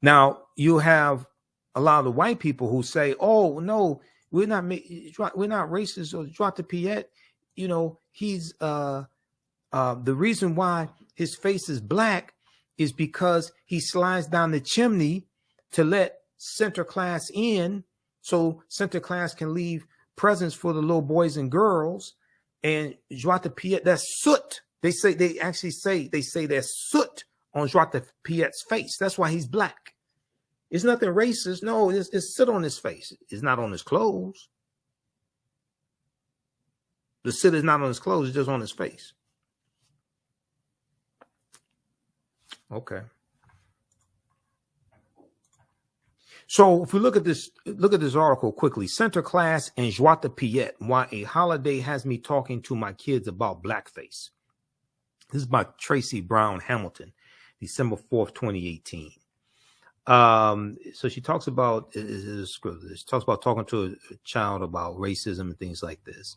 Speaker 1: Now, you have a lot of the white people who say, oh, no, we're not racist or Zwarte Piet. You know, he's the reason why his face is black is because he slides down the chimney to let Sinterklaas in, so Sinterklaas can leave presents for the little boys and girls. And Zwarte Piet, that's soot. They say there's soot on Zwarte Piet's face. That's why he's black. It's nothing racist. No, it's soot on his face. It's not on his clothes. The soot is not on his clothes. It's just on his face. Okay. So if we look at this article quickly, Sinterklaas and Zwarte Piet, why a holiday has me talking to my kids about blackface. This is by Tracy Brown Hamilton, December 4th, 2018. So she talks about talking to a child about racism and things like this.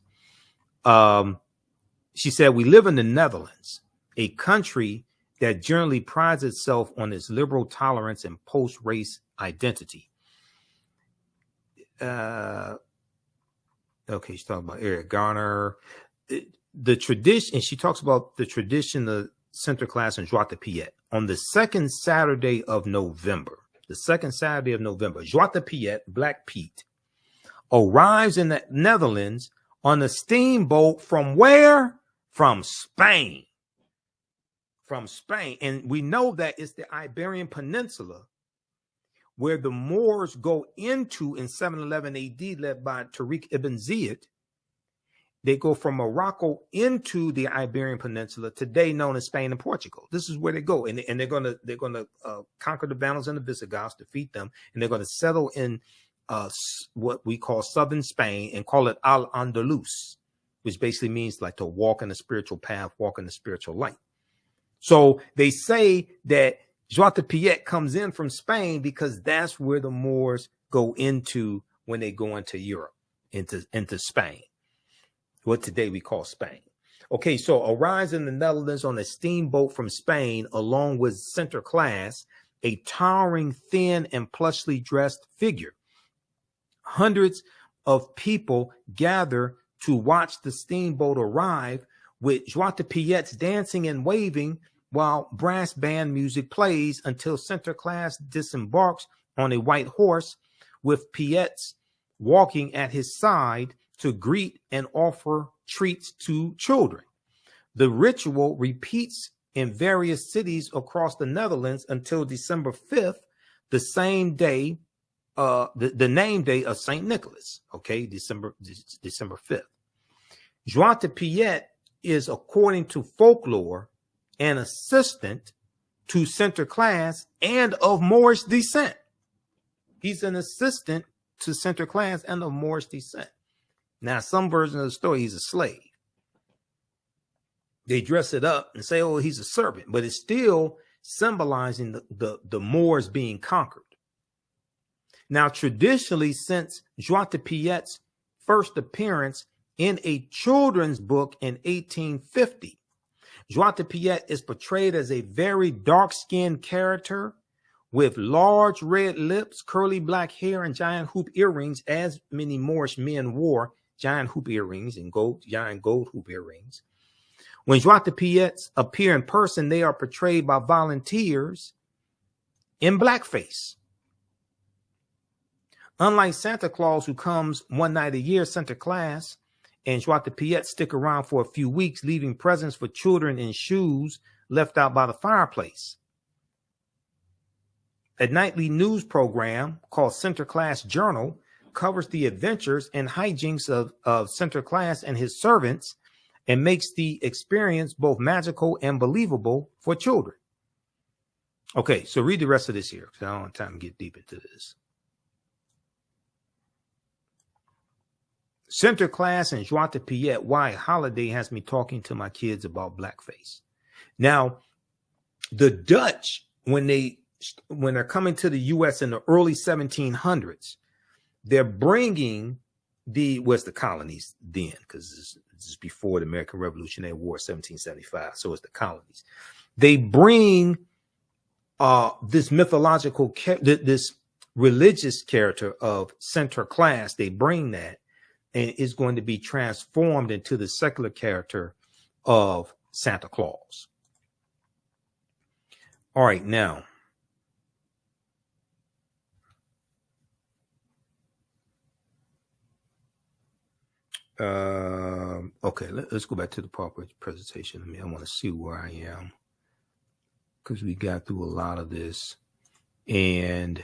Speaker 1: she said, we live in the Netherlands, a country that generally prides itself on its liberal tolerance and post-race identity. Okay, she's talking about Eric Garner. The tradition, and she talks about the tradition of Sinterklaas and Zwarte Piet. On the second Saturday of November, Zwarte Piet, Black Pete, arrives in the Netherlands on a steamboat from where? From Spain. From Spain. And we know that it's the Iberian Peninsula where the Moors go into in 711 AD, led by Tariq ibn Ziyad. They go from Morocco into the Iberian Peninsula, today known as Spain and Portugal. This is where they go, and they're gonna conquer the Vandals and the Visigoths, defeat them, and they're gonna settle in what we call southern Spain and call it Al-Andalus, which basically means like to walk in the spiritual path, walk in the spiritual light. So they say that Zwarte Piet comes in from Spain because that's where the Moors go into when they go into Europe, into Spain, what today we call Spain. Okay, so arrives in the Netherlands on a steamboat from Spain, along with Sinterklaas, a towering, thin, and plushly dressed figure. Hundreds of people gather to watch the steamboat arrive, with Zwarte Piet's dancing and waving while brass band music plays until Sinterklaas disembarks on a white horse, with Piet's walking at his side to greet and offer treats to children. The ritual repeats in various cities across the Netherlands until December 5th, the same day, the name day of St. Nicholas, okay, December 5th. Zwarte Piet is, according to folklore, an assistant to Sinterklaas and of Moorish descent. He's an assistant to Sinterklaas and of Moorish descent. Now, some version of the story, he's a slave. They dress it up and say, oh, he's a servant, but it's still symbolizing the Moors being conquered. Now, traditionally, since Zwarte Piet's first appearance in a children's book in 1850, Zwarte Piet is portrayed as a very dark-skinned character with large red lips, curly black hair, and giant hoop earrings, as many Moorish men wore giant hoop earrings and giant gold hoop earrings. When Zwarte Piets appear in person, they are portrayed by volunteers in blackface. Unlike Santa Claus, who comes one night a year, Sinterklaas and Zwarte Piet stick around for a few weeks, leaving presents for children in shoes left out by the fireplace. A nightly news program called Sinterklaas Journal covers the adventures and hijinks of Sinterklaas and his servants and makes the experience both magical and believable for children. Okay, so read the rest of this here, because I don't have time to get deep into this. Sinterklaas and Zwarte Piet, why holiday has me talking to my kids about blackface. Now, the Dutch, when they're coming to the U.S. in the early 1700s, they're bringing the colonies then, because this is before the American Revolutionary War, 1775. So it's the colonies. They bring this mythological, this religious character of Sinterklaas. They bring that, and it's going to be transformed into the secular character of Santa Claus. All right, now. Okay, let's go back to the PowerPoint presentation. I want to see where I am, because we got through a lot of this. And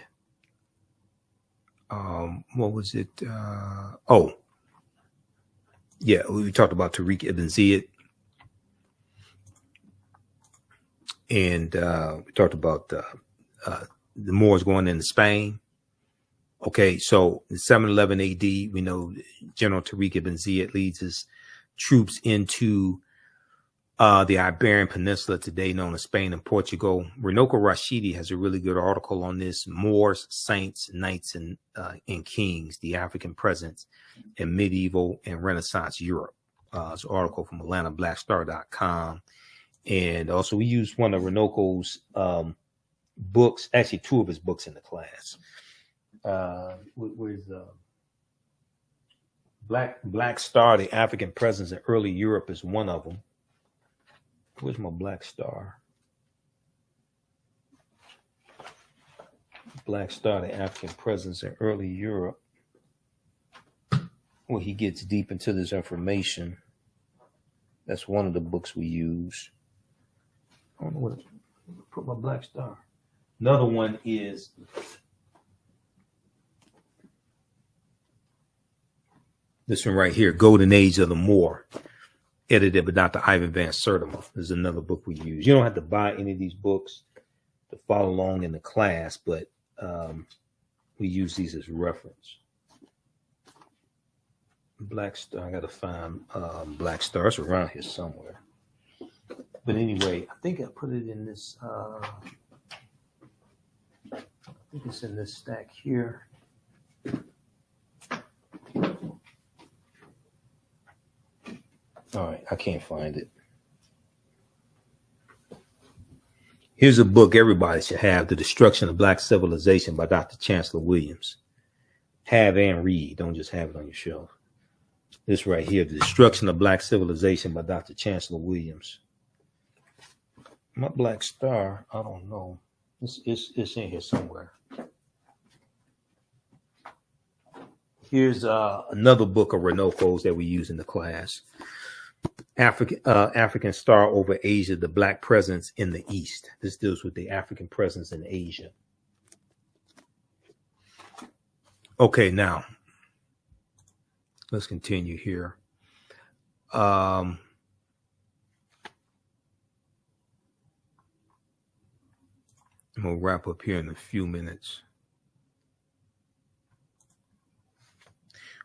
Speaker 1: what was it? Yeah, we talked about Tariq ibn Ziyad, and we talked about the Moors going into Spain. Okay, so in 711 AD, we know General Tariq ibn Ziyad leads his troops into the Iberian Peninsula, today known as Spain and Portugal. Renoko Rashidi has a really good article on this: Moors, Saints, Knights, and Kings, the African presence in medieval and Renaissance Europe. It's an article from AtlantaBlackStar.com. And also we used one of Renoko's books, actually 2 of his books in the class. Where's Black Star, the African Presence in Early Europe is one of them. Where's my Black Star? Black Star, the African Presence in Early Europe. Well, he gets deep into this information. That's one of the books we use. I don't know what to put my Black Star. Another one is this one right here, Golden Age of the Moor, edited by Dr. Ivan Van Sertima. This is another book we use. You don't have to buy any of these books to follow along in the class, but we use these as reference. Black Star, I gotta find Black Star. It's around here somewhere. But anyway, I think I put it in this, I think it's in this stack here. All right, I can't find it. Here's a book everybody should have, The Destruction of Black Civilization by Dr. Chancellor Williams. Have and read, don't just have it on your shelf. This right here, The Destruction of Black Civilization by Dr. Chancellor Williams. My Black Star, I don't know. It's in here somewhere. Here's another book of Renoko's that we use in the class. African Star over Asia, the Black Presence in the East. This deals with the African presence in Asia. Okay, now let's continue here. I'm gonna wrap up here in a few minutes.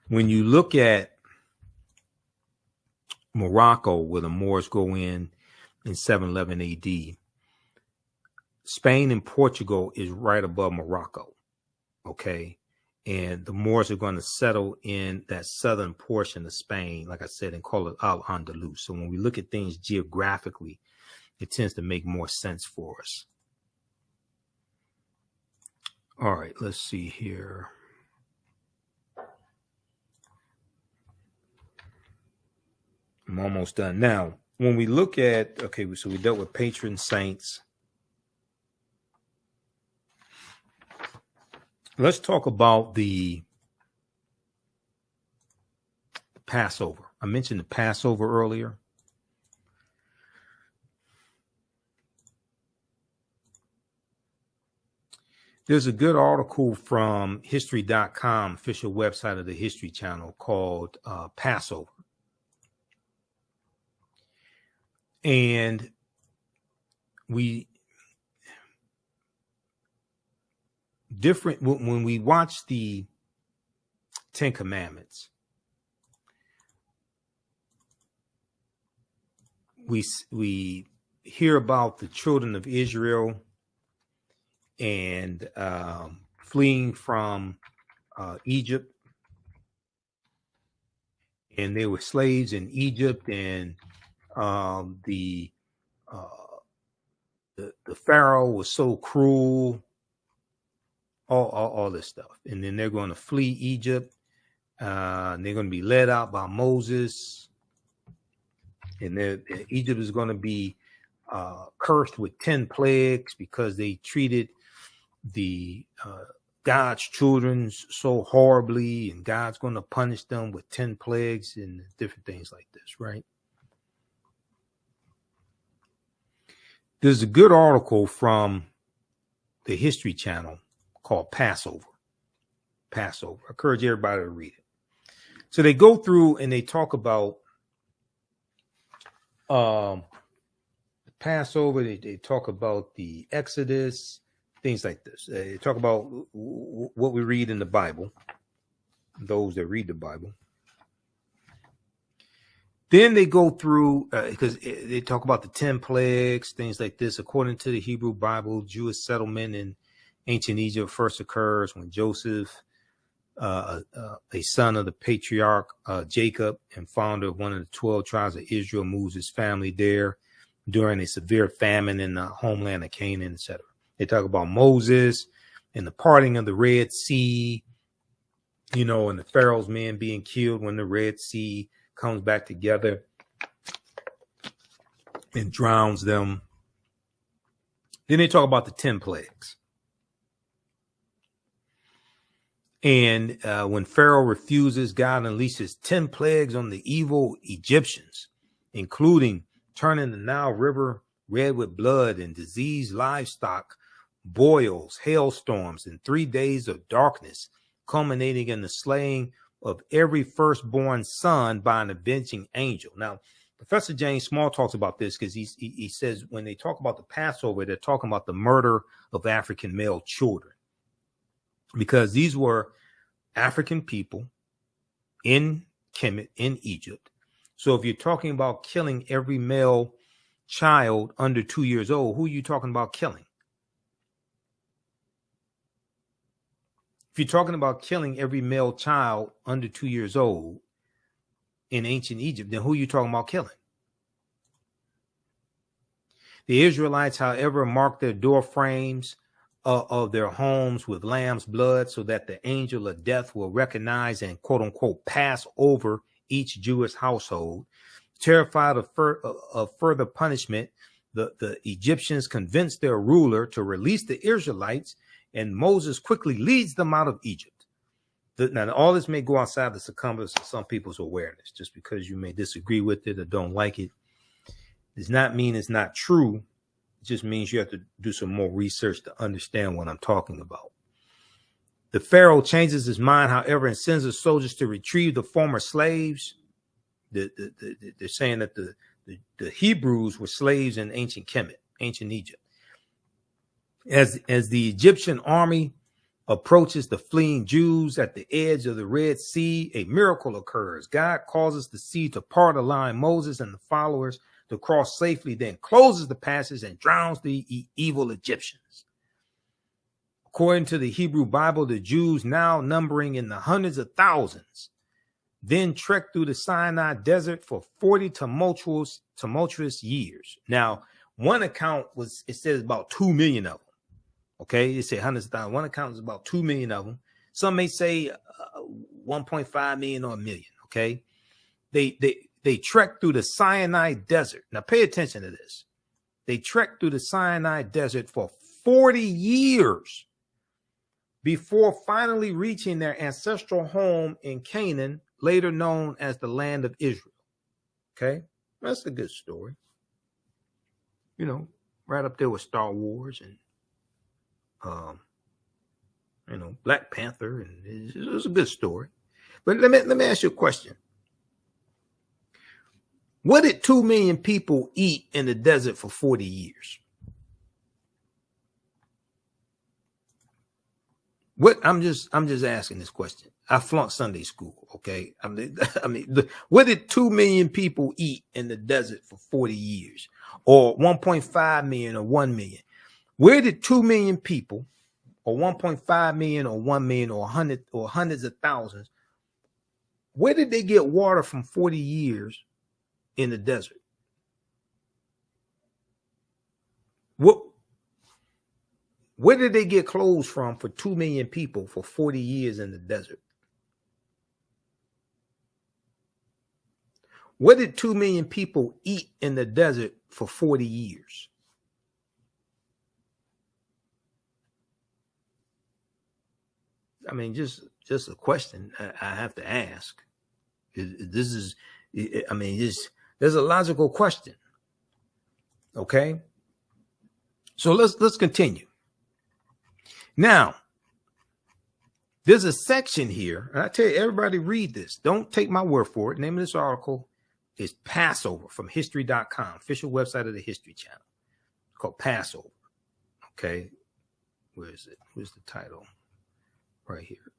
Speaker 1: When you look at Morocco, where the Moors go in 711 AD, Spain and Portugal is right above Morocco. Okay. And the Moors are going to settle in that southern portion of Spain, like I said, and call it Al-Andalus. So when we look at things geographically, it tends to make more sense for us. All right, let's see here. I'm almost done. Now, when we look at, okay, so we dealt with patron saints. Let's talk about the Passover. I mentioned the Passover earlier. There's a good article from history.com, official website of the History Channel, called Passover. And when we watch the 10 Commandments, we hear about the children of Israel and fleeing from Egypt, and they were slaves in Egypt, and the Pharaoh was so cruel, all this stuff, and then they're going to flee Egypt, and they're going to be led out by Moses, and Egypt is going to be cursed with 10 plagues because they treated the God's children so horribly, and God's going to punish them with 10 plagues and different things like this, right? There's a good article from the History Channel called Passover. Passover. I encourage everybody to read it. So they go through and they talk about Passover. They talk about the Exodus, things like this. They talk about what we read in the Bible, those that read the Bible. Then they go through, because they talk about the 10 plagues, things like this. According to the Hebrew Bible, Jewish settlement in ancient Egypt first occurs when Joseph a son of the patriarch Jacob and founder of one of the 12 tribes of Israel, moves his family there during a severe famine in the homeland of Canaan, etc. They talk about Moses and the parting of the Red Sea, you know, and the Pharaoh's men being killed when the Red Sea comes back together and drowns them. Then they talk about the 10 plagues. And when Pharaoh refuses, God unleashes 10 plagues on the evil Egyptians, including turning the Nile River red with blood and diseased livestock, boils, hailstorms, and 3 days of darkness, culminating in the slaying of every firstborn son by an avenging angel. Now, Professor James Small talks about this because he says when they talk about the Passover, they're talking about the murder of African male children, because these were African people in Kemet, in Egypt. So if you're talking about killing every male child under 2 years old, who are you talking about killing? If you're talking about killing every male child under 2 years old in ancient Egypt, then who are you talking about killing? The Israelites, however, marked their door frames of their homes with lamb's blood so that the angel of death will recognize and quote unquote pass over each Jewish household. Terrified of further punishment, the Egyptians convinced their ruler to release the Israelites, and Moses quickly leads them out of Egypt. Now, all this may go outside the circumference of some people's awareness. Just because you may disagree with it or don't like it does not mean it's not true. It just means you have to do some more research to understand what I'm talking about. The Pharaoh changes his mind, however, and sends his soldiers to retrieve the former slaves. They're saying that the Hebrews were slaves in ancient Kemet, ancient Egypt. As the Egyptian army approaches the fleeing Jews at the edge of the Red Sea, a miracle occurs. God causes the sea to part, allowing Moses and the followers to cross safely, then closes the passage and drowns the evil Egyptians. According to the Hebrew Bible, the Jews, now numbering in the hundreds of thousands, then trekked through the Sinai desert for 40 tumultuous years. Now, one account it says about 2 million of them. Okay, it said hundreds of thousands. One account is about 2 million of them. Some may say 1.5 million or a million. Okay, they trekked through the Sinai desert. Now, pay attention to this. They trekked through the Sinai desert for 40 years before finally reaching their ancestral home in Canaan, later known as the land of Israel. Okay, that's a good story. You know, right up there with Star Wars and Black Panther, and it was a good story. But let me ask you a question. What did 2 million people eat in the desert for 40 years? What I'm just asking this question. I flunked Sunday school, okay? What did 2 million people eat in the desert for 40 years? Or 1.5 million or 1 million? Where did 2 million people, or 1.5 million or 1 million or 100 or hundreds of thousands, where did they get water from 40 years in the desert? Where did they get clothes from for 2 million people for 40 years in the desert? What did 2 million people eat in the desert for 40 years? I mean, just a question I have to ask. There's a logical question. Okay. So let's continue. Now, there's a section here, and I tell you, everybody read this. Don't take my word for it. The name of this article is Passover from history.com, official website of the History Channel. It's called Passover. Okay. Where is it? Where's the title? Right here.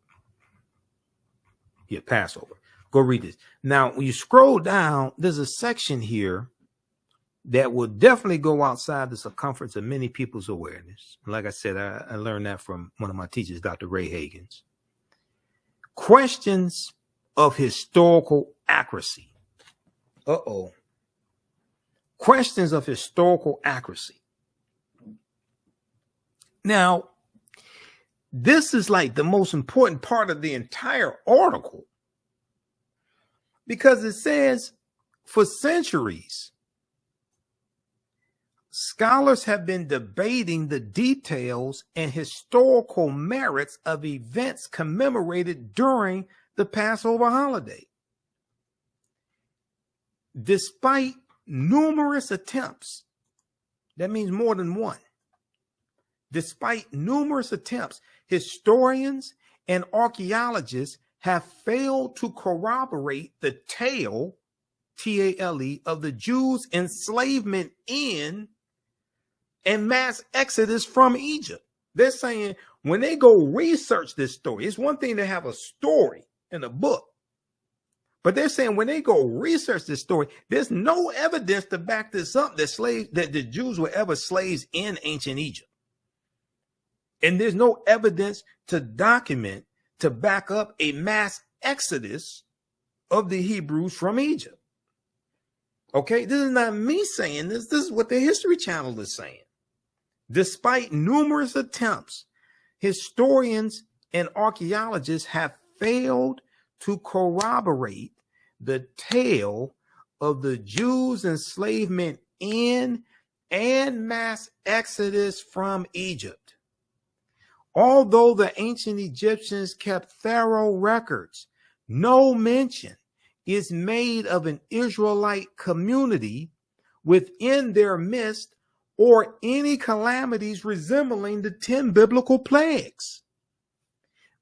Speaker 1: Yeah, Passover. Go read this. Now, when you scroll down, there's a section here that will definitely go outside the circumference of many people's awareness. Like I said, I learned that from one of my teachers, Dr. Ray Hagins. Questions of historical accuracy. Questions of historical accuracy. Now, this is like the most important part of the entire article, because it says for centuries, scholars have been debating the details and historical merits of events commemorated during the Passover holiday. Despite numerous attempts, that means more than one. Despite numerous attempts, historians and archaeologists have failed to corroborate the tale, T-A-L-E, of the Jews' enslavement in and mass exodus from Egypt. They're saying when they go research this story, it's one thing to have a story in a book, but they're saying when they go research this story, there's no evidence to back this up that the Jews were ever slaves in ancient Egypt. And there's no evidence to document, to back up a mass exodus of the Hebrews from Egypt. Okay, this is not me saying this. This is what the History Channel is saying. Despite numerous attempts, historians and archaeologists have failed to corroborate the tale of the Jews' enslavement in and mass exodus from Egypt. Although the ancient Egyptians kept thorough records, no mention is made of an Israelite community within their midst or any calamities resembling the 10 biblical plagues.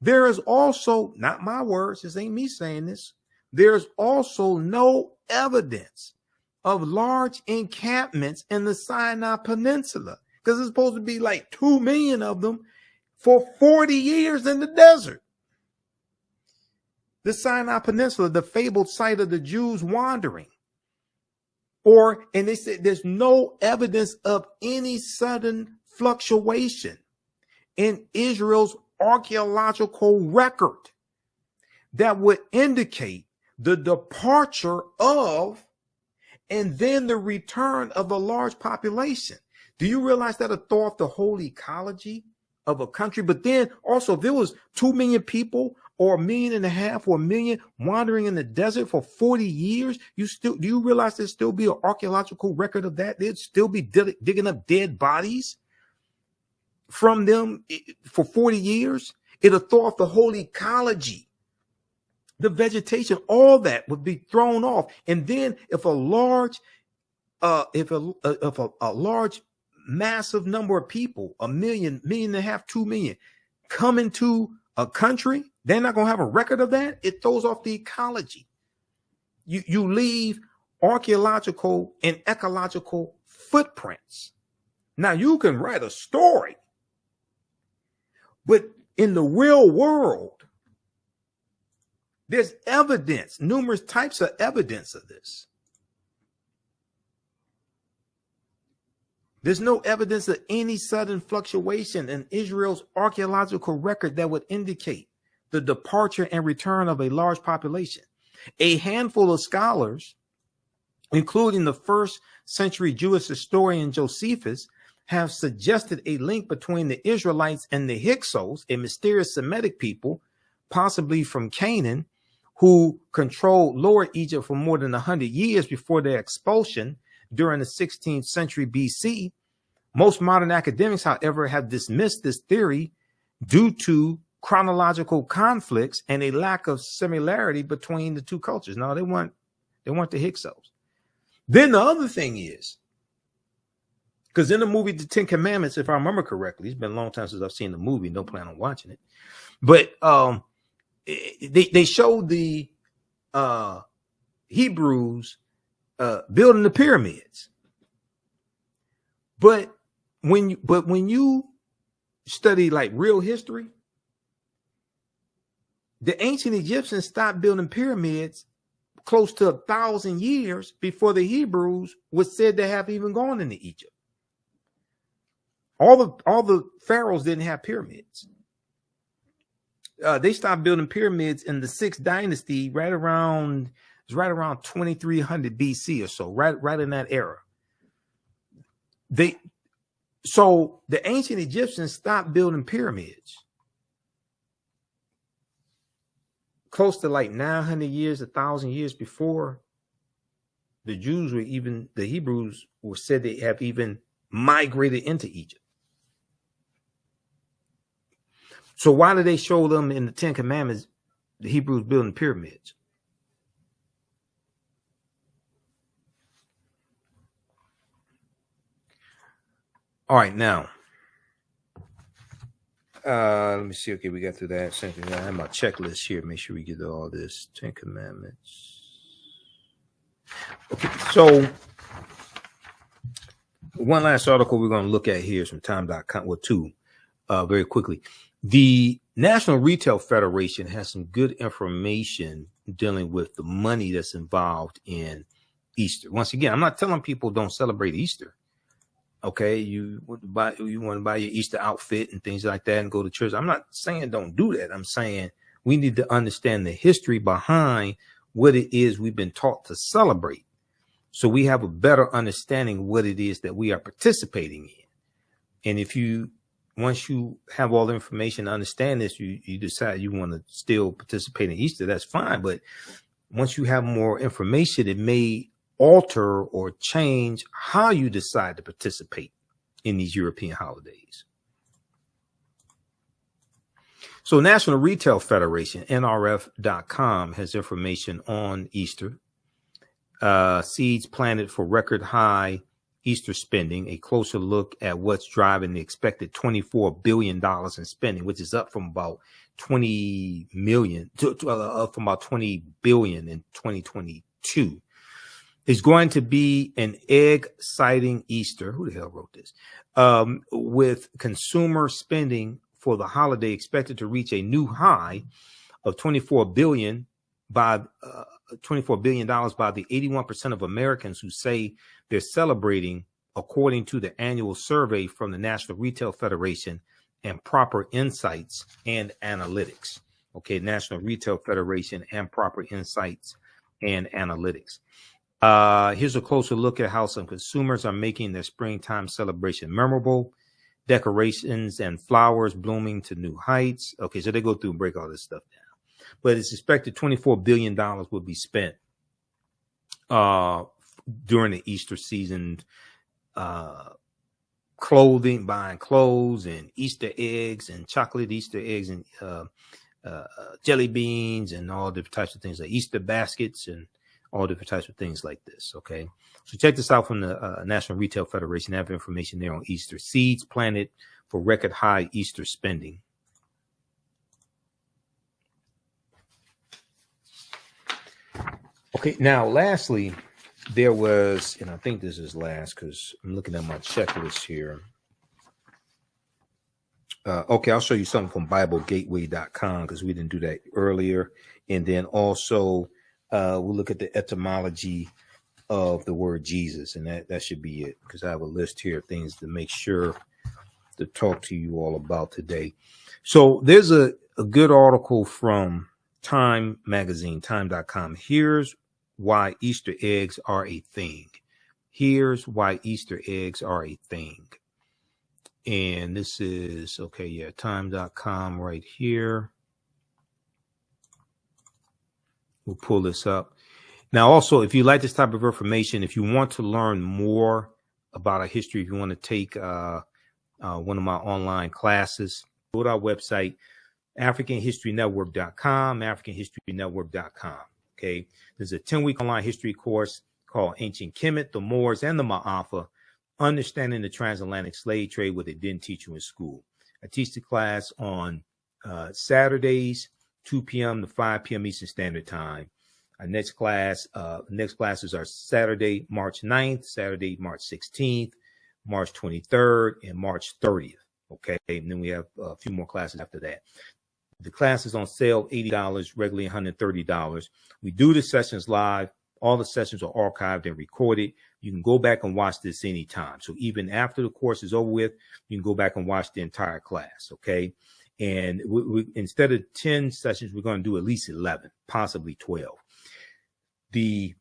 Speaker 1: There is also, not my words, this ain't me saying this, there's also no evidence of large encampments in the Sinai Peninsula, because it's supposed to be like 2 million of them for 40 years in the desert. The Sinai Peninsula, the fabled site of the Jews wandering. And they said there's no evidence of any sudden fluctuation in Israel's archaeological record that would indicate the departure of and then the return of a large population. Do you realize that would throw off the whole ecology of a country? But then also, if there was 2 million people or 1.5 million or 1 million wandering in the desert for 40 years, do you realize there'd still be an archaeological record of that? They'd still be digging up dead bodies from them for 40 years. It'll throw off the whole ecology, the vegetation, all that would be thrown off. And then if a large, massive number of people, 1 million, 1.5 million, 2 million, come into a country, they're not going to have a record of that. It throws off the ecology. You leave archaeological and ecological footprints. Now you can write a story, but in the real world, there's evidence, numerous types of evidence of this. There's no evidence of any sudden fluctuation in Israel's archaeological record that would indicate the departure and return of a large population. A handful of scholars, including the first century Jewish historian Josephus, have suggested a link between the Israelites and the Hyksos, a mysterious Semitic people, possibly from Canaan, who controlled Lower Egypt for more than 100 years before their expulsion during the 16th century BC. Most modern academics, however, have dismissed this theory due to chronological conflicts and a lack of similarity between the two cultures. No, they weren't the Hyksos. Then the other thing is, because in the movie The Ten Commandments, if I remember correctly, it's been a long time since I've seen the movie, no plan on watching it, but they showed the Hebrews building the pyramids. But when you study like real history, the ancient Egyptians stopped building pyramids close to 1,000 years before the Hebrews was said to have even gone into Egypt. All the pharaohs didn't have pyramids. They stopped building pyramids in the 6th dynasty, right around 2300 BC or so, right in that era. So the ancient Egyptians stopped building pyramids close to like 900 years, 1,000 years before the Hebrews were said they have even migrated into Egypt. So why did they show them in the 10 Commandments, the Hebrews building pyramids? All right, now, let me see. Okay, we got through that. Same thing. I have my checklist here. Make sure we get to all this. 10 Commandments. Okay, so one last article we're going to look at here is from time.com, well, two, very quickly. The National Retail Federation has some good information dealing with the money that's involved in Easter. Once again, I'm not telling people don't celebrate Easter. Okay, you want to buy your Easter outfit and things like that and go to church. I'm not saying don't do that. I'm saying we need to understand the history behind what it is we've been taught to celebrate, so we have a better understanding of what it is that we are participating in. And once you have all the information to understand this, you decide you want to still participate in Easter, that's fine. But once you have more information, it may alter or change how you decide to participate in these European holidays. So National Retail Federation, NRF.com, has information on Easter. Seeds planted for record high Easter spending, a closer look at what's driving the expected $24 billion in spending, which is up from about 20 million from about 20 billion in 2022. Is going to be an egg-citing Easter. Who the hell wrote this? With consumer spending for the holiday expected to reach a new high of $24 billion by the 81% of Americans who say they're celebrating, according to the annual survey from the National Retail Federation and Proper Insights and Analytics. Okay, National Retail Federation and Proper Insights and Analytics. Here's a closer look at how some consumers are making their springtime celebration memorable. Decorations and flowers blooming to new heights. Okay, so they go through and break all this stuff down. But it's expected $24 billion will be spent during the Easter season, buying clothes and Easter eggs and chocolate Easter eggs and jelly beans and all different types of things, like Easter baskets and all different types of things like this. Okay, so check this out from the National Retail Federation. They have information there on Easter. Seeds planted for record high Easter spending. Okay, now lastly, there was, and I think this is last because I'm looking at my checklist here. Okay, I'll show you something from BibleGateway.com because we didn't do that earlier. And then also we'll look at the etymology of the word Jesus, and that should be it, because I have a list here of things to make sure to talk to you all about today. So there's a good article from Time magazine, time.com. Here's why Easter eggs are a thing. Here's why Easter eggs are a thing. And this is, okay, yeah, time.com right here. We'll pull this up. Now, also, if you like this type of information, if you want to learn more about our history, if you want to take one of my online classes, go to our website, AfricanHistoryNetwork.com, AfricanHistoryNetwork.com. Okay, there's a 10-week online history course called Ancient Kemet, the Moors, and the Ma'afa, Understanding the Transatlantic Slave Trade, what they didn't teach you in school. I teach the class on Saturdays, 2 p.m. to 5 p.m. Eastern Standard Time. Our next classes are Saturday, March 9th, Saturday, March 16th, March 23rd, and March 30th. Okay, and then we have a few more classes after that. The class is on sale, $80, regularly $130. We do the sessions live. All the sessions are archived and recorded. You can go back and watch this anytime. So even after the course is over with, you can go back and watch the entire class, okay? And instead of 10 sessions, we're going to do at least 11, possibly 12. The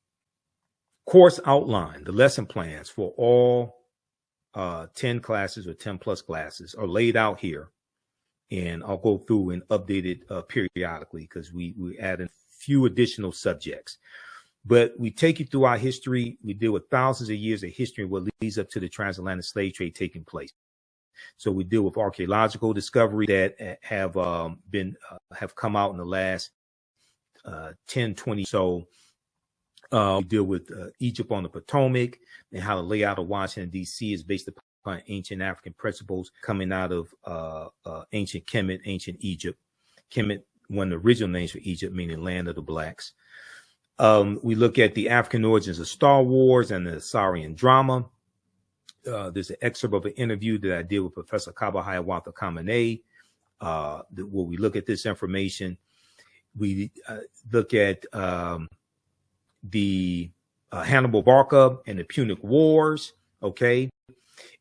Speaker 1: course outline, the lesson plans for all 10 classes or 10 plus classes are laid out here. And I'll go through and update it periodically because we add a few additional subjects. But we take you through our history. We deal with thousands of years of history, what leads up to the transatlantic slave trade taking place. So we deal with archaeological discovery that have come out in the last 10, 20. So we deal with Egypt on the Potomac and how the layout of Washington, D.C. is based upon ancient African principles coming out of ancient Kemet, ancient Egypt. Kemet, one of the original names for Egypt, meaning land of the blacks. We look at the African origins of Star Wars and the Assarian drama. There's an excerpt of an interview that I did with Professor Kaba Hiawatha Kamene, where we look at this information. We look at the Hannibal Barca and the Punic Wars, okay,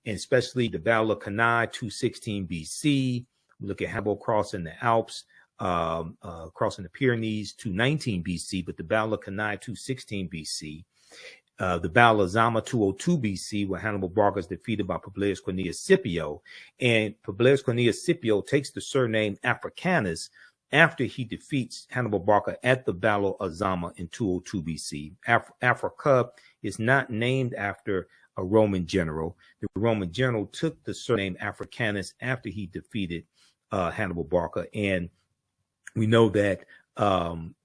Speaker 1: and especially the Battle of Cannae, 216 BC. We look at Hannibal crossing the Alps, crossing the Pyrenees, 219 BC, but the Battle of Cannae, 216 BC. The Battle of Zama, 202 BC, where Hannibal Barca is defeated by Publius Cornelius Scipio. And Publius Cornelius Scipio takes the surname Africanus after he defeats Hannibal Barca at the Battle of Zama in 202 BC. Africa is not named after a Roman general. The Roman general took the surname Africanus after he defeated Hannibal Barca. And we know that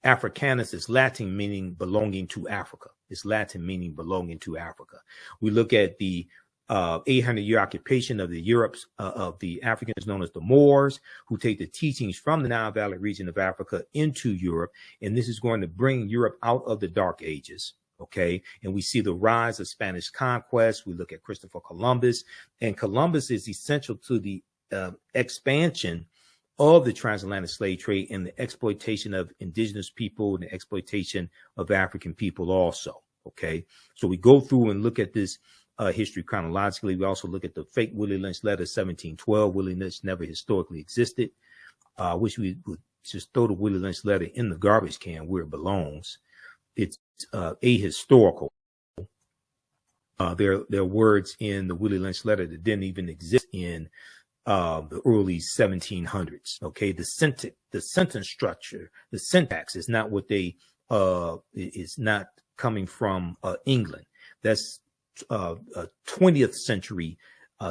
Speaker 1: Africanus is Latin, meaning belonging to Africa. It's Latin, meaning belonging to Africa. We look at the 800-year occupation of the Africans known as the Moors, who take the teachings from the Nile Valley region of Africa into Europe. And this is going to bring Europe out of the Dark Ages. Okay. And we see the rise of Spanish conquest. We look at Christopher Columbus, and Columbus is essential to the expansion of the transatlantic slave trade and the exploitation of indigenous people and the exploitation of African people also. Okay. So we go through and look at this history chronologically. We also look at the fake Willie Lynch letter 1712. Willie Lynch never historically existed. I wish we would just throw the Willie Lynch letter in the garbage can where it belongs. It's ahistorical. There are words in the Willie Lynch letter that didn't even exist in the early 1700s. Okay, the sentence structure, the syntax is not what they is not coming from England. That's a 20th century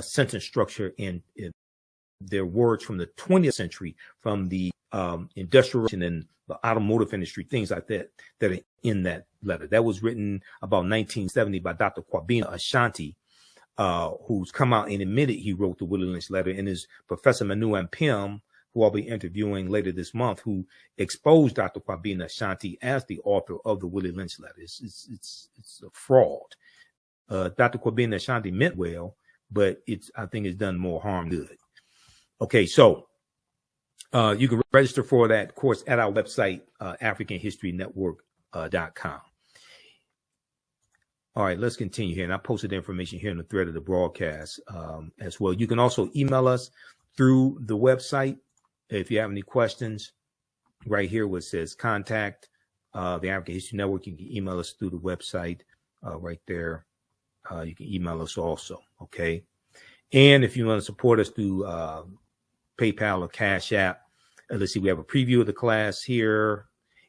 Speaker 1: sentence structure, and their words from the 20th century, from the industrial and the automotive industry, things like that are in that letter. That was written about 1970 by Dr. Kwabena Ashanti, who's come out and admitted he wrote the Willie Lynch letter, and is Professor Manu Ampim, who I'll be interviewing later this month, who exposed Dr. Kwabena Ashanti as the author of the Willie Lynch letter. It's a fraud. Dr. Kwabena Ashanti meant well, but I think it's done more harm than good. Okay, so you can register for that course at our website, AfricanHistoryNetwork.com. All right, let's continue here. And I posted the information here in the thread of the broadcast as well. You can also email us through the website if you have any questions. Right here where it says contact the African History Network, you can email us through the website right there. You can email us also, okay? And if you want to support us through PayPal or Cash App, let's see, we have a preview of the class here,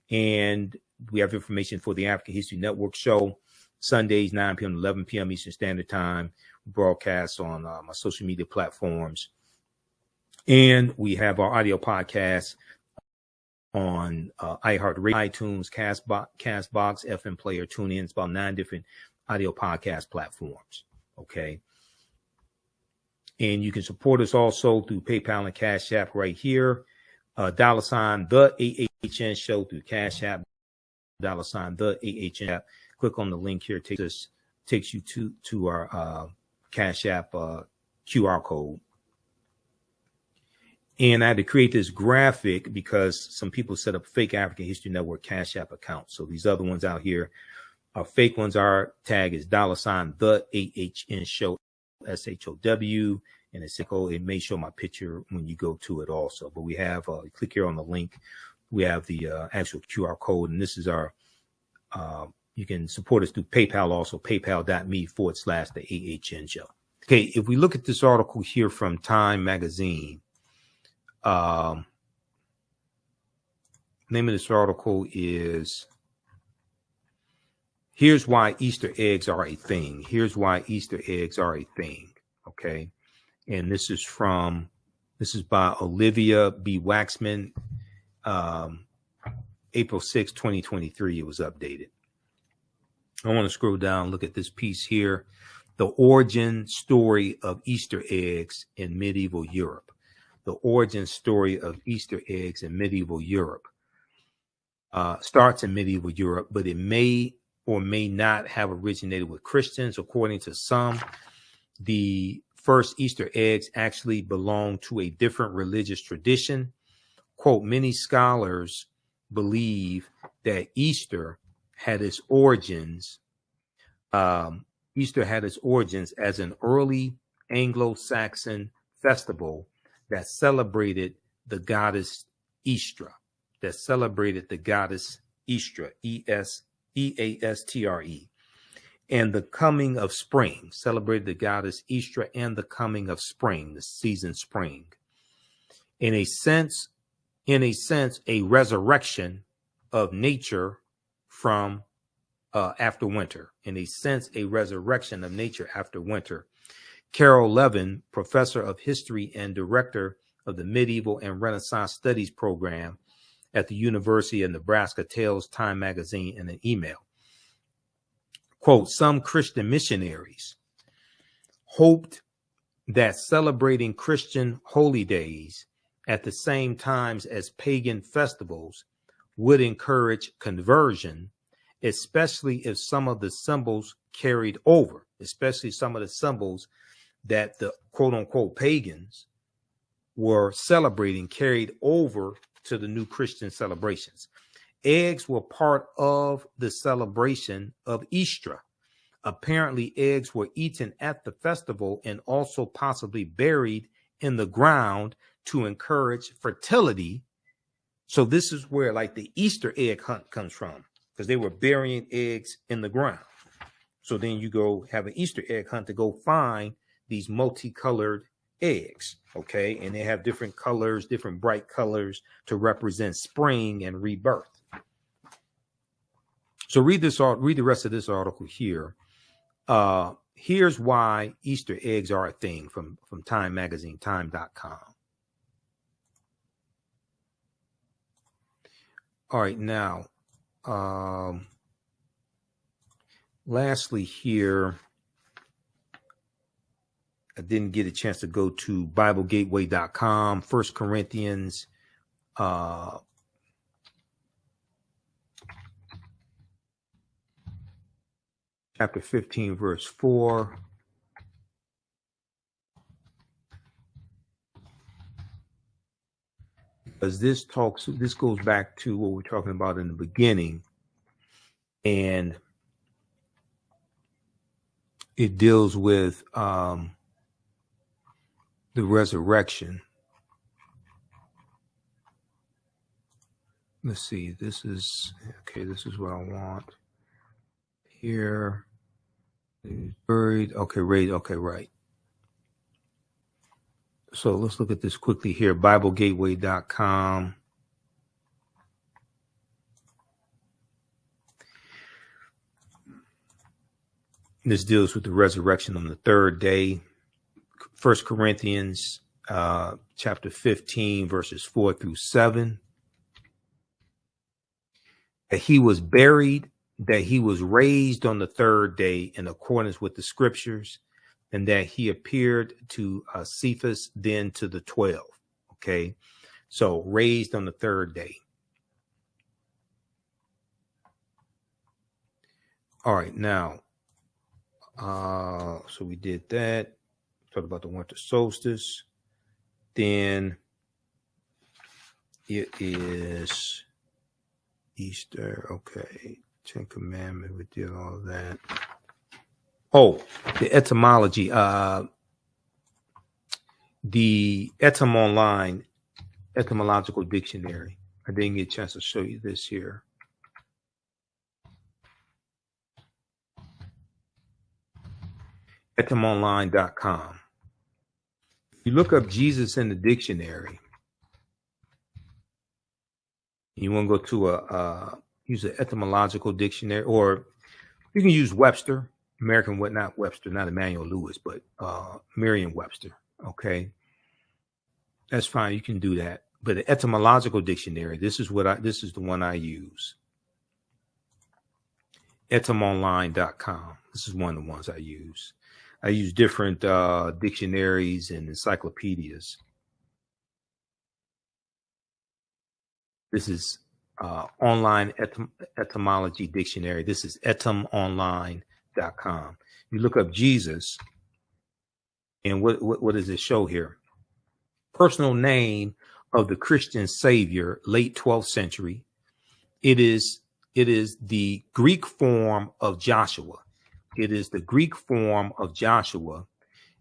Speaker 1: and we have information for the African History Network show, Sundays, 9 p.m. to 11 p.m. Eastern Standard Time. We broadcast on my social media platforms. And we have our audio podcast on iHeartRadio, iTunes, Castbox, FM Player, TuneIn. It's about 9 different audio podcast platforms. Okay. And you can support us also through PayPal and Cash App right here. $ the AHN show through Cash App, $ the AHN app. Click on the link here. Takes you to our Cash App QR code. And I had to create this graphic because some people set up fake African History Network Cash App accounts. So these other ones out here are fake ones. Our tag is $ the AHN show, SHOW. And it's like, oh, it may show my picture when you go to it also. But we have, click here on the link. We have the actual QR code. And this is our, you can support us through PayPal also, paypal.me/the AHN show. Okay, if we look at this article here from Time Magazine, name of this article is Here's Why Easter Eggs Are a Thing. Here's Why Easter Eggs Are a Thing. Okay. And this is by Olivia B. Waxman, April 6, 2023. It was updated. I want to scroll down, look at this piece here. The origin story of Easter eggs in medieval Europe. The origin story of Easter eggs in medieval Europe starts in medieval Europe, but it may or may not have originated with Christians. According to some, the first Easter eggs actually belong to a different religious tradition. Quote, many scholars believe that Easter had its origins as an early Anglo-Saxon festival that celebrated the goddess Eastre, E-A-S-T-R-E, and the coming of spring, celebrated the goddess Eastre and the coming of spring, the season spring. In a sense, a resurrection of nature from after winter. In a sense, a resurrection of nature after winter. Carol Levin, professor of history and director of the Medieval and Renaissance Studies program at the University of Nebraska, tells Time Magazine in an email. Quote, some Christian missionaries hoped that celebrating Christian holy days at the same times as pagan festivals would encourage conversion, especially if some of the symbols carried over, especially some of the symbols that the quote unquote pagans were celebrating carried over to the new Christian celebrations. Eggs were part of the celebration of Easter. Apparently, eggs were eaten at the festival and also possibly buried in the ground to encourage fertility. So this is where like the Easter egg hunt comes from, because they were burying eggs in the ground. So then you go have an Easter egg hunt to go find these multicolored eggs. Okay. And they have different colors, different bright colors to represent spring and rebirth. So read the rest of this article here. Here's why Easter eggs are a thing from Time Magazine, time.com. All right, now, lastly here, I didn't get a chance to go to BibleGateway.com, First Corinthians, chapter 15, verse 4. As this goes back to what we're talking about in the beginning, and it deals with the resurrection. Let's see. This is what I want here. Buried. Okay, right. So let's look at this quickly here. BibleGateway.com. This deals with the resurrection on the third day. First Corinthians chapter 15, verses 4 through 7. That he was buried, that he was raised on the third day in accordance with the scriptures, and that he appeared to Cephas, then to the 12. Okay, so raised on the third day. All right, now, so we did that. Talked about the winter solstice. Then it is Easter. Okay, Ten Commandments. We did all of that. Oh, the etymology. the Etymological Dictionary. I didn't get a chance to show you this here. Etymonline.com. You look up Jesus in the dictionary. You want to go to use an etymological dictionary, or you can use Webster, not Webster, not Emmanuel Lewis, but Merriam-Webster. Okay, that's fine. You can do that. But the etymological dictionary, this is the one I use. Etymonline.com. This is one of the ones I use. I use different dictionaries and encyclopedias. This is online etymology dictionary. This is etymonline.com. You look up Jesus, and what does it show here? Personal name of the Christian Savior, late 12th century. It is the Greek form of Joshua. It is the Greek form of Joshua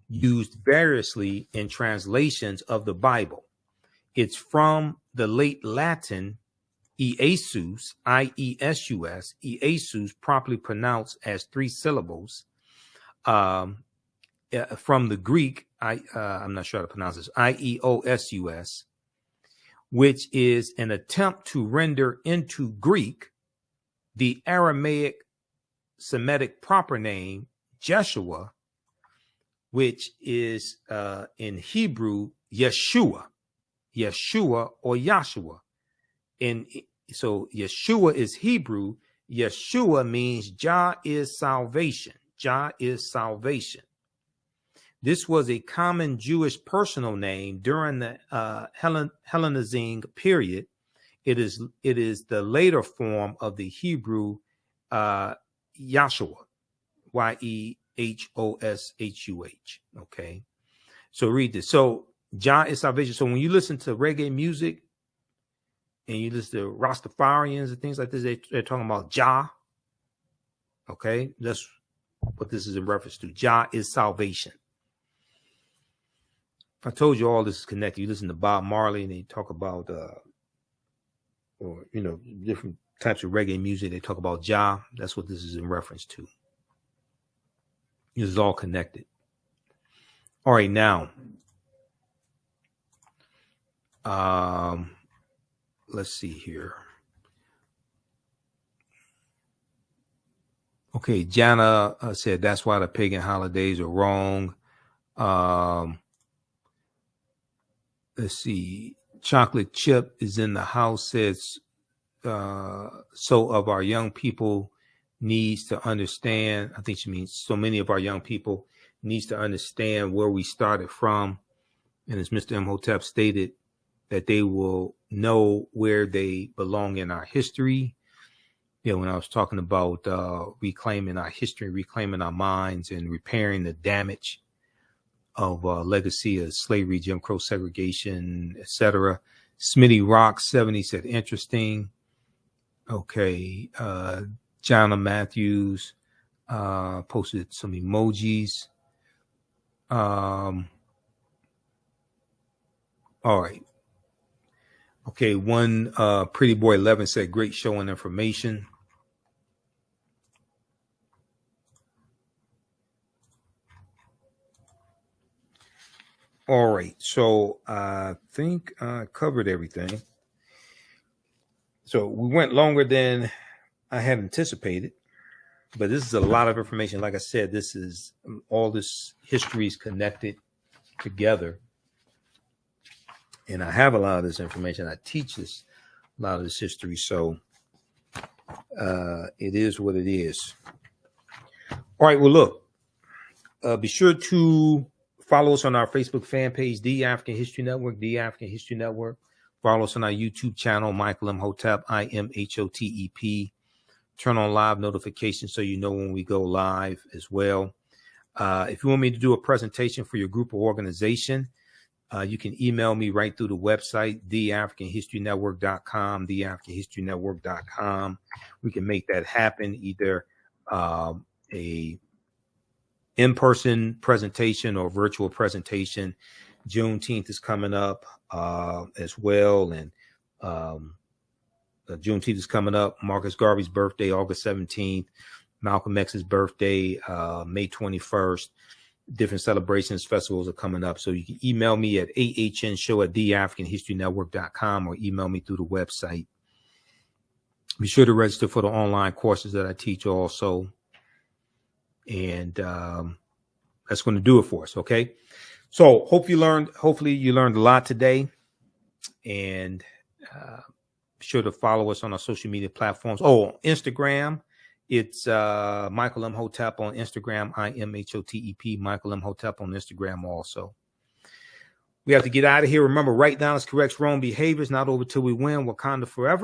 Speaker 1: used variously in translations of the Bible. It's from the late Latin Iesus, I-E-S-U-S, Iesus, properly pronounced as 3 syllables. From the Greek, I'm not sure how to pronounce this, I-E-O-S-U-S, which is an attempt to render into Greek the Aramaic Semitic proper name, Jeshua, which is in Hebrew, Yeshua or Yahshua. And so Yeshua is Hebrew. Yeshua means Jah is salvation. Jah is salvation. This was a common Jewish personal name during the Hellenizing period. It is the later form of the Hebrew Yahshua, Y-E-H-O-S-H-U-H. Okay, so read this. So Jah is salvation. So when you listen to reggae music and you listen to Rastafarians and things like this, they're talking about Jah. Okay, that's what this is in reference to. Jah is salvation. I told you all this is connected. You listen to Bob Marley and they talk about, different types of reggae music. They talk about Jah. That's what this is in reference to. This is all connected. All right, now, let's see here. Okay, Jana said that's why the pagan holidays are wrong. Let's see. Chocolate Chip is in the house, says, so of our young people needs to understand. I think she means so many of our young people needs to understand where we started from. And as Mr. Imhotep stated, that they will know where they belong in our history. You know, when I was talking about reclaiming our history, reclaiming our minds, and repairing the damage of legacy of slavery, Jim Crow segregation, etc. Smitty Rock 70 said interesting. Okay, Jana Matthews posted some emojis. All right. Okay, one Pretty Boy 11 said great show and information. All right, so I think I covered everything. So we went longer than I had anticipated, but this is a lot of information. Like I said, this is all this history is connected together. And I have a lot of this information. I teach a lot of this history. So it is what it is. All right, well, look, be sure to follow us on our Facebook fan page, The African History Network, The African History Network. Follow us on our YouTube channel, Michael Imhotep, I-M-H-O-T-E-P. Turn on live notifications so you know when we go live as well. If you want me to do a presentation for your group or organization, you can email me right through the website, theafricanhistorynetwork.com, theafricanhistorynetwork.com. We can make that happen, either a in-person presentation or virtual presentation. Juneteenth is coming up as well. And Juneteenth is coming up. Marcus Garvey's birthday, August 17th. Malcolm X's birthday, May 21st. Different celebrations, festivals are coming up. So you can email me at ahnshow@theafricanhistorynetwork.com or email me through the website. Be sure to register for the online courses that I teach also. And that's going to do it for us, okay? So hopefully you learned a lot today. And be sure to follow us on our social media platforms. Oh, Instagram. It's Michael Imhotep on Instagram, IMHOTEP, Michael Imhotep on Instagram also. We have to get out of here. Remember, right down is correct wrong behaviors, not over till we win. Wakanda forever.